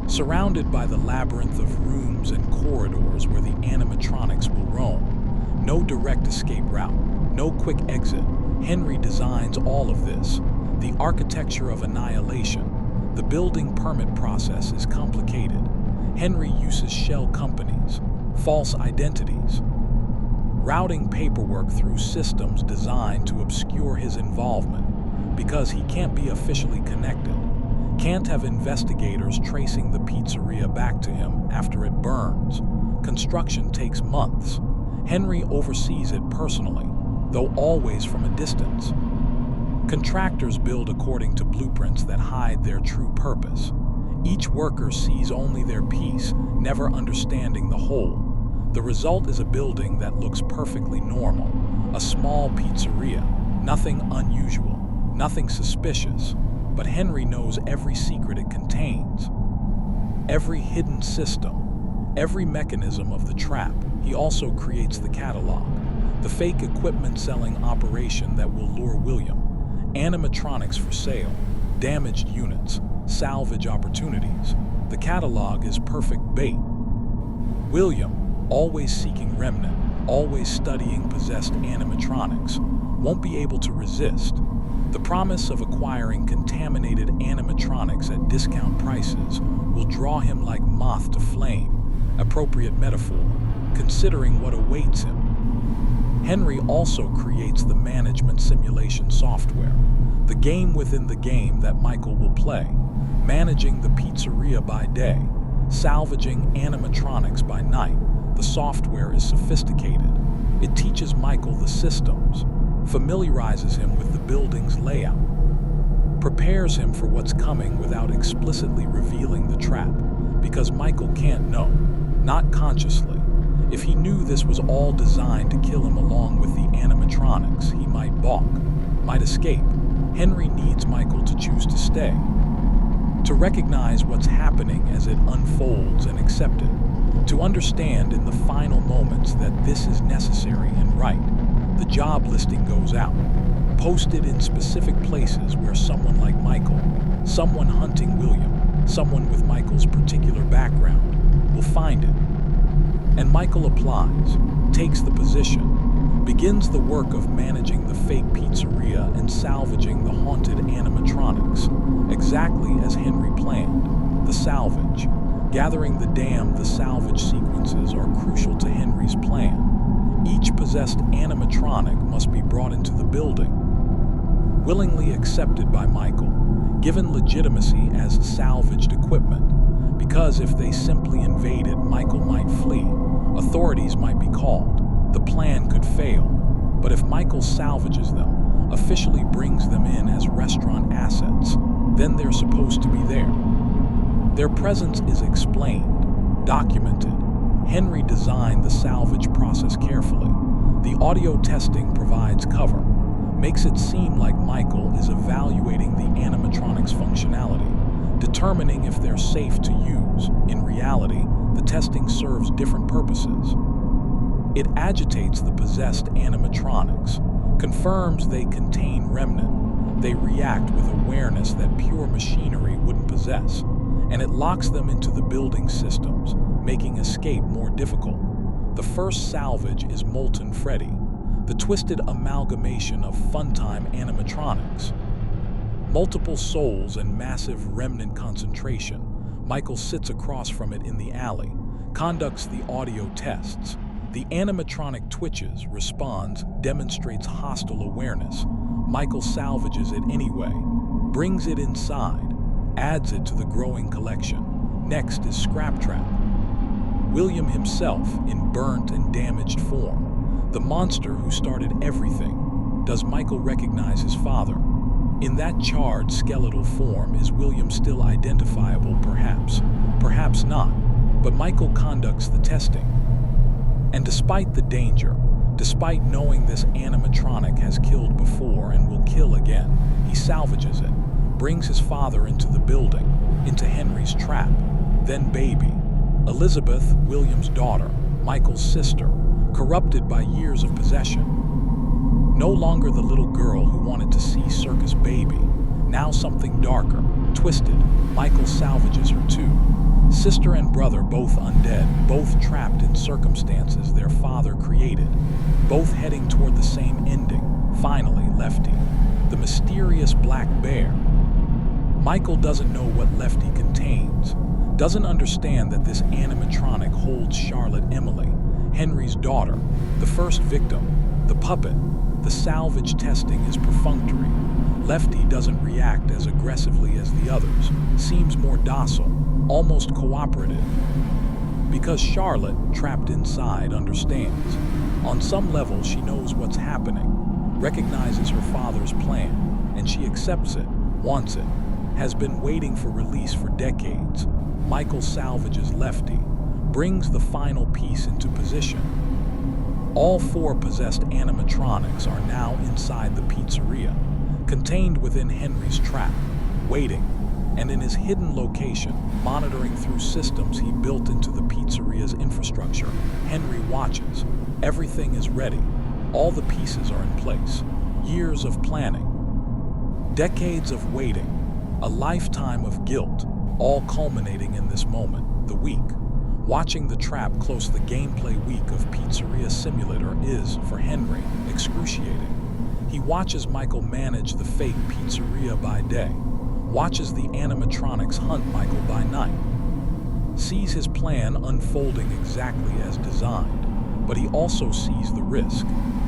Surrounded by the labyrinth of rooms and corridors where the animatronics will roam. No direct escape route, no quick exit. Henry designs all of this. The architecture of annihilation. The building permit process is complicated. Henry uses shell companies, false identities, routing paperwork through systems designed to obscure his involvement because he can't be officially connected. Can't have investigators tracing the pizzeria back to him after it burns. Construction takes months. Henry oversees it personally, though always from a distance. Contractors build according to blueprints that hide their true purpose. Each worker sees only their piece, never understanding the whole. The result is a building that looks perfectly normal. A small pizzeria, nothing unusual, nothing suspicious. But Henry knows every secret it contains, every hidden system, every mechanism of the trap. He also creates the catalog, the fake equipment selling operation that will lure William. Animatronics for sale, damaged units, salvage opportunities. The catalog is perfect bait. William, always seeking remnant, always studying possessed animatronics, won't be able to resist. The promise of acquiring contaminated animatronics at discount prices will draw him like moth to flame, appropriate metaphor, considering what awaits him. Henry also creates the management simulation software, the game within the game that Michael will play, managing the pizzeria by day, salvaging animatronics by night. The software is sophisticated. It teaches Michael the systems, familiarizes him with the building's layout, prepares him for what's coming without explicitly revealing the trap, because Michael can't know, not consciously. If he knew this was all designed to kill him along with the animatronics, he might balk, might escape. Henry needs Michael to choose to stay, to recognize what's happening as it unfolds and accept it, to understand in the final moments that this is necessary and right. The job listing goes out, posted in specific places where someone like Michael, someone hunting William, someone with Michael's particular background, will find it. And Michael applies, takes the position, begins the work of managing the fake pizzeria and salvaging the haunted animatronics, exactly as Henry planned. The salvage, gathering the damned, the salvage sequences are crucial to Henry's plan. Each possessed animatronic must be brought into the building, willingly accepted by Michael, given legitimacy as salvaged equipment, because if they simply invaded, Michael might flee, authorities might be called, the plan could fail. But if Michael salvages them, officially brings them in as restaurant assets, then they're supposed to be there. Their presence is explained, documented. Henry designed the salvage process carefully. The audio testing provides cover, makes it seem like Michael is evaluating the animatronics' functionality, determining if they're safe to use. In reality, the testing serves different purposes. It agitates the possessed animatronics, confirms they contain remnant, they react with awareness that pure machinery wouldn't possess, and it locks them into the building systems, making escape more difficult. The first salvage is Molten Freddy, the twisted amalgamation of funtime animatronics. Multiple souls and massive remnant concentration, Michael sits across from it in the alley, conducts the audio tests. The animatronic twitches, responds, demonstrates hostile awareness. Michael salvages it anyway, brings it inside, adds it to the growing collection. Next is Scrap Trap. William himself, in burnt and damaged form, the monster who started everything. Does Michael recognize his father? In that charred, skeletal form, is William still identifiable? Perhaps. Perhaps not. But Michael conducts the testing. And despite the danger, despite knowing this animatronic has killed before and will kill again, he salvages it, brings his father into the building, into Henry's trap, then baby. Elizabeth, William's daughter, Michael's sister, corrupted by years of possession. No longer the little girl who wanted to see circus baby, now something darker, twisted. Michael salvages her too. Sister and brother both undead, both trapped in circumstances their father created, both heading toward the same ending. Finally, Lefty, the mysterious black bear. Michael doesn't know what Lefty contains, doesn't understand that this animatronic holds Charlotte Emily, Henry's daughter, the first victim, the puppet. The salvage testing is perfunctory. Lefty doesn't react as aggressively as the others, seems more docile, almost cooperative. Because Charlotte, trapped inside, understands. On some level, she knows what's happening, recognizes her father's plan, and she accepts it, wants it, has been waiting for release for decades. Michael salvages Lefty, brings the final piece into position. All four possessed animatronics are now inside the pizzeria, contained within Henry's trap, waiting, and in his hidden location, monitoring through systems he built into the pizzeria's infrastructure. Henry watches. Everything is ready. All the pieces are in place. Years of planning. Decades of waiting. A lifetime of guilt, all culminating in this moment, the week. Watching the trap close the gameplay week of Pizzeria Simulator is, for Henry, excruciating. He watches Michael manage the fake pizzeria by day, watches the animatronics hunt Michael by night, sees his plan unfolding exactly as designed, but he also sees the risk.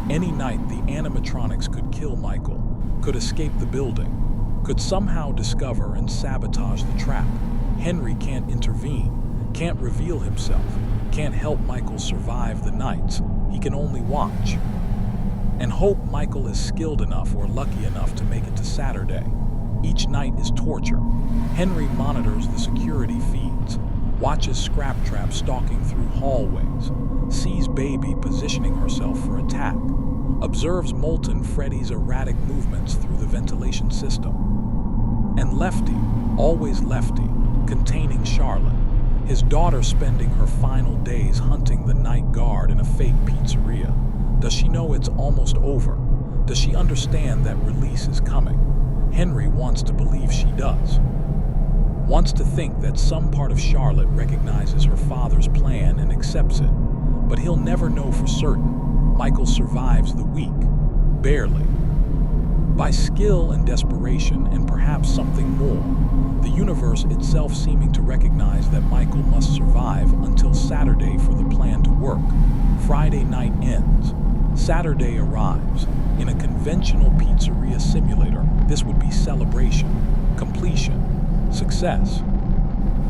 Any night the animatronics could kill Michael, could escape the building, could somehow discover and sabotage the trap. Henry can't intervene, can't reveal himself, can't help Michael survive the nights. He can only watch and hope Michael is skilled enough or lucky enough to make it to Saturday. Each night is torture. Henry monitors the security feeds, watches Scrap Trap stalking through hallways, sees Baby positioning herself for attack, observes Molten Freddy's erratic movements through the ventilation system. And Lefty, always Lefty, containing Charlotte, his daughter spending her final days hunting the night guard in a fake pizzeria. Does she know it's almost over? Does she understand that release is coming? Henry wants to believe she does. Wants to think that some part of Charlotte recognizes her father's plan and accepts it. But he'll never know for certain. Michael survives the week. Barely. By skill and desperation, and perhaps something more, the universe itself seeming to recognize that Michael must survive until Saturday for the plan to work. Friday night ends. Saturday arrives. In a conventional pizzeria simulator, this would be celebration, completion, success.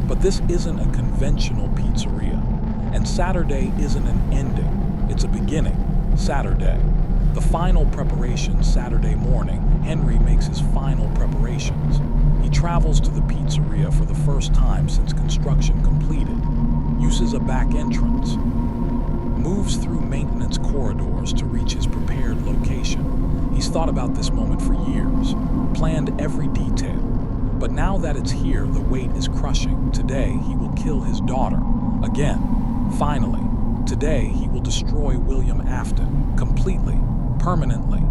But this isn't a conventional pizzeria, and Saturday isn't an ending, it's a beginning. Saturday. The final preparations. Saturday morning, Henry makes his final preparations. He travels to the pizzeria for the first time since construction completed, uses a back entrance, moves through maintenance corridors to reach his prepared location. He's thought about this moment for years, planned every detail. But now that it's here, the weight is crushing. Today, he will kill his daughter. Again. Finally. Today, he will destroy William Afton. Completely. Permanently.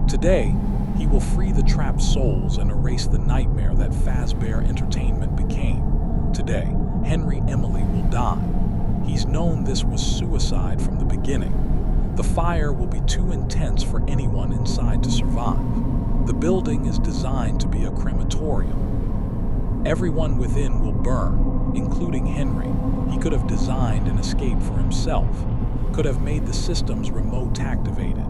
Today, he will free the trapped souls and erase the nightmare that Fazbear Entertainment became. Today, Henry Emily will die. He's known this was suicide from the beginning. The fire will be too intense for anyone inside to survive. The building is designed to be a crematorium. Everyone within will burn, including Henry. He could have designed an escape for himself, could have made the systems remote activated,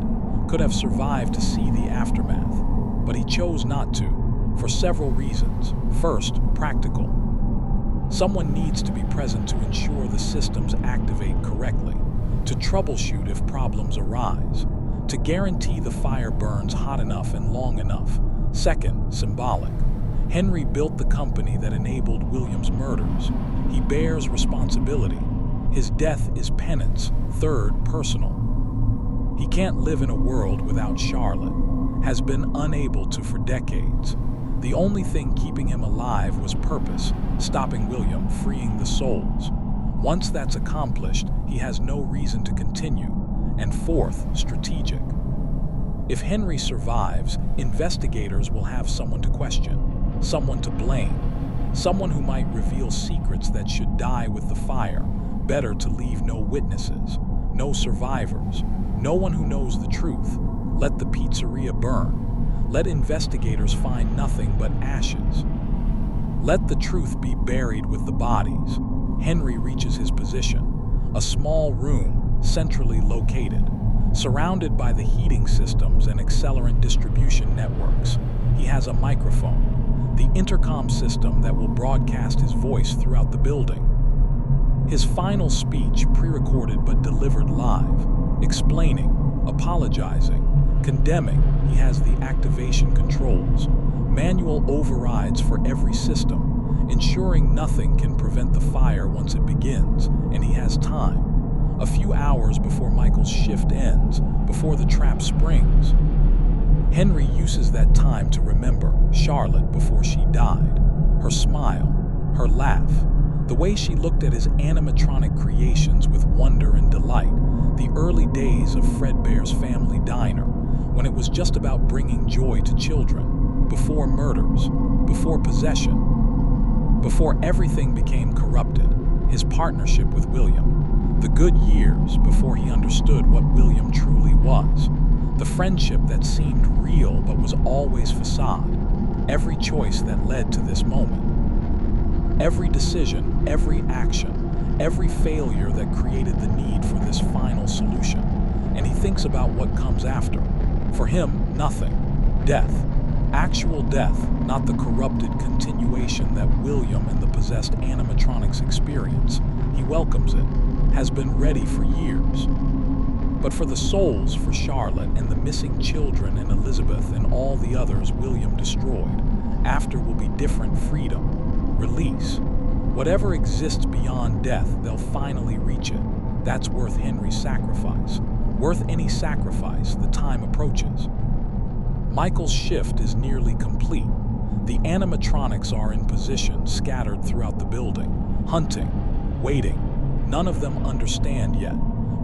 could have survived to see the aftermath. But he chose not to, for several reasons. First, practical. Someone needs to be present to ensure the systems activate correctly, to troubleshoot if problems arise, to guarantee the fire burns hot enough and long enough. Second, symbolic. Henry built the company that enabled William's murders. He bears responsibility. His death is penance. Third, personal. He can't live in a world without Charlotte, has been unable to for decades. The only thing keeping him alive was purpose, stopping William, freeing the souls. Once that's accomplished, he has no reason to continue. And fourth, strategic. If Henry survives, investigators will have someone to question, someone to blame, someone who might reveal secrets that should die with the fire. Better to leave no witnesses, no survivors, no one who knows the truth. Let the pizzeria burn. Let investigators find nothing but ashes. Let the truth be buried with the bodies. Henry reaches his position, a small room, centrally located, surrounded by the heating systems and accelerant distribution networks. He has a microphone, the intercom system that will broadcast his voice throughout the building. His final speech, pre-recorded but delivered live, explaining, apologizing, condemning. He has the activation controls, manual overrides for every system, ensuring nothing can prevent the fire once it begins, and he has time. A few hours before Michael's shift ends, before the trap springs. Henry uses that time to remember Charlotte before she died, her smile, her laugh, the way she looked at his animatronic creations with wonder and delight, the early days of Fredbear's family diner, when it was just about bringing joy to children, before murders, before possession, before everything became corrupted, his partnership with William, the good years before he understood what William truly was, the friendship that seemed real but was always facade, every choice that led to this moment, every decision, every action, every failure that created the need for this final solution. And he thinks about what comes after. For him, nothing. Death. Actual death, not the corrupted continuation that William and the possessed animatronics experience. He welcomes it, has been ready for years. But for the souls, for Charlotte and the missing children and Elizabeth and all the others William destroyed, after will be different freedom, release. Whatever exists beyond death, they'll finally reach it. That's worth Henry's sacrifice. Worth any sacrifice, the time approaches. Michael's shift is nearly complete. The animatronics are in position, scattered throughout the building, hunting, waiting. None of them understand yet,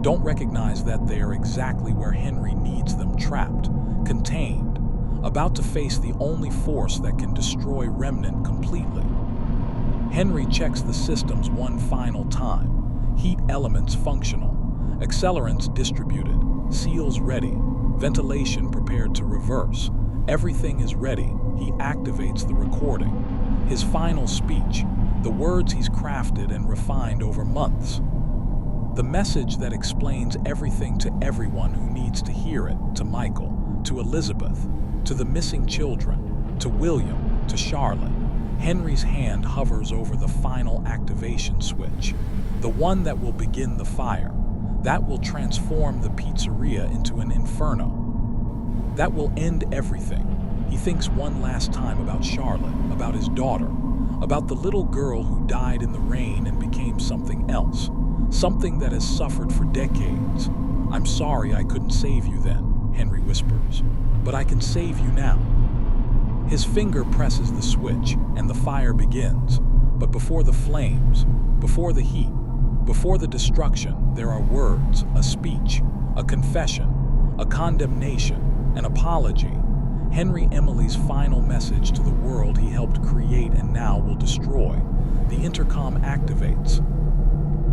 don't recognize that they are exactly where Henry needs them, trapped, contained, about to face the only force that can destroy Remnant completely. Henry checks the systems one final time. Heat elements functional, accelerants distributed, seals ready, ventilation prepared to reverse. Everything is ready. He activates the recording. His final speech, the words he's crafted and refined over months. The message that explains everything to everyone who needs to hear it, to Michael, to Elizabeth, to the missing children, to William, to Charlotte. Henry's hand hovers over the final activation switch, the one that will begin the fire, that will transform the pizzeria into an inferno, that will end everything. He thinks one last time about Charlotte, about his daughter, about the little girl who died in the rain and became something else, something that has suffered for decades. "I'm sorry I couldn't save you then," Henry whispers, "but I can save you now." His finger presses the switch, and the fire begins. But before the flames, before the heat, before the destruction, there are words, a speech, a confession, a condemnation, an apology. Henry Emily's final message to the world he helped create and now will destroy. The intercom activates.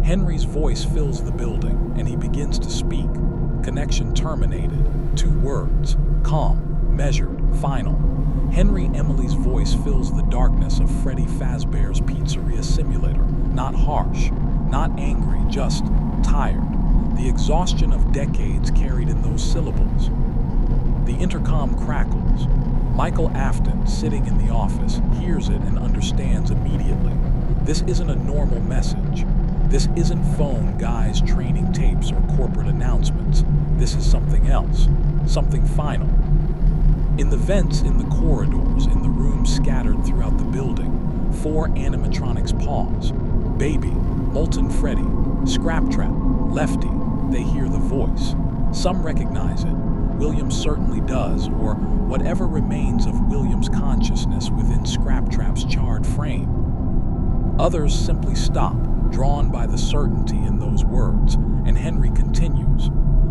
Henry's voice fills the building, and he begins to speak. Connection terminated. 2 words, calm, measured, final. Henry Emily's voice fills the darkness of Freddy Fazbear's Pizzeria simulator. Not harsh, not angry, just tired. The exhaustion of decades carried in those syllables. The intercom crackles. Michael Afton, sitting in the office, hears it and understands immediately. This isn't a normal message. This isn't phone guys training tapes or corporate announcements. This is something else, something final. In the vents, in the corridors, in the rooms scattered throughout the building, 4 animatronics pause. Baby, Molten Freddy, Scraptrap, Lefty, they hear the voice. Some recognize it. William certainly does, or whatever remains of William's consciousness within Scraptrap's charred frame. Others simply stop, drawn by the certainty in those words, and Henry continues.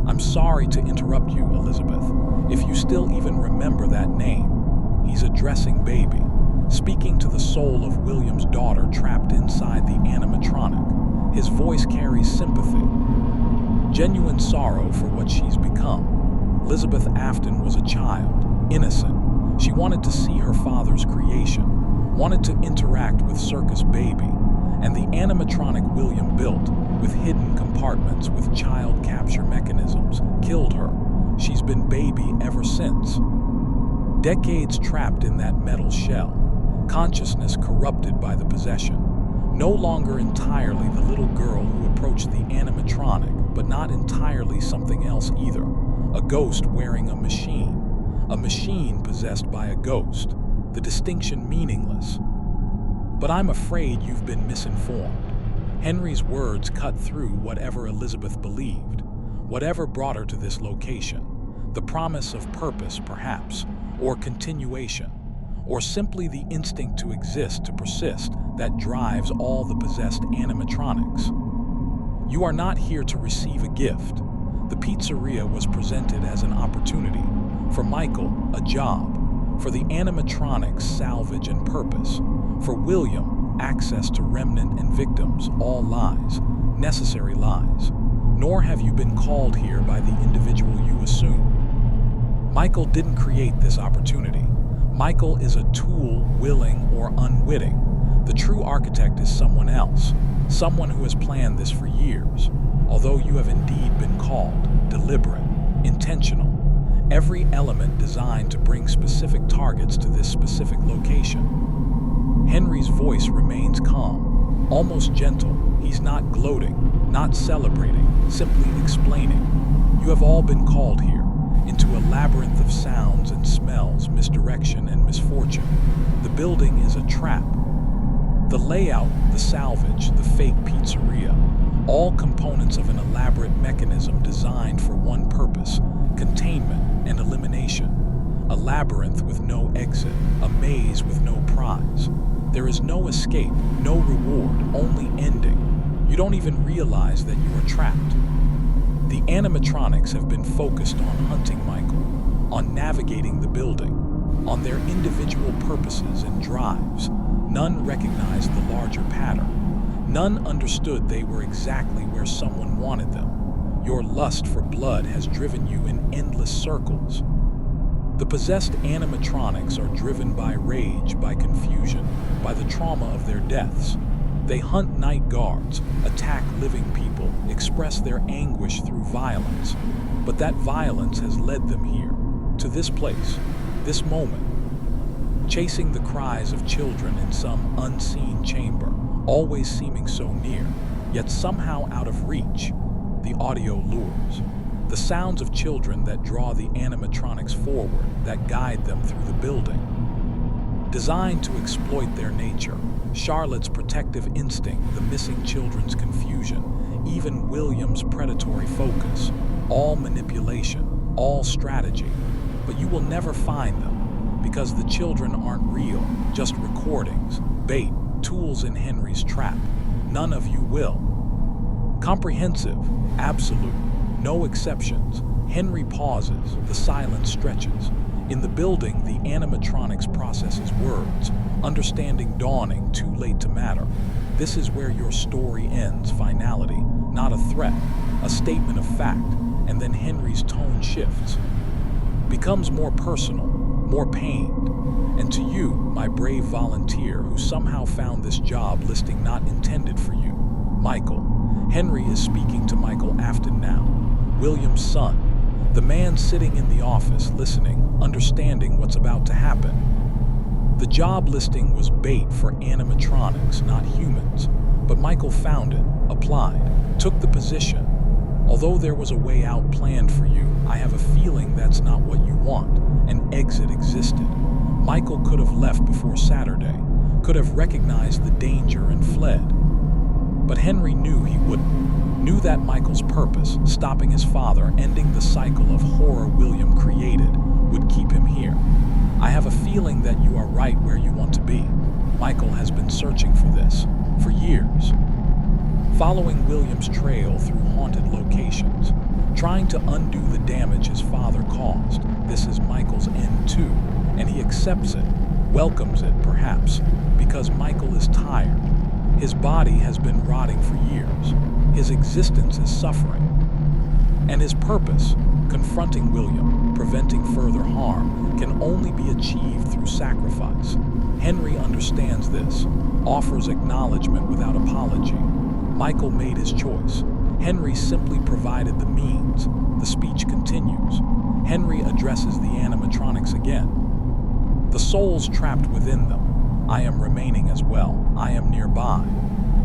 I'm sorry to interrupt you, Elizabeth, if you still even remember that name. He's addressing Baby, speaking to the soul of William's daughter trapped inside the animatronic. His voice carries sympathy, genuine sorrow for what she's become. Elizabeth Afton was a child, innocent. She wanted to see her father's creation, wanted to interact with Circus Baby, and the animatronic William built, with hidden compartments, with child capture mechanisms, killed her. She's been Baby ever since. Decades trapped in that metal shell, consciousness corrupted by the possession. No longer entirely the little girl who approached the animatronic, but not entirely something else either. A ghost wearing a machine possessed by a ghost. The distinction meaningless. But I'm afraid you've been misinformed. Henry's words cut through whatever Elizabeth believed, whatever brought her to this location. The promise of purpose, perhaps, or continuation, or simply the instinct to exist, to persist, that drives all the possessed animatronics. You are not here to receive a gift. The pizzeria was presented as an opportunity. For Michael, a job. For the animatronics, salvage and purpose. For William, access to remnant and victims, all lies, necessary lies. Nor have you been called here by the individual you assume. Michael didn't create this opportunity. Michael is a tool, willing or unwitting. The true architect is someone else, someone who has planned this for years. Although you have indeed been called, deliberate, intentional, every element designed to bring specific targets to this specific location. Henry's voice remains calm, almost gentle. He's not gloating, not celebrating, simply explaining. You have all been called here, into a labyrinth of sounds and smells, misdirection and misfortune. The building is a trap. The layout, the salvage, the fake pizzeria, all components of an elaborate mechanism designed for one purpose, containment and elimination. A labyrinth with no exit, a maze with no prize. There is no escape, no reward, only ending. You don't even realize that you are trapped. The animatronics have been focused on hunting Michael, on navigating the building, on their individual purposes and drives. None recognized the larger pattern. None understood they were exactly where someone wanted them. Your lust for blood has driven you in endless circles. The possessed animatronics are driven by rage, by confusion, by the trauma of their deaths. They hunt night guards, attack living people, express their anguish through violence. But that violence has led them here, to this place, this moment, chasing the cries of children in some unseen chamber, always seeming so near, yet somehow out of reach. The audio lures. The sounds of children that draw the animatronics forward, that guide them through the building. Designed to exploit their nature, Charlotte's protective instinct, the missing children's confusion, even William's predatory focus, all manipulation, all strategy. But you will never find them, because the children aren't real, just recordings, bait, tools in Henry's trap. None of you will. Comprehensive, absolute, no exceptions. Henry pauses, the silence stretches. In the building, the animatronics processes words, understanding dawning, too late to matter. This is where your story ends, finality, not a threat, a statement of fact, and then Henry's tone shifts. Becomes more personal, more pained. And to you, my brave volunteer who somehow found this job listing not intended for you, Michael. Henry is speaking to Michael Afton now, William's son, the man sitting in the office listening, understanding what's about to happen. The job listing was bait for animatronics, not humans, but Michael found it, applied, took the position. Although there was a way out planned for you, I have a feeling that's not what you want. An exit existed. Michael could have left before Saturday, could have recognized the danger and fled. But Henry knew he wouldn't. Knew that Michael's purpose, stopping his father, ending the cycle of horror William created, would keep him here. I have a feeling that you are right where you want to be. Michael has been searching for this, for years. Following William's trail through haunted locations, trying to undo the damage his father caused. This is Michael's end too, and he accepts it, welcomes it perhaps, because Michael is tired. His body has been rotting for years. His existence is suffering. And his purpose, confronting William, preventing further harm, can only be achieved through sacrifice. Henry understands this, offers acknowledgement without apology. Michael made his choice. Henry simply provided the means. The speech continues. Henry addresses the animatronics again. The souls trapped within them. I am remaining as well. I am nearby.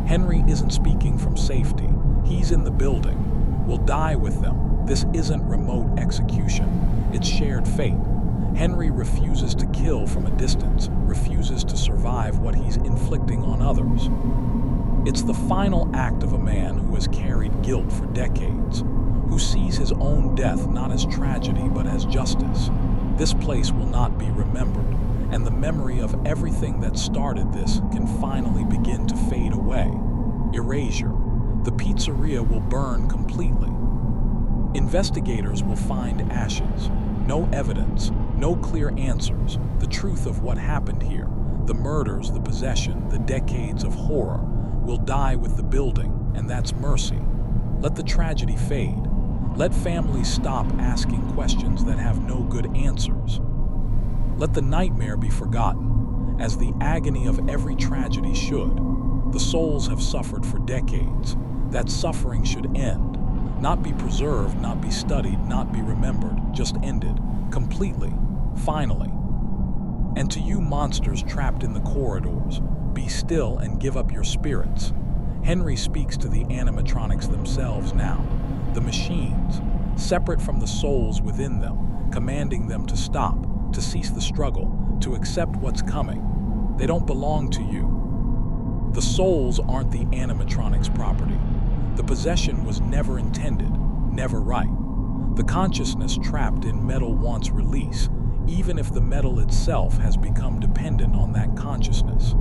Henry isn't speaking from safety. He's in the building. We'll die with them. This isn't remote execution. It's shared fate. Henry refuses to kill from a distance, refuses to survive what he's inflicting on others. It's the final act of a man who has carried guilt for decades, who sees his own death not as tragedy but as justice. This place will not be remembered, and the memory of everything that started this can finally begin to fade away. Erasure. The pizzeria will burn completely. Investigators will find ashes, no evidence, no clear answers, the truth of what happened here, the murders, the possession, the decades of horror, will die with the building, and that's mercy. Let the tragedy fade. Let families stop asking questions that have no good answers. Let the nightmare be forgotten, as the agony of every tragedy should. The souls have suffered for decades. That suffering should end. Not be preserved, not be studied, not be remembered, just ended. Completely. Finally. And to you monsters trapped in the corridors, be still and give up your spirits. Henry speaks to the animatronics themselves now, the machines, separate from the souls within them, commanding them to stop, to cease the struggle, to accept what's coming. They don't belong to you. The souls aren't the animatronics' property. The possession was never intended, never right. The consciousness trapped in metal wants release, even if the metal itself has become dependent on that consciousness.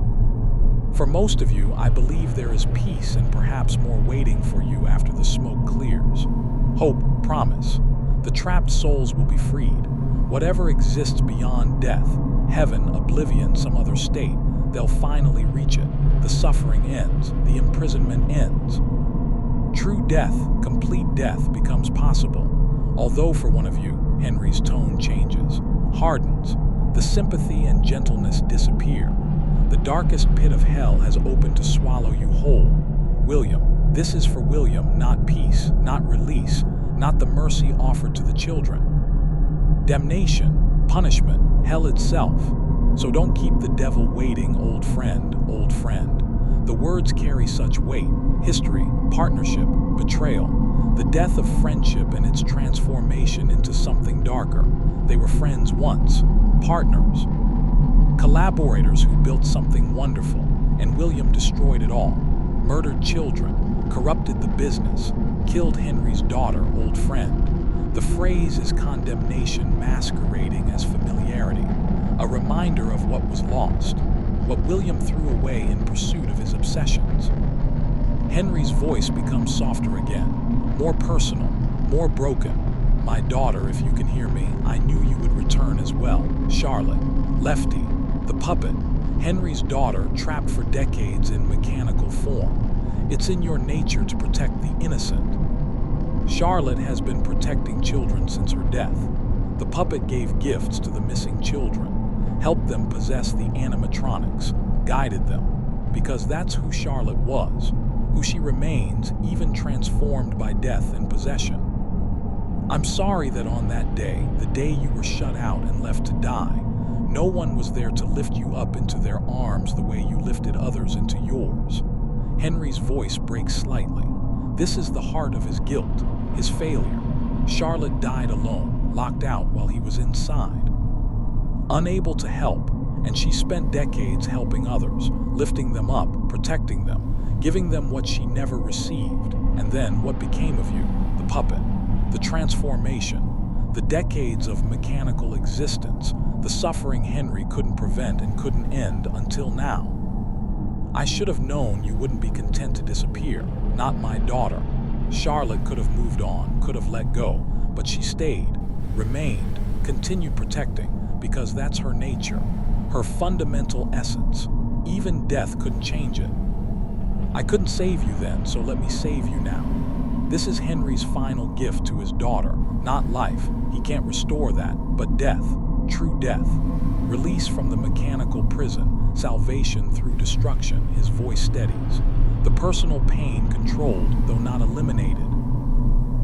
For most of you, I believe there is peace and perhaps more waiting for you after the smoke clears. Hope, promise. The trapped souls will be freed. Whatever exists beyond death, heaven, oblivion, some other state, they'll finally reach it. The suffering ends. The imprisonment ends. True death, complete death, becomes possible. Although for one of you, Henry's tone changes, hardens. The sympathy and gentleness disappear. The darkest pit of hell has opened to swallow you whole. William, this is for William, not peace, not release, not the mercy offered to the children. Damnation, punishment, hell itself. So don't keep the devil waiting, old friend, old friend. The words carry such weight, history, partnership, betrayal, the death of friendship and its transformation into something darker. They were friends once, partners, collaborators who built something wonderful, and William destroyed it all, murdered children, corrupted the business, killed Henry's daughter, old friend. The phrase is condemnation masquerading as familiarity, a reminder of what was lost, what William threw away in pursuit of his obsessions. Henry's voice becomes softer again, more personal, more broken. My daughter, if you can hear me, I knew you would return as well. Charlotte, Lefty, the puppet, Henry's daughter trapped for decades in mechanical form. It's in your nature to protect the innocent. Charlotte has been protecting children since her death. The puppet gave gifts to the missing children, helped them possess the animatronics, guided them, because that's who Charlotte was, who she remains, even transformed by death and possession. I'm sorry that on that day, the day you were shut out and left to die, no one was there to lift you up into their arms the way you lifted others into yours. Henry's voice breaks slightly. This is the heart of his guilt, his failure. Charlotte died alone, locked out while he was inside. Unable to help, and she spent decades helping others, lifting them up, protecting them, giving them what she never received. And then what became of you, the puppet? The transformation, the decades of mechanical existence, the suffering Henry couldn't prevent and couldn't end until now. I should have known you wouldn't be content to disappear, not my daughter. Charlotte could have moved on, could have let go, but she stayed, remained, continued protecting, because that's her nature, her fundamental essence. Even death couldn't change it. I couldn't save you then, so let me save you now. This is Henry's final gift to his daughter, not life. He can't restore that, but death, true death. Release from the mechanical prison, salvation through destruction, his voice steadies. The personal pain controlled, though not eliminated.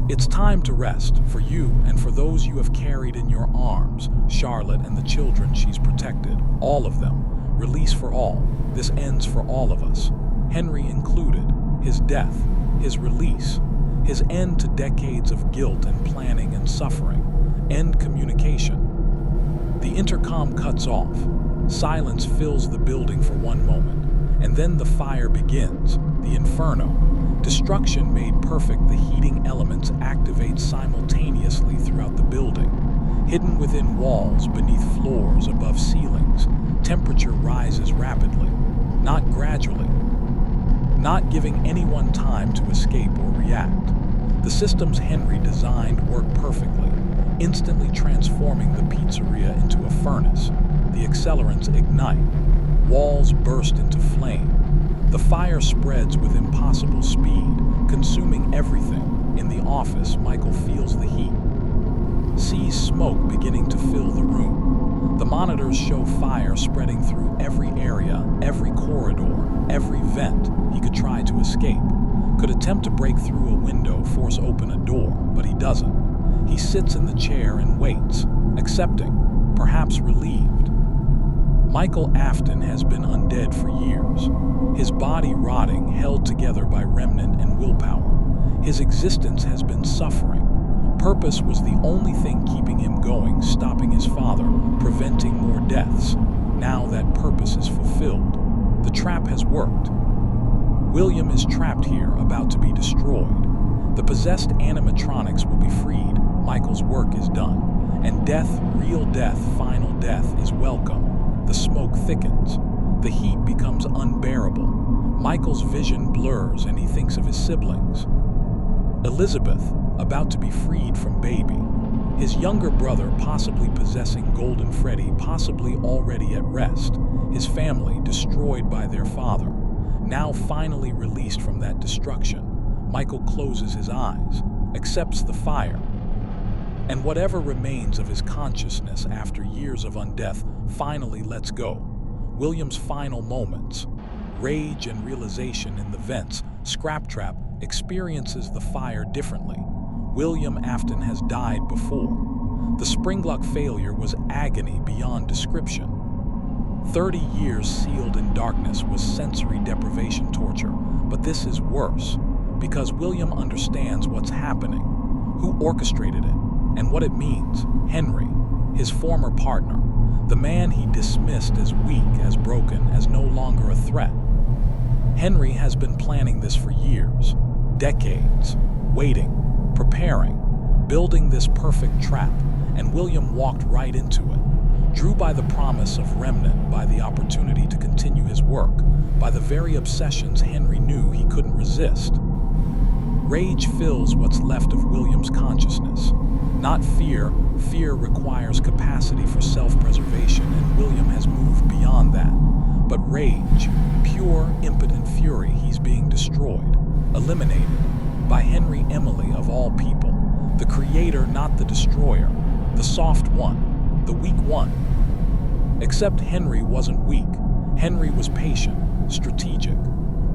It's time to rest, for you and for those you have carried in your arms, Charlotte and the children she's protected, all of them. Release for all. This ends for all of us. Henry included. His death, his release, his end to decades of guilt and planning and suffering. End communication. The intercom cuts off. Silence fills the building for one moment, and then the fire begins, the inferno. Destruction made perfect, the heating elements activate simultaneously throughout the building. Hidden within walls, beneath floors, above ceilings, temperature rises rapidly, not gradually, not giving anyone time to escape or react. The systems Henry designed work perfectly, instantly transforming the pizzeria into a furnace. The accelerants ignite. Walls burst into flame. The fire spreads with impossible speed, consuming everything. In the office, Michael feels the heat. Sees smoke beginning to fill the room. The monitors show fire spreading through every area, every corridor, every vent. He could try to escape, could attempt to break through a window, force open a door, but he doesn't. He sits in the chair and waits, accepting, perhaps relieved. Michael Afton has been undead for years, his body rotting, held together by remnant and willpower. His existence has been suffering. Purpose was the only thing keeping him going, stopping his father, preventing more deaths. Now that purpose is fulfilled. The trap has worked. William is trapped here, about to be destroyed. The possessed animatronics will be freed. Michael's work is done. And death, real death, final death, is welcome. The smoke thickens. The heat becomes unbearable. Michael's vision blurs and he thinks of his siblings. Elizabeth, about to be freed from baby. His younger brother possibly possessing Golden Freddy, possibly already at rest. His family destroyed by their father. Now finally released from that destruction, Michael closes his eyes, accepts the fire. And whatever remains of his consciousness after years of undeath finally lets go. William's final moments. Rage and realization in the vents. Scraptrap experiences the fire differently. William Afton has died before. The Springlock failure was agony beyond description. 30 years sealed in darkness was sensory deprivation torture, but this is worse, because William understands what's happening, who orchestrated it, and what it means. Henry, his former partner, the man he dismissed as weak, as broken, as no longer a threat. Henry has been planning this for years, decades, waiting, preparing, building this perfect trap, and William walked right into it. Drew by the promise of remnant, by the opportunity to continue his work, by the very obsessions Henry knew he couldn't resist. Rage fills what's left of William's consciousness. Not fear. Fear requires capacity for self-preservation, and William has moved beyond that. But rage, pure, impotent fury, he's being destroyed, eliminated, by Henry Emily of all people, the creator, not the destroyer. the soft one, the weak one. Except Henry wasn't weak. Henry was patient, strategic,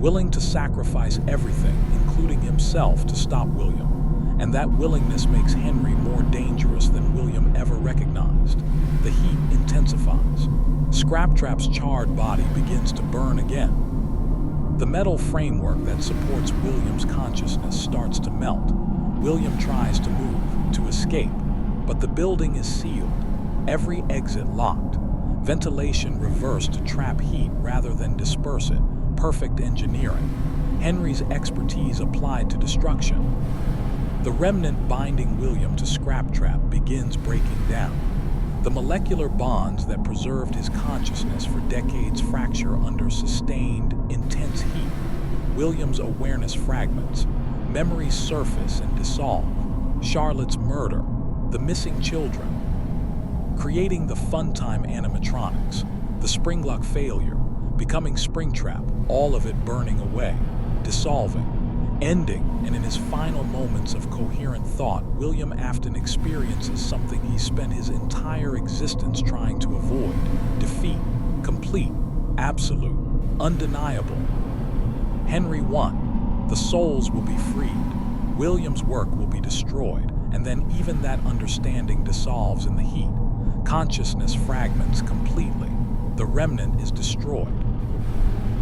willing to sacrifice everything, including himself, to stop William. And that willingness makes Henry more dangerous than William ever recognized. The heat intensifies. Scraptrap's charred body begins to burn again. The metal framework that supports William's consciousness starts to melt. William tries to move, to escape, but the building is sealed, every exit locked. Ventilation reversed to trap heat rather than disperse it. Perfect engineering. Henry's expertise applied to destruction. The remnant binding William to Scraptrap begins breaking down. The molecular bonds that preserved his consciousness for decades fracture under sustained, intense heat. William's awareness fragments. Memories surface and dissolve. Charlotte's murder. The missing children. Creating the Funtime animatronics. The Springlock failure. Becoming Springtrap. All of it burning away. Dissolving. Ending, and in his final moments of coherent thought, William Afton experiences something he spent his entire existence trying to avoid. Defeat. Complete. Absolute. Undeniable. Henry won. The souls will be freed. William's work will be destroyed, and then even that understanding dissolves in the heat. Consciousness fragments completely. The remnant is destroyed.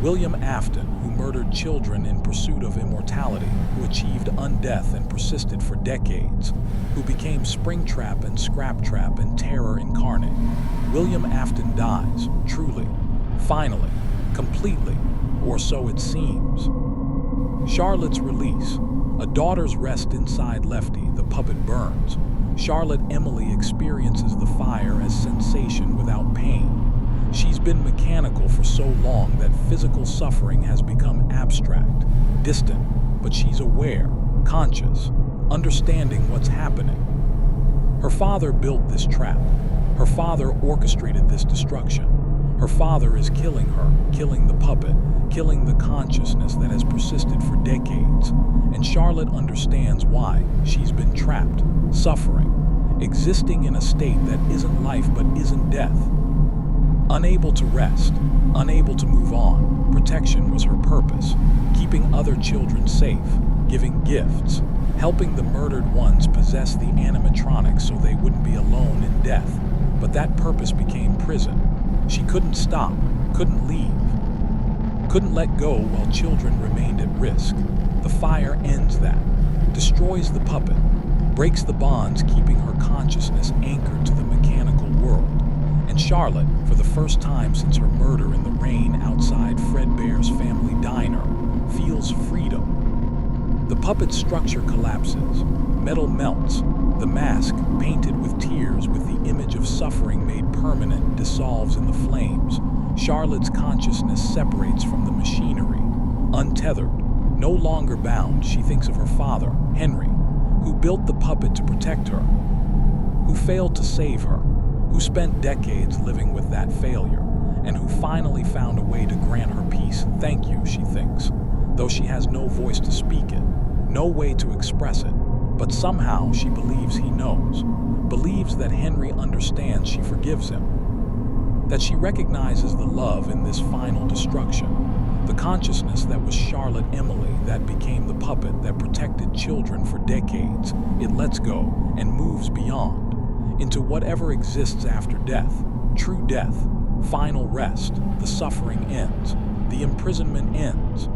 William Afton, who murdered children in pursuit of immortality, who achieved undeath and persisted for decades, who became Springtrap and Scraptrap and terror incarnate. William Afton dies, truly, finally, completely, or so it seems. Charlotte's release. A daughter's rest inside Lefty, the puppet burns. Charlotte Emily experiences the fire as sensation without pain. She's been mechanical for so long that physical suffering has become abstract, distant, but she's aware, conscious, understanding what's happening. Her father built this trap. Her father orchestrated this destruction. Her father is killing her, killing the puppet, killing the consciousness that has persisted for decades. And Charlotte understands why. She's been trapped, suffering, existing in a state that isn't life but isn't death. Unable to rest, unable to move on, protection was her purpose, keeping other children safe, giving gifts, helping the murdered ones possess the animatronics so they wouldn't be alone in death. But that purpose became prison. She couldn't stop, couldn't leave, couldn't let go while children remained at risk. The fire ends that, destroys the puppet, breaks the bonds keeping her consciousness anchored to the mechanical world. And Charlotte, for the first time since her murder in the rain outside Fredbear's family diner, feels freedom. The puppet's structure collapses. Metal melts. The mask, painted with tears with the image of suffering made permanent, dissolves in the flames. Charlotte's consciousness separates from the machinery. Untethered, no longer bound, she thinks of her father, Henry, who built the puppet to protect her, who failed to save her, who spent decades living with that failure, and who finally found a way to grant her peace. Thank you, she thinks, though she has no voice to speak it, no way to express it. But somehow she believes he knows, believes that Henry understands. She forgives him, that she recognizes the love in this final destruction, the consciousness that was Charlotte Emily that became the puppet that protected children for decades. It lets go and moves beyond, into whatever exists after death, true death, final rest. The suffering ends, the imprisonment ends.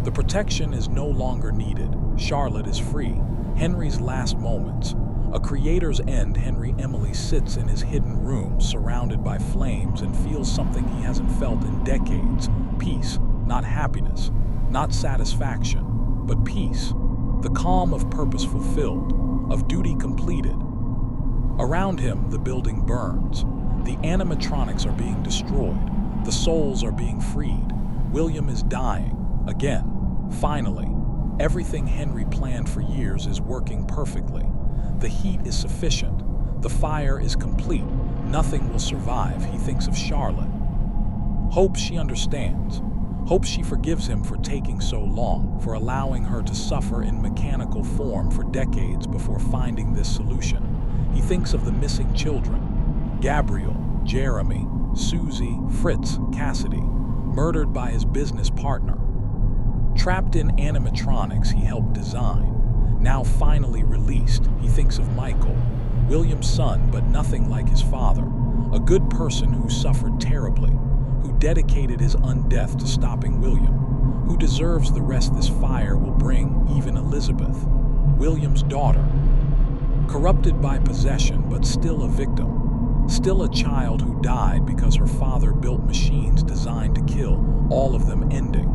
The protection is no longer needed. Charlotte is free. Henry's last moments. A creator's end. Henry Emily sits in his hidden room, surrounded by flames, and feels something he hasn't felt in decades. Peace, not happiness, not satisfaction, but peace. The calm of purpose fulfilled, of duty completed. Around him, the building burns. The animatronics are being destroyed. The souls are being freed. William is dying. Again. Finally. Everything Henry planned for years is working perfectly. The heat is sufficient. The fire is complete. Nothing will survive. He thinks of Charlotte. Hopes she understands. Hopes she forgives him for taking so long, for allowing her to suffer in mechanical form for decades before finding this solution. He thinks of the missing children: Gabriel, Jeremy, Susie, Fritz, Cassidy, murdered by his business partner. Trapped in animatronics he helped design, now finally released, he thinks of Michael, William's son but nothing like his father, a good person who suffered terribly, who dedicated his undeath to stopping William, who deserves the rest this fire will bring, even Elizabeth, William's daughter. Corrupted by possession but still a victim, still a child who died because her father built machines designed to kill, all of them ending,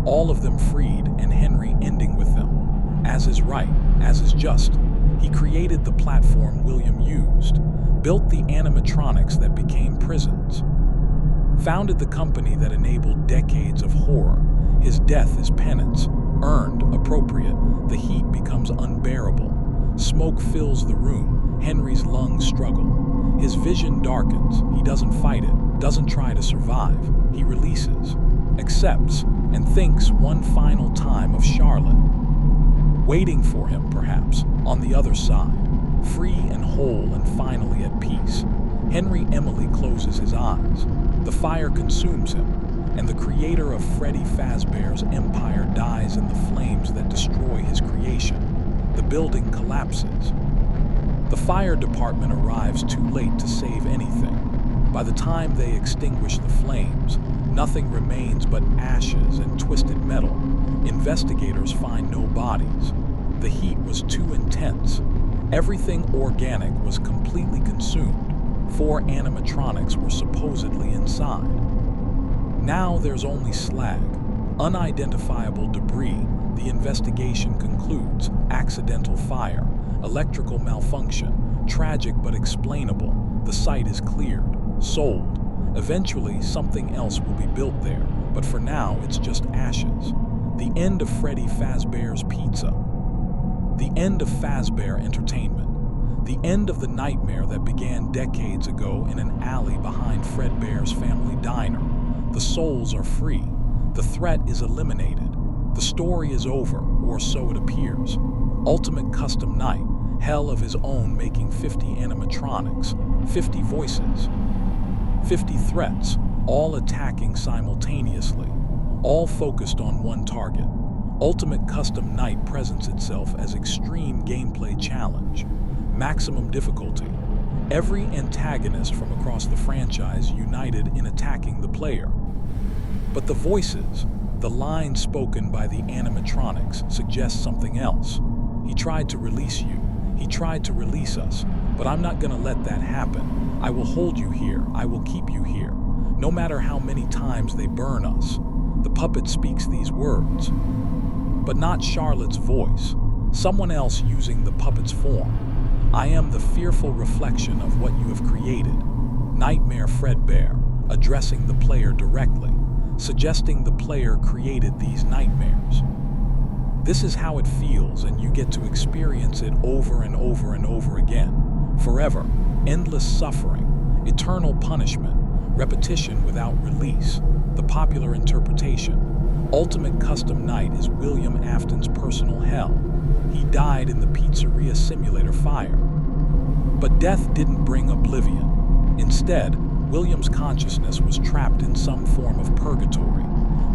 all of them freed, and Henry ending with them. As is right, as is just, he created the platform William used, built the animatronics that became prisons, founded the company that enabled decades of horror. His death is penance, earned, appropriate. The heat becomes unbearable. Smoke fills the room. Henry's lungs struggle. His vision darkens. He doesn't fight it, doesn't try to survive. He releases, accepts, and thinks one final time of Charlotte, waiting for him perhaps, on the other side, free and whole and finally at peace. Henry Emily closes his eyes. The fire consumes him, and the creator of Freddy Fazbear's empire dies in the flames that destroy his creation. The building collapses. The fire department arrives too late to save anything. By the time they extinguish the flames, nothing remains but ashes and twisted metal. Investigators find no bodies. The heat was too intense. Everything organic was completely consumed. 4 animatronics were supposedly inside. Now there's only slag, unidentifiable debris. The investigation concludes: accidental fire, electrical malfunction, tragic but explainable. The site is cleared, sold. Eventually something else will be built there, but for now it's just ashes. The end of Freddy Fazbear's Pizza. The end of Fazbear Entertainment. The end of the nightmare that began decades ago in an alley behind Fredbear's family diner. The souls are free. The threat is eliminated. The story is over, or so it appears. Ultimate Custom Night, hell of his own, making 50 animatronics, 50 voices, 50 threats, all attacking simultaneously, all focused on one target. Ultimate Custom Night presents itself as extreme gameplay challenge, maximum difficulty. Every antagonist from across the franchise united in attacking the player. But the voices, the lines spoken by the animatronics, suggest something else. He tried to release you. He tried to release us. But I'm not gonna let that happen. I will hold you here. I will keep you here. No matter how many times they burn us. The puppet speaks these words. But not Charlotte's voice. Someone else using the puppet's form. I am the fearful reflection of what you have created. Nightmare Fredbear, addressing the player directly, suggesting the player created these nightmares. This is how it feels, and you get to experience it over and over and over again. Forever, endless suffering, eternal punishment, repetition without release. The popular interpretation: Ultimate Custom Night is William Afton's personal hell. He died in the Pizzeria simulator fire. But death didn't bring oblivion. Instead, William's consciousness was trapped in some form of purgatory,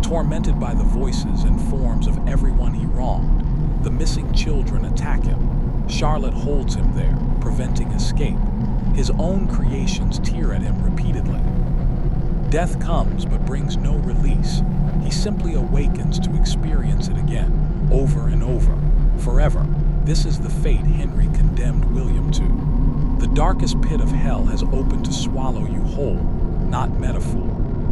tormented by the voices and forms of everyone he wronged. The missing children attack him. Charlotte holds him there, preventing escape. His own creations tear at him repeatedly. Death comes but brings no release. He simply awakens to experience it again, over and over, forever. This is the fate Henry condemned William to. The darkest pit of hell has opened to swallow you whole, not metaphor,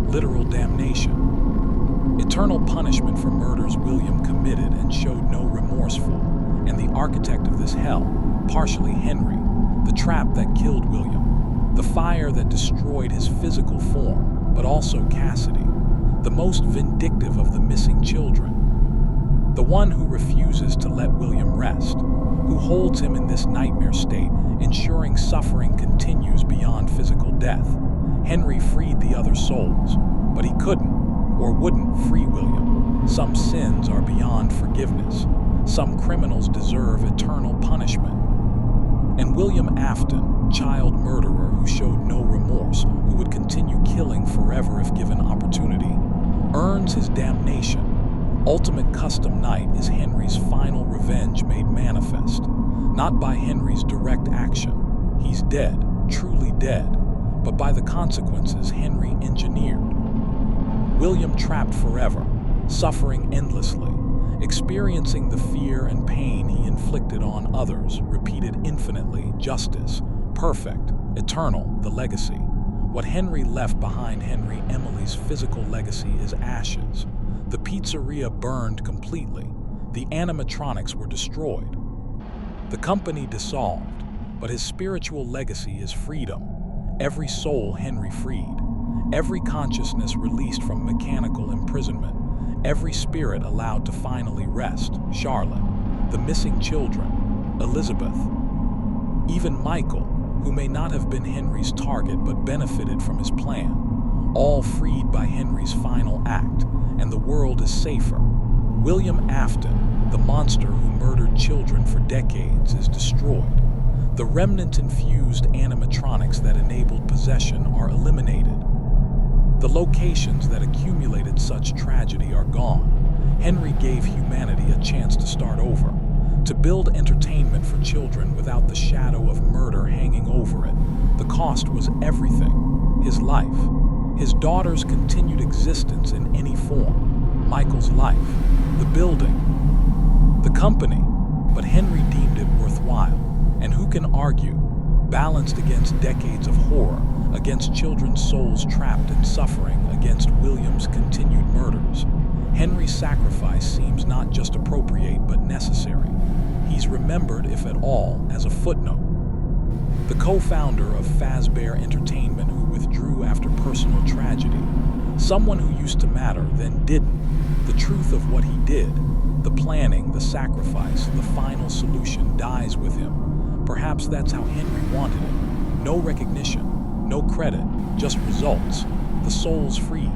literal damnation. Eternal punishment for murders William committed and showed no remorse for, and the architect of this hell, partially Henry, the trap that killed William, the fire that destroyed his physical form, but also Cassidy, the most vindictive of the missing children, the one who refuses to let William rest, who holds him in this nightmare state, ensuring suffering continues beyond physical death. Henry freed the other souls, but he couldn't, or wouldn't, free William. Some sins are beyond forgiveness. Some criminals deserve eternal punishment. And William Afton, child murderer who showed no remorse, who would continue killing forever if given opportunity, earns his damnation. Ultimate Custom Night is Henry's final revenge made manifest, not by Henry's direct action. He's dead, truly dead, but by the consequences Henry engineered. William trapped forever, suffering endlessly, experiencing the fear and pain he inflicted on others, repeated infinitely, justice, perfect, eternal, the legacy. What Henry left behind Henry Emily's physical legacy is ashes. The pizzeria burned completely. The animatronics were destroyed. The company dissolved, but his spiritual legacy is freedom. Every soul Henry freed, every consciousness released from mechanical imprisonment, every spirit allowed to finally rest. Charlotte, the missing children, Elizabeth, even Michael, who may not have been Henry's target but benefited from his plan, all freed by Henry's final act, and the world is safer. William Afton, the monster who murdered children for decades, is destroyed. The remnant-infused animatronics that enabled possession are eliminated. The locations that accumulated such tragedy are gone. Henry gave humanity a chance to start over, to build entertainment for children without the shadow of murder hanging over it. The cost was everything: his life, his daughter's continued existence in any form, Michael's life, the building, the company, but Henry deemed it worthwhile. And who can argue, balanced against decades of horror, against children's souls trapped in suffering, against William's continued murders? Henry's sacrifice seems not just appropriate but necessary. He's remembered, if at all, as a footnote. The co-founder of Fazbear Entertainment who withdrew after personal tragedy. Someone who used to matter, then didn't. The truth of what he did, the planning, the sacrifice, the final solution dies with him. Perhaps that's how Henry wanted it. No recognition, no credit, just results. The souls freed.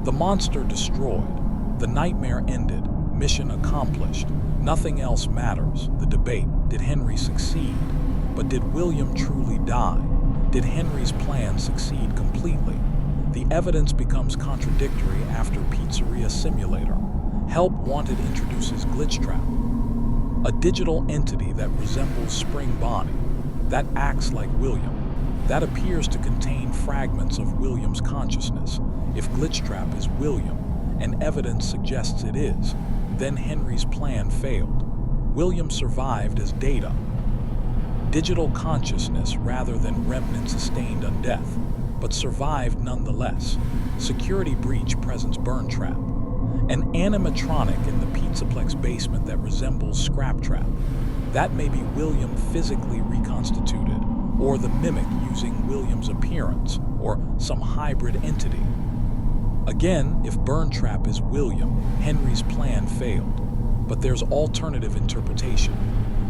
The monster destroyed. The nightmare ended. Mission accomplished. Nothing else matters. The debate: did Henry succeed? But did William truly die? Did Henry's plan succeed completely? The evidence becomes contradictory after Pizzeria Simulator. Help Wanted introduces Glitch Trap, a digital entity that resembles Spring Bonnie, that acts like William, that appears to contain fragments of William's consciousness. If Glitch Trap is William, and evidence suggests it is, then Henry's plan failed. William survived as data, digital consciousness rather than remnant sustained on death, but survived nonetheless. Security breach presents burn trap, an animatronic in the Pizzaplex basement that resembles Scrap Trap. That may be William physically reconstituted, or the mimic using William's appearance, or some hybrid entity. Again, if Burn Trap is William, Henry's plan failed. But there's alternative interpretation.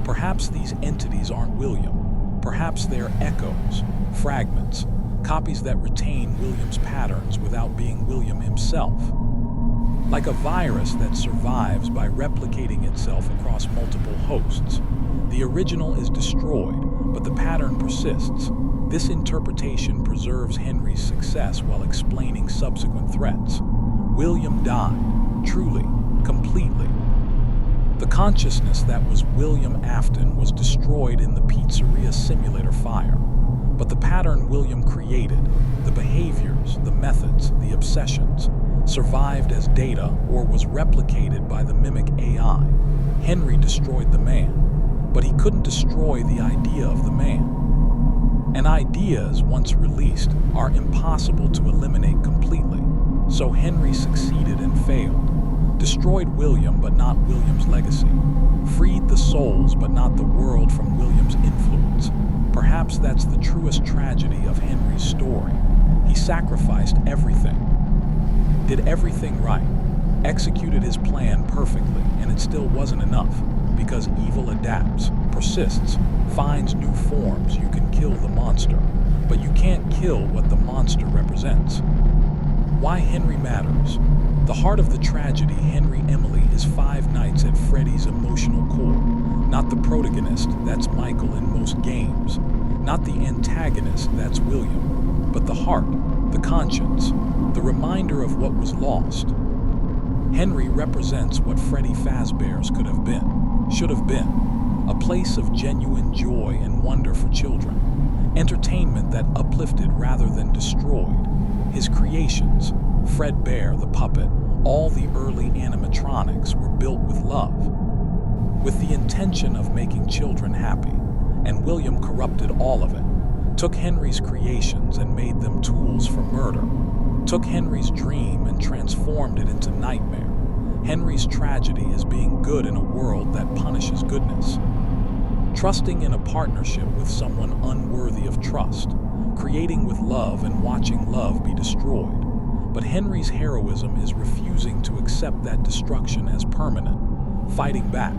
Perhaps these entities aren't William. Perhaps they're echoes, fragments, copies that retain William's patterns without being William himself. Like a virus that survives by replicating itself across multiple hosts. The original is destroyed, but the pattern persists. This interpretation preserves Henry's success while explaining subsequent threats. William died, truly, completely. The consciousness that was William Afton was destroyed in the Pizzeria Simulator fire. But the pattern William created, the behaviors, the methods, the obsessions, survived as data or was replicated by the mimic AI. Henry destroyed the man, but he couldn't destroy the idea of the man. And ideas, once released, are impossible to eliminate completely. So Henry succeeded and failed. Destroyed William, but not William's legacy. Freed the souls, but not the world from William's influence. Perhaps that's the truest tragedy of Henry's story. He sacrificed everything. Did everything right. Executed his plan perfectly, and it still wasn't enough. Because evil adapts, persists, finds new forms. You can kill the monster, but you can't kill what the monster represents. Why Henry matters. The heart of the tragedy, Henry Emily, is Five Nights at Freddy's emotional core. Not the protagonist, that's Michael in most games. Not the antagonist, that's William. But the heart, the conscience, the reminder of what was lost. Henry represents what Freddy Fazbear's could have been, should have been. A place of genuine joy and wonder for children. Entertainment that uplifted rather than destroyed. His creations, Fredbear the puppet, all the early animatronics were built with love, with the intention of making children happy, and William corrupted all of it. Took Henry's creations and made them tools for murder. Took Henry's dream and transformed it into nightmare. Henry's tragedy is being good in a world that punishes goodness. Trusting in a partnership with someone unworthy of trust. Creating with love and watching love be destroyed. But Henry's heroism is refusing to accept that destruction as permanent. Fighting back,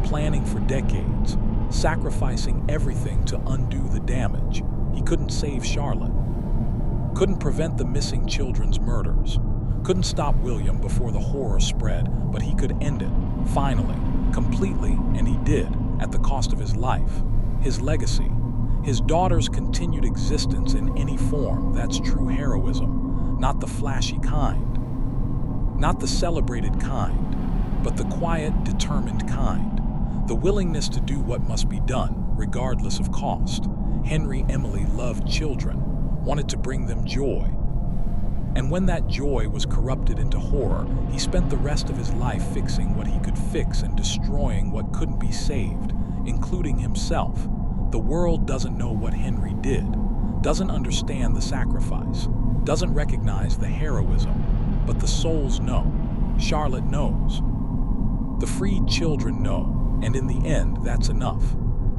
planning for decades, sacrificing everything to undo the damage. He couldn't save Charlotte. Couldn't prevent the missing children's murders. Couldn't stop William before the horror spread, but he could end it, finally, completely, and he did, at the cost of his life, his legacy, his daughter's continued existence in any form. That's true heroism, not the flashy kind, not the celebrated kind, but the quiet, determined kind, the willingness to do what must be done, regardless of cost. Henry Emily loved children, wanted to bring them joy. And when that joy was corrupted into horror, he spent the rest of his life fixing what he could fix and destroying what couldn't be saved, including himself. The world doesn't know what Henry did, doesn't understand the sacrifice, doesn't recognize the heroism, but the souls know. Charlotte knows. The freed children know, and in the end, that's enough.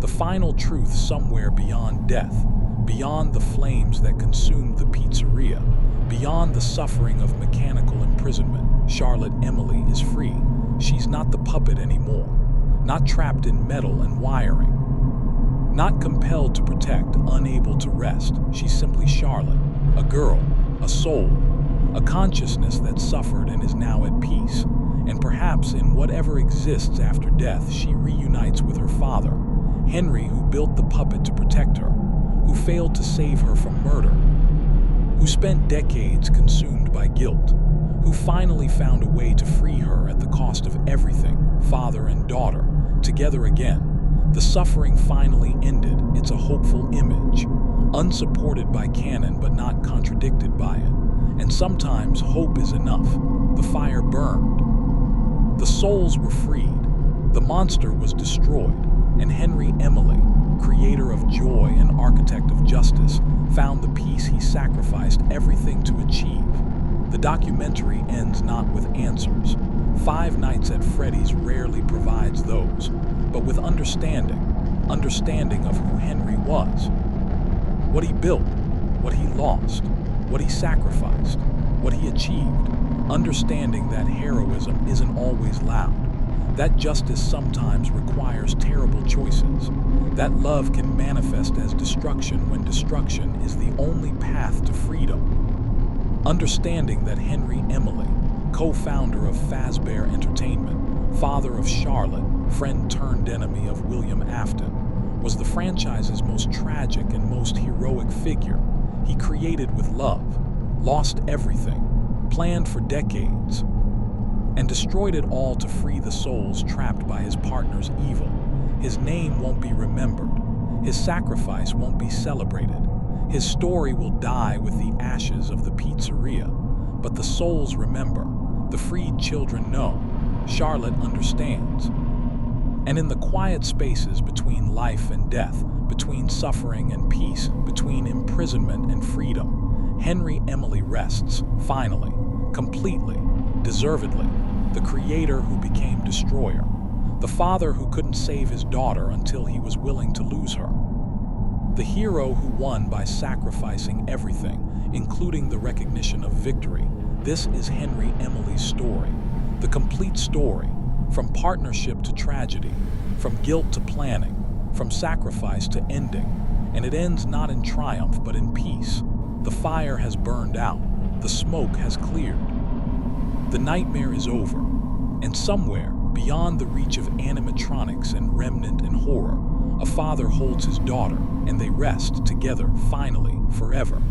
The final truth somewhere beyond death, beyond the flames that consumed the pizzeria, beyond the suffering of mechanical imprisonment. Charlotte Emily is free. She's not the puppet anymore, not trapped in metal and wiring, not compelled to protect, unable to rest. She's simply Charlotte, a girl, a soul, a consciousness that suffered and is now at peace. And perhaps in whatever exists after death, she reunites with her father, Henry, who built the puppet to protect her, who failed to save her from murder, who spent decades consumed by guilt, who finally found a way to free her at the cost of everything, father and daughter, together again. The suffering finally ended. It's a hopeful image, unsupported by canon but not contradicted by it. And sometimes hope is enough. The fire burned. The souls were freed. The monster was destroyed. And Henry Emily, creator of joy and architect of justice, found the peace he sacrificed everything to achieve. The documentary ends not with answers. Five Nights at Freddy's rarely provides those, but with understanding of who Henry was, what he built, what he lost, what he sacrificed, what he achieved, understanding that heroism isn't always loud, that justice sometimes requires terrible choices, that love can manifest as destruction when destruction is the only path to freedom. Understanding that Henry Emily, co-founder of Fazbear Entertainment, father of Charlotte, friend turned enemy of William Afton, was the franchise's most tragic and most heroic figure. He created with love, lost everything, planned for decades, and destroyed it all to free the souls trapped by his partner's evil. His name won't be remembered. His sacrifice won't be celebrated. His story will die with the ashes of the pizzeria. But the souls remember. The freed children know. Charlotte understands. And in the quiet spaces between life and death, between suffering and peace, between imprisonment and freedom, Henry Emily rests, finally, completely, deservedly, the creator who became destroyer, the father who couldn't save his daughter until he was willing to lose her, the hero who won by sacrificing everything, including the recognition of victory. This is Henry Emily's story, the complete story, from partnership to tragedy, from guilt to planning, from sacrifice to ending, and it ends not in triumph but in peace. The fire has burned out, the smoke has cleared. The nightmare is over, and somewhere, beyond the reach of animatronics and remnant and horror, a father holds his daughter, and they rest together, finally, forever.